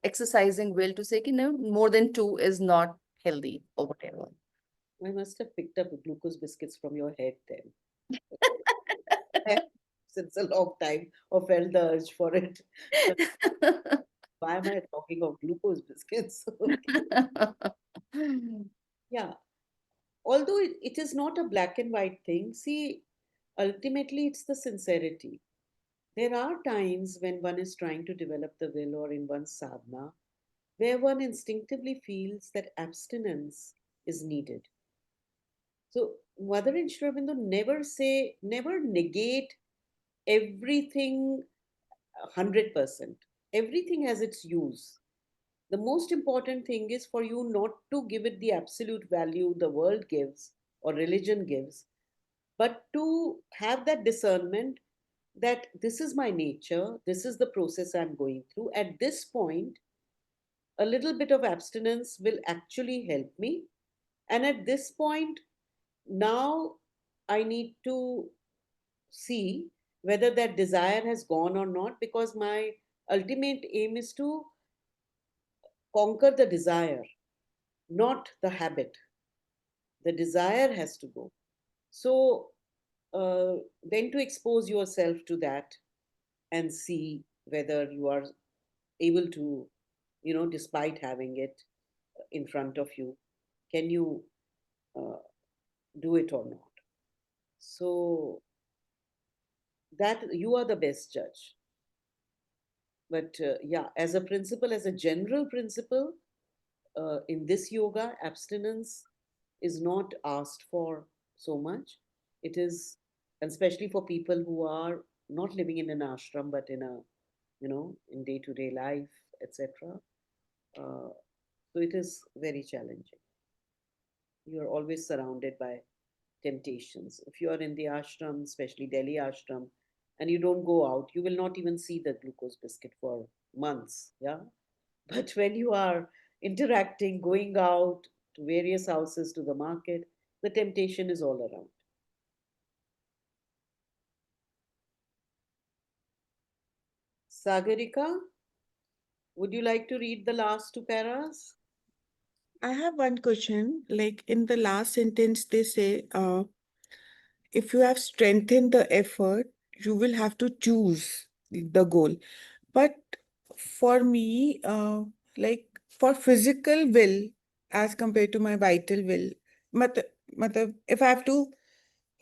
exercising will to say ki no, more than 2 is not healthy or whatever. I must have picked up glucose biscuits from your head then. Since a long time, or felt the urge for it. Why am I talking of glucose biscuits? Yeah. Although it is not a black and white thing, see, ultimately it's the sincerity. There are times when one is trying to develop the will or in one's sadhana, where one instinctively feels that abstinence is needed. So, Mother and Shri Aurobindo never negate everything 100%. Everything has its use. The most important thing is for you not to give it the absolute value the world gives or religion gives, but to have that discernment that this is my nature, this is the process I'm going through. At this point, a little bit of abstinence will actually help me. And at this point, now I need to see whether that desire has gone or not, because my ultimate aim is to conquer the desire, not the habit. The desire has to go. So, then to expose yourself to that and see whether you are able to, despite having it in front of you, can you uh, do it or not? So, that you are the best judge. But yeah, as a principle, as a general principle, in this yoga, abstinence is not asked for so much. It is, and especially for people who are not living in an ashram, but in a, in day to day life, etc. So it is very challenging. You are always surrounded by temptations. If you are in the ashram, especially Delhi ashram, and you don't go out, you will not even see the glucose biscuit for months. Yeah. But when you are interacting, going out to various houses, to the market, the temptation is all around. Sagarika, would you like to read the last two paras? I have one question. Like in the last sentence, they say, if you have strengthened the effort, you will have to choose the goal. But for me, like for physical will, as compared to my vital will, if I have to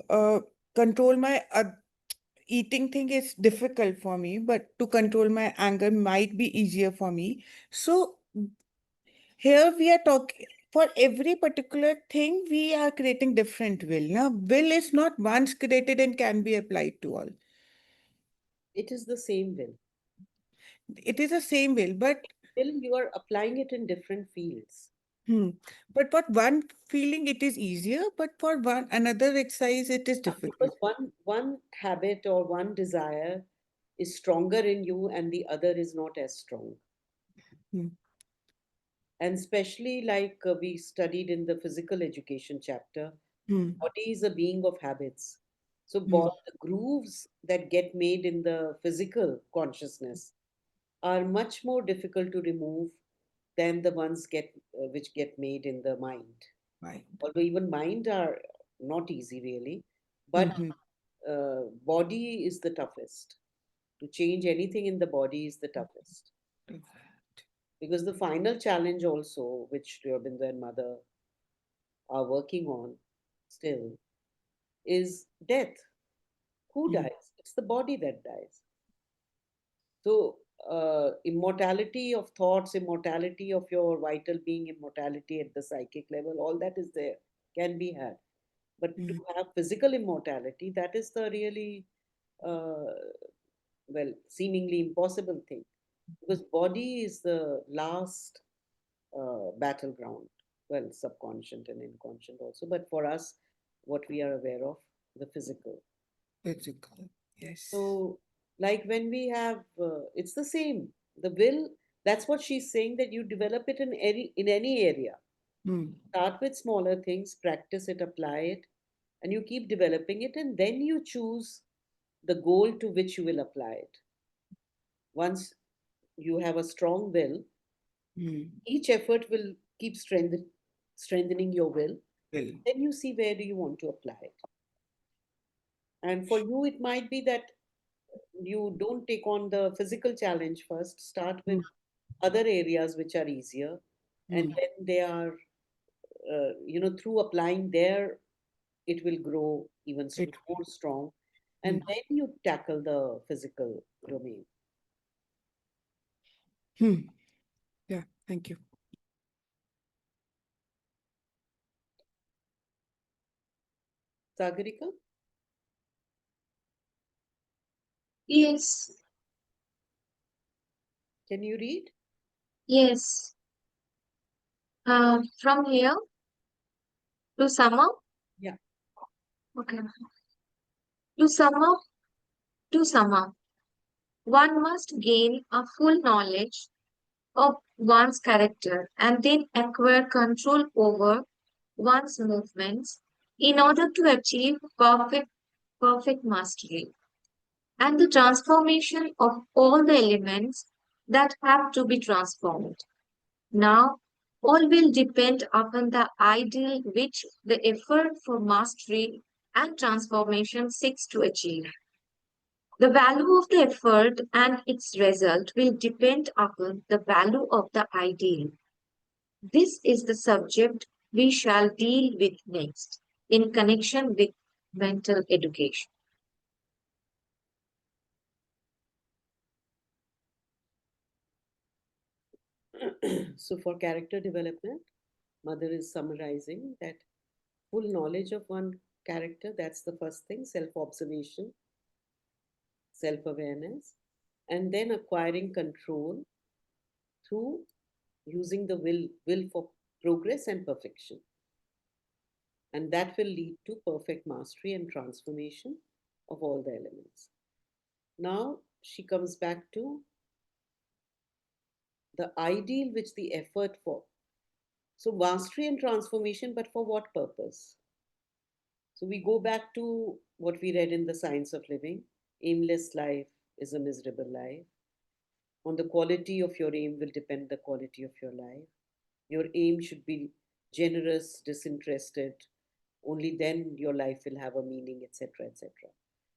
uh, control my eating thing is difficult for me, but to control my anger might be easier for me. So here we are talking for every particular thing, we are creating different will. Now, will is not once created and can be applied to all. It is the same will. It is the same will, but Will, you are applying it in different fields. but for one feeling it is easier, but for one another exercise it is difficult. Because one habit or one desire is stronger in you and the other is not as strong. Hmm. And especially like we studied in the physical education chapter, Hmm. body is a being of habits. So Hmm. the grooves that get made in the physical consciousness are much more difficult to remove than the ones which get made in the mind. Right. Although even mind are not easy really, but Mhm. body is the toughest. To change anything in the body is the toughest. Because the final challenge also, which Sri Aurobindo and Mother are working on still, is death. Who Hmm. dies? It's the body that dies. So, immortality of thoughts, immortality of your vital being, immortality at the psychic level, all that is there, can be had. But to Hmm. have physical immortality, that is the really, uh, well, seemingly impossible thing. Because body is the last battleground. Well, subconscious and inconscient also. But for us, what we are aware of, the physical. Physical. Yes. So, like when we have, it's the same. The will, that's what she's saying, that you develop it in any area. Hmm. Start with smaller things, practice it, apply it, and you keep developing it, and then you choose the goal to which you will apply it. Once you have a strong will, Hmm. each effort will keep strengthening your will. Will. Then you see where do you want to apply it. And for you, it might be that you don't take on the physical challenge first, start with other areas which are easier, and Mm. then they are, through applying there, it will grow even It more strong. And then you tackle the physical domain. Hmm. Yeah, thank you. Sagarika, Yes, can you read? yes. From here to sum up. Yeah. Okay. To sum up, to sum up, one must gain a full knowledge of one's character and then acquire control over one's movements in order to achieve perfect mastery and the transformation of all the elements that have to be transformed. Now, all will depend upon the ideal which the effort for mastery and transformation seeks to achieve. The value of the effort and its result will depend upon the value of the ideal. This is the subject we shall deal with next in connection with mental education. So for character development, Mother is summarizing that full knowledge of one character, that's the first thing, self-observation, self-awareness, and then acquiring control through using the will for progress and perfection. And that will lead to perfect mastery and transformation of all the elements. Now she comes back to the ideal which the effort for. So mastery and transformation, but for what purpose? So we go back to what we read in The Science of Living. Aimless life is a miserable life. On the quality of your aim will depend the quality of your life. Your aim should be generous, disinterested. Only then your life will have a meaning, etc., etc.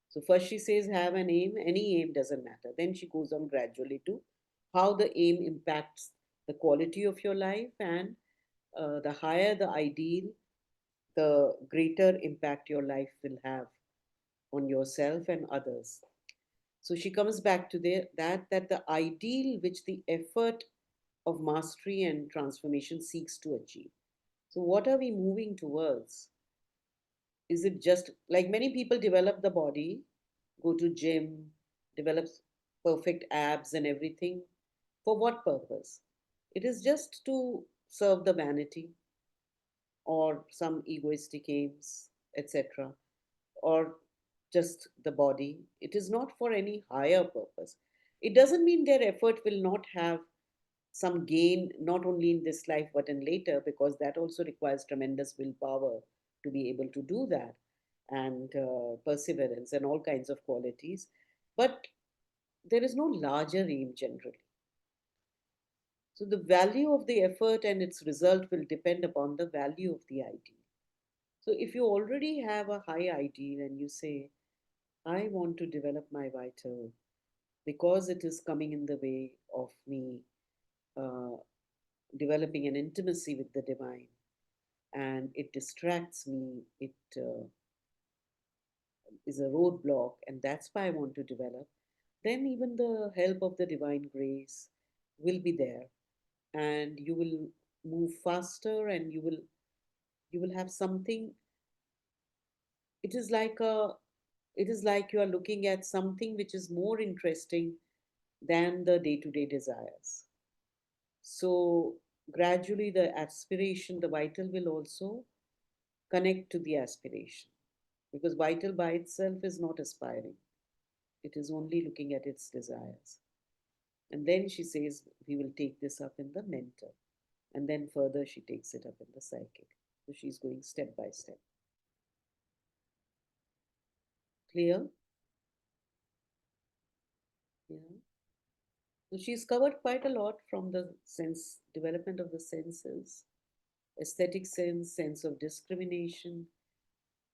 So first she says have an aim. Any aim doesn't matter. Then she goes on gradually to how the aim impacts the quality of your life, and the higher the ideal, the greater impact your life will have on yourself and others. So she comes back to that the ideal which the effort of mastery and transformation seeks to achieve. So what are we moving towards? Is it just like many people develop the body, go to gym, develop perfect abs and everything? For what purpose? It is just to serve the vanity or some egoistic aims, etc., or just the body. It is not for any higher purpose. It doesn't mean their effort will not have some gain, not only in this life but in later, because that also requires tremendous willpower to be able to do that, and perseverance and all kinds of qualities. But there is no larger aim generally. So the value of the effort and its result will depend upon the value of the ideal. So if you already have a high ideal and you say, I want to develop my vital because it is coming in the way of me uh, developing an intimacy with the divine, and it distracts me, it is a roadblock, and that's why I want to develop, then even the help of the divine grace will be there, and you will move faster, and you will have something. It is like a it is like you are looking at something which is more interesting than the day-to-day desires. So gradually the aspiration, the vital will also connect to the aspiration, because vital by itself is not aspiring. It is only looking at its desires. And then she says, we will take this up in the mental. And then further, she takes it up in the psychic. So she's going step by step. Clear? Yeah. So she's covered quite a lot from the sense development of the senses aesthetic sense, sense of discrimination,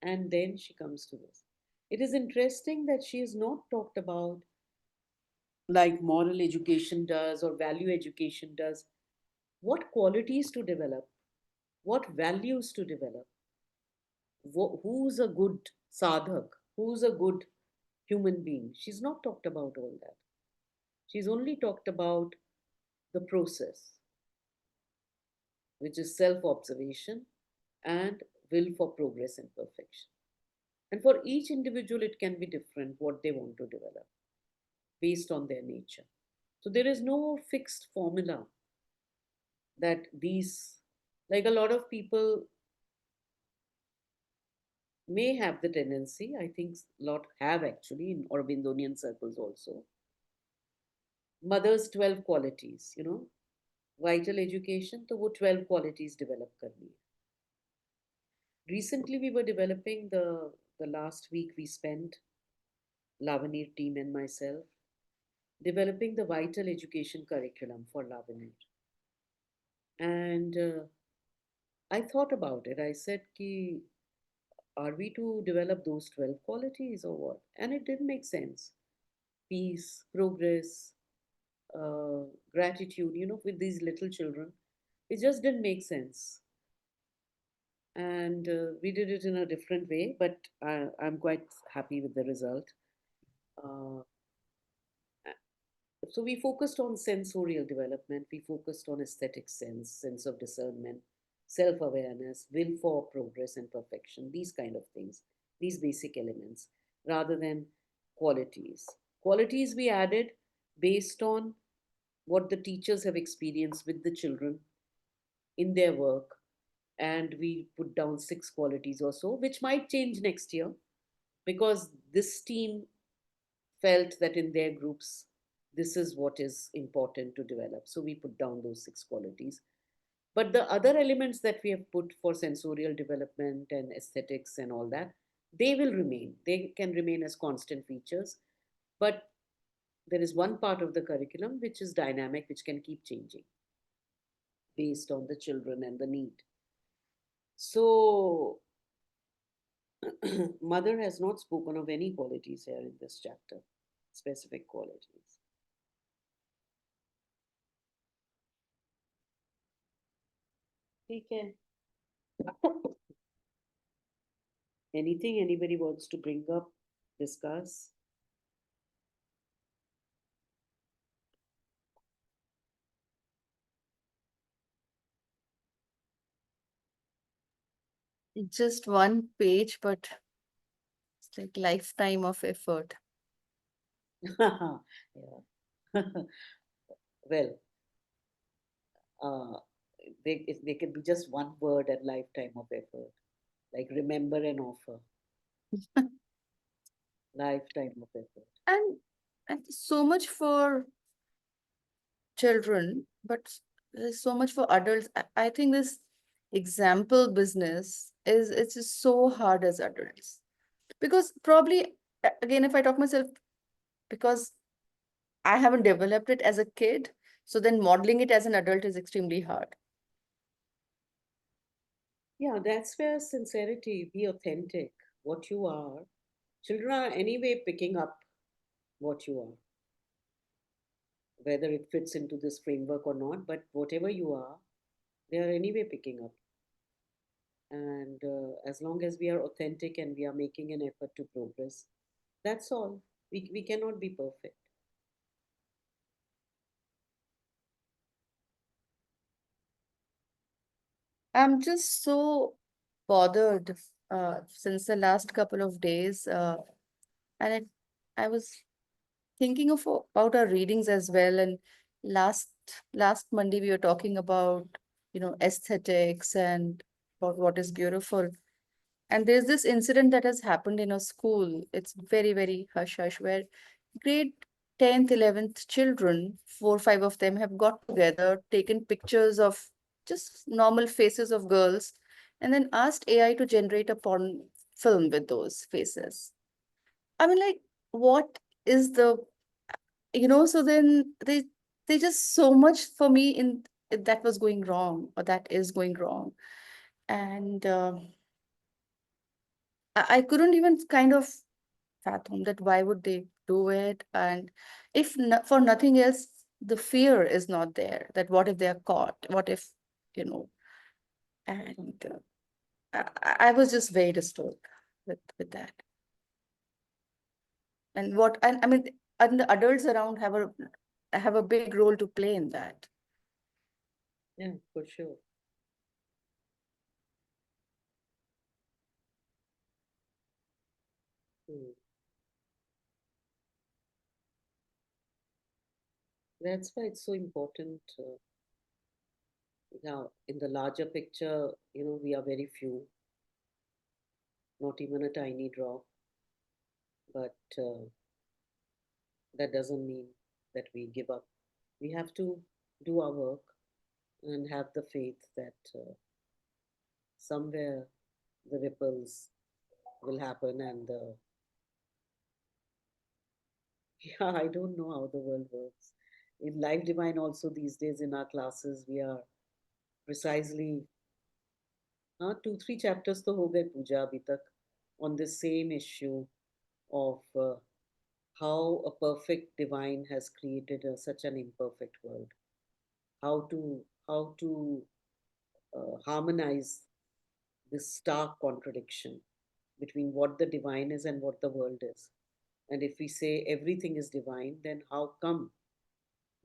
and then she comes to this. It is interesting that she is not talked about like moral education does or value education does. What qualities to develop, what values to develop, who's a good sadhak, who's a good human being. She's not talked about all that. She's only talked about the process, which is self observation and will for progress and perfection. And for each individual, it can be different what they want to develop based on their nature. So there is no fixed formula that these, like a lot of people may have the tendency, I think a lot have actually in Aurobindonian circles also. Mother's 12 qualities, vital education, तो वो 12 qualities develop करनी है. Recently, we were developing the last week we spent, Lavanir team and myself, developing the vital education curriculum for Lavanir. And I thought about it. I said, ki, are we to develop those 12 qualities or what? And it didn't make sense. Peace, progress, gratitude, with these little children, it just didn't make sense. And we did it in a different way, but I'm quite happy with the result. Uh, so we focused on sensorial development, we focused on aesthetic sense of discernment, self-awareness, will for progress and perfection, these kind of things, these basic elements, rather than qualities. Qualities we added based on what the teachers have experienced with the children in their work, and we put down 6 qualities or so, which might change next year because this team felt that in their groups this is what is important to develop. So we put down those 6 qualities. But the other elements that we have put for sensorial development and aesthetics and all that, they will remain. They can remain as constant features. But there is one part of the curriculum which is dynamic, which can keep changing based on the children and the need. So, Mother has not spoken of any qualities here in this chapter, specific qualities. Okay. Anything anybody wants to bring up, discuss? Just one page, but it's like lifetime of effort. Yeah. Well, they can be just one word and lifetime of effort, like remember and offer. Lifetime of effort. And so much for children, but there's so much for adults. I think this example business it's just so hard as adults. Because probably again, if I talk myself, because I haven't developed it as a kid, so then modeling it as an adult is extremely hard. Yeah, that's where sincerity, be authentic, what you are. Children are anyway picking up what you are, whether it fits into this framework or not, but whatever you are, they are anyway picking up. And as long as we are authentic and we are making an effort to progress, that's all. We cannot be perfect. I'm just so bothered since the last couple of days, and I was thinking about our readings as well. And last last Monday we were talking about aesthetics and about what is beautiful. And there's this incident that has happened in a school. It's very, very hush hush, where grade 10th, 11th children, 4, 5 of them have got together, taken pictures of just normal faces of girls, and then asked AI to generate a porn film with those faces. I mean, like, what is the, so then they just so much for me in that was going wrong or that is going wrong. And I couldn't even kind of fathom that why would they do it. And if for nothing else, the fear is not there, that what if they are caught, what if, you know, and I was just very disturbed with that. And what, and I mean, and the adults around have a big role to play in that. Yeah, for sure. Hmm. That's why it's so important. Now, in the larger picture, we are very few, not even a tiny drop, but that doesn't mean that we give up. We have to do our work and have the faith that somewhere the ripples will happen and the yeah, I don't know how the world works. In Life Divine, also these days in our classes, we are precisely 2 3 chapters to ho gaye puja abhi tak on the same issue of how a perfect divine has created such an imperfect world. How to harmonize this stark contradiction between what the divine is and what the world is. And if we say everything is divine, then how come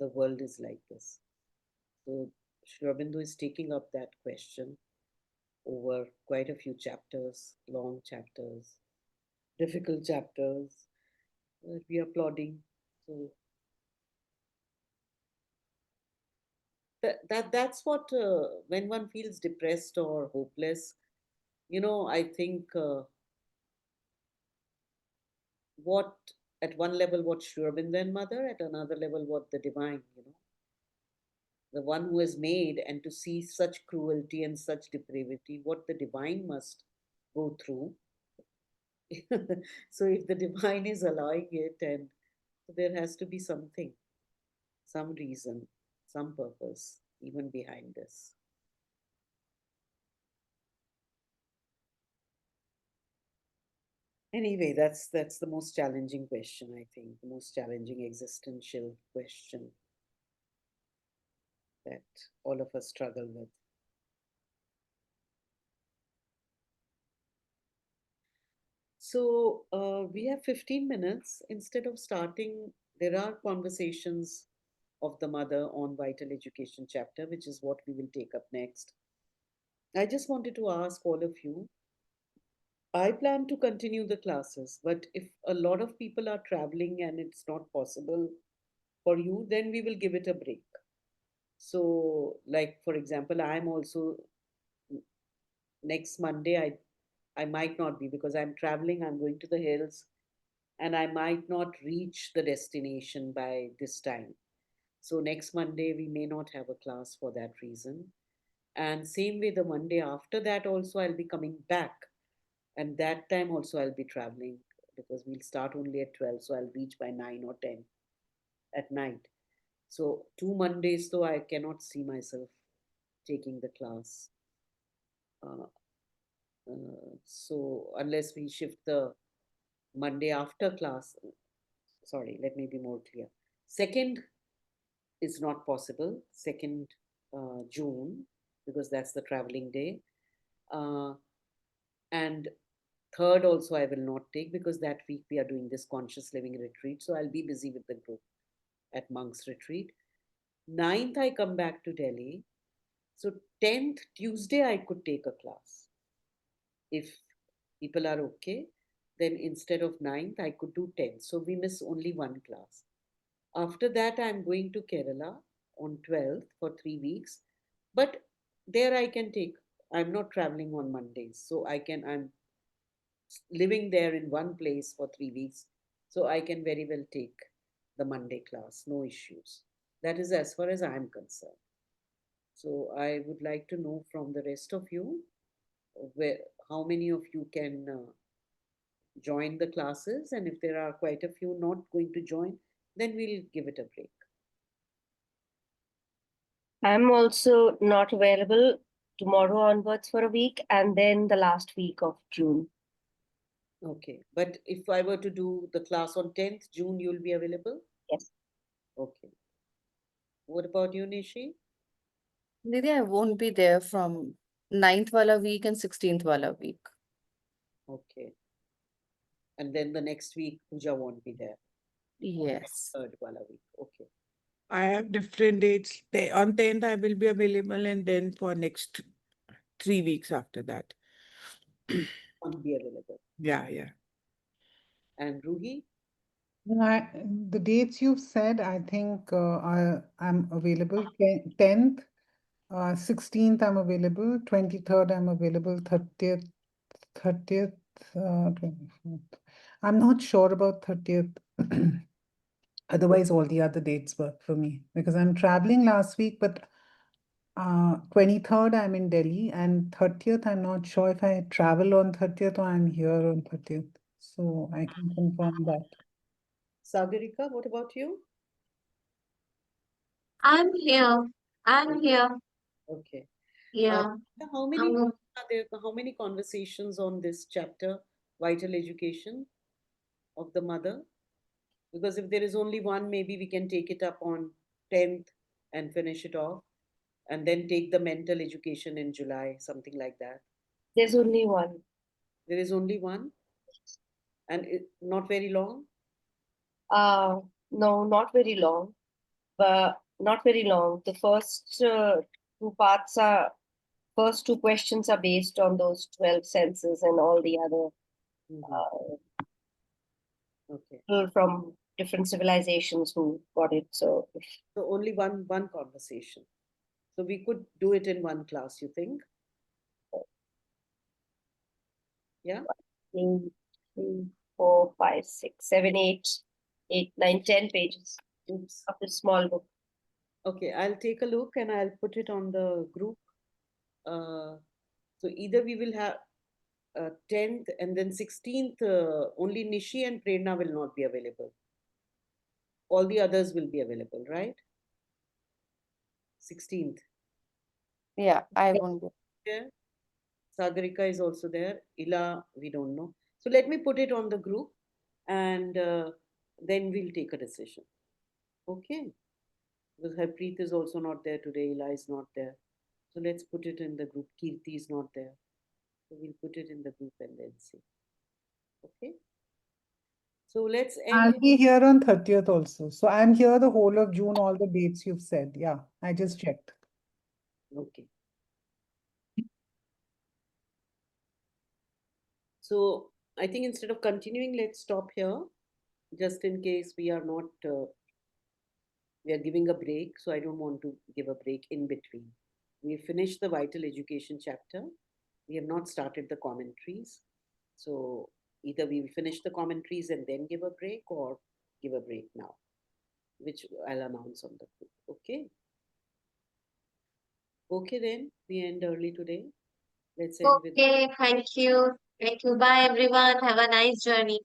the world is like this? So Sri Aurobindo is taking up that question over quite a few chapters, long chapters, difficult chapters. We are plodding. So that's what when one feels depressed or hopeless, I think what at one level what Sri Aurobindo and Mother, at another level what the divine, the one who has made, and to see such cruelty and such depravity, what the divine must go through. So if the divine is allowing it, and there has to be something, some reason, some purpose even behind this. Anyway, that's the most challenging question, I think, the most challenging existential question that all of us struggle with. So we have 15 minutes. Instead of starting, there are conversations of the mother on vital education chapter, which is what we will take up next. I just wanted to ask all of you. I plan to continue the classes, but if a lot of people are traveling and it's not possible for you, then we will give it a break. So, like for example, I'm also next Monday, I might not be because I'm traveling, I'm going to the hills, and I might not reach the destination by this time. So next Monday, we may not have a class for that reason. And same way, the Monday after that, also, I'll be coming back. And that time also, I'll be traveling because we'll start only at 12. So I'll reach by 9 or 10 at night. So 2 Mondays, though, I cannot see myself taking the class. Uh, so unless we shift the Monday after class, sorry, let me be more clear. Second is not possible, 2nd June, because that's the traveling day. And third also I will not take because that week we are doing this conscious living retreat. So I'll be busy with the group at Monk's Retreat. 9th, I come back to Delhi. So 10th, Tuesday, I could take a class. If people are okay, then instead of 9th, I could do 10th. So we miss only one class. After that, I'm going to Kerala on 12th for 3 weeks. But there I can take, I'm not traveling on Mondays. So I'm living there in one place for 3 weeks. So I can very well take the Monday class, no issues. That is as far as I'm concerned. So I would like to know from the rest of you where how many of you can join the classes, and if there are quite a few not going to join, then we'll give it a break. I'm also not available tomorrow onwards for a week and then the last week of June. Okay, but if I were to do the class on 10th June, you'll be available? Yes. Okay. What about you, Nishi? Didi, I won't be there from 9th wala week and 16th wala week. Okay. And then the next week, Pooja won't be there. Yes. Third wala week. Okay. I have different dates. On 10th, I will be available, and then for next 3 weeks after that. Won't be available. Yeah, yeah. And Ruhi? The dates you've said, I think I'm available. 10th, 16th I'm available, 23rd I'm available, 30th, 24th. I'm not sure about 30th. Otherwise, all the other dates work for me because I'm traveling last week, but 23rd I'm in Delhi and 30th I'm not sure if I travel on 30th or I'm here on 30th. So I can confirm that. Sagarika, what about you? I'm here. I'm here. Okay. Yeah. How many I'm- are there? How many conversations on this chapter, vital education of the mother? Because if there is only one, maybe we can take it up on 10th and finish it off, and then take the mental education in July, something like that. There's only one. There is only one, and not very long. No, not very long, but not very long. The first first two questions are based on those 12 senses and all the other Mhm. Okay. people from different civilizations who got it. So So only one conversation. So we could do it in one class, you think? Yeah. 2, 3, 4, 5, 6, 7, 8, 9, 10 pages Oops. of this small book. Okay, I'll take a look and I'll put it on the group. So either we will have 10th and then 16th, only Nishi and Prerna will not be available. All the others will be available, right? 16th. Yeah, I won't be. There. Sagarika is also there. Ila, we don't know. So let me put it on the group and then we'll take a decision. Okay. Because Harpreet is also not there today. Ila is not there. So let's put it in the group. Kirti is not there. So we'll put it in the group and then see. Okay. So let's I'll end. be here on 30th also. So I'm here the whole of June, all the dates you've said. Yeah, I just checked. Okay. So I think instead of continuing, let's stop here, just in case we are not, we are giving a break. So I don't want to give a break in between. We finished the vital education chapter. We have not started the commentaries. So either we will finish the commentaries and then give a break or give a break now, which I'll announce on the group. Okay. Okay, then we end early today. Let's end with. Okay, thank you. Thank you. Bye, everyone. Have a nice journey.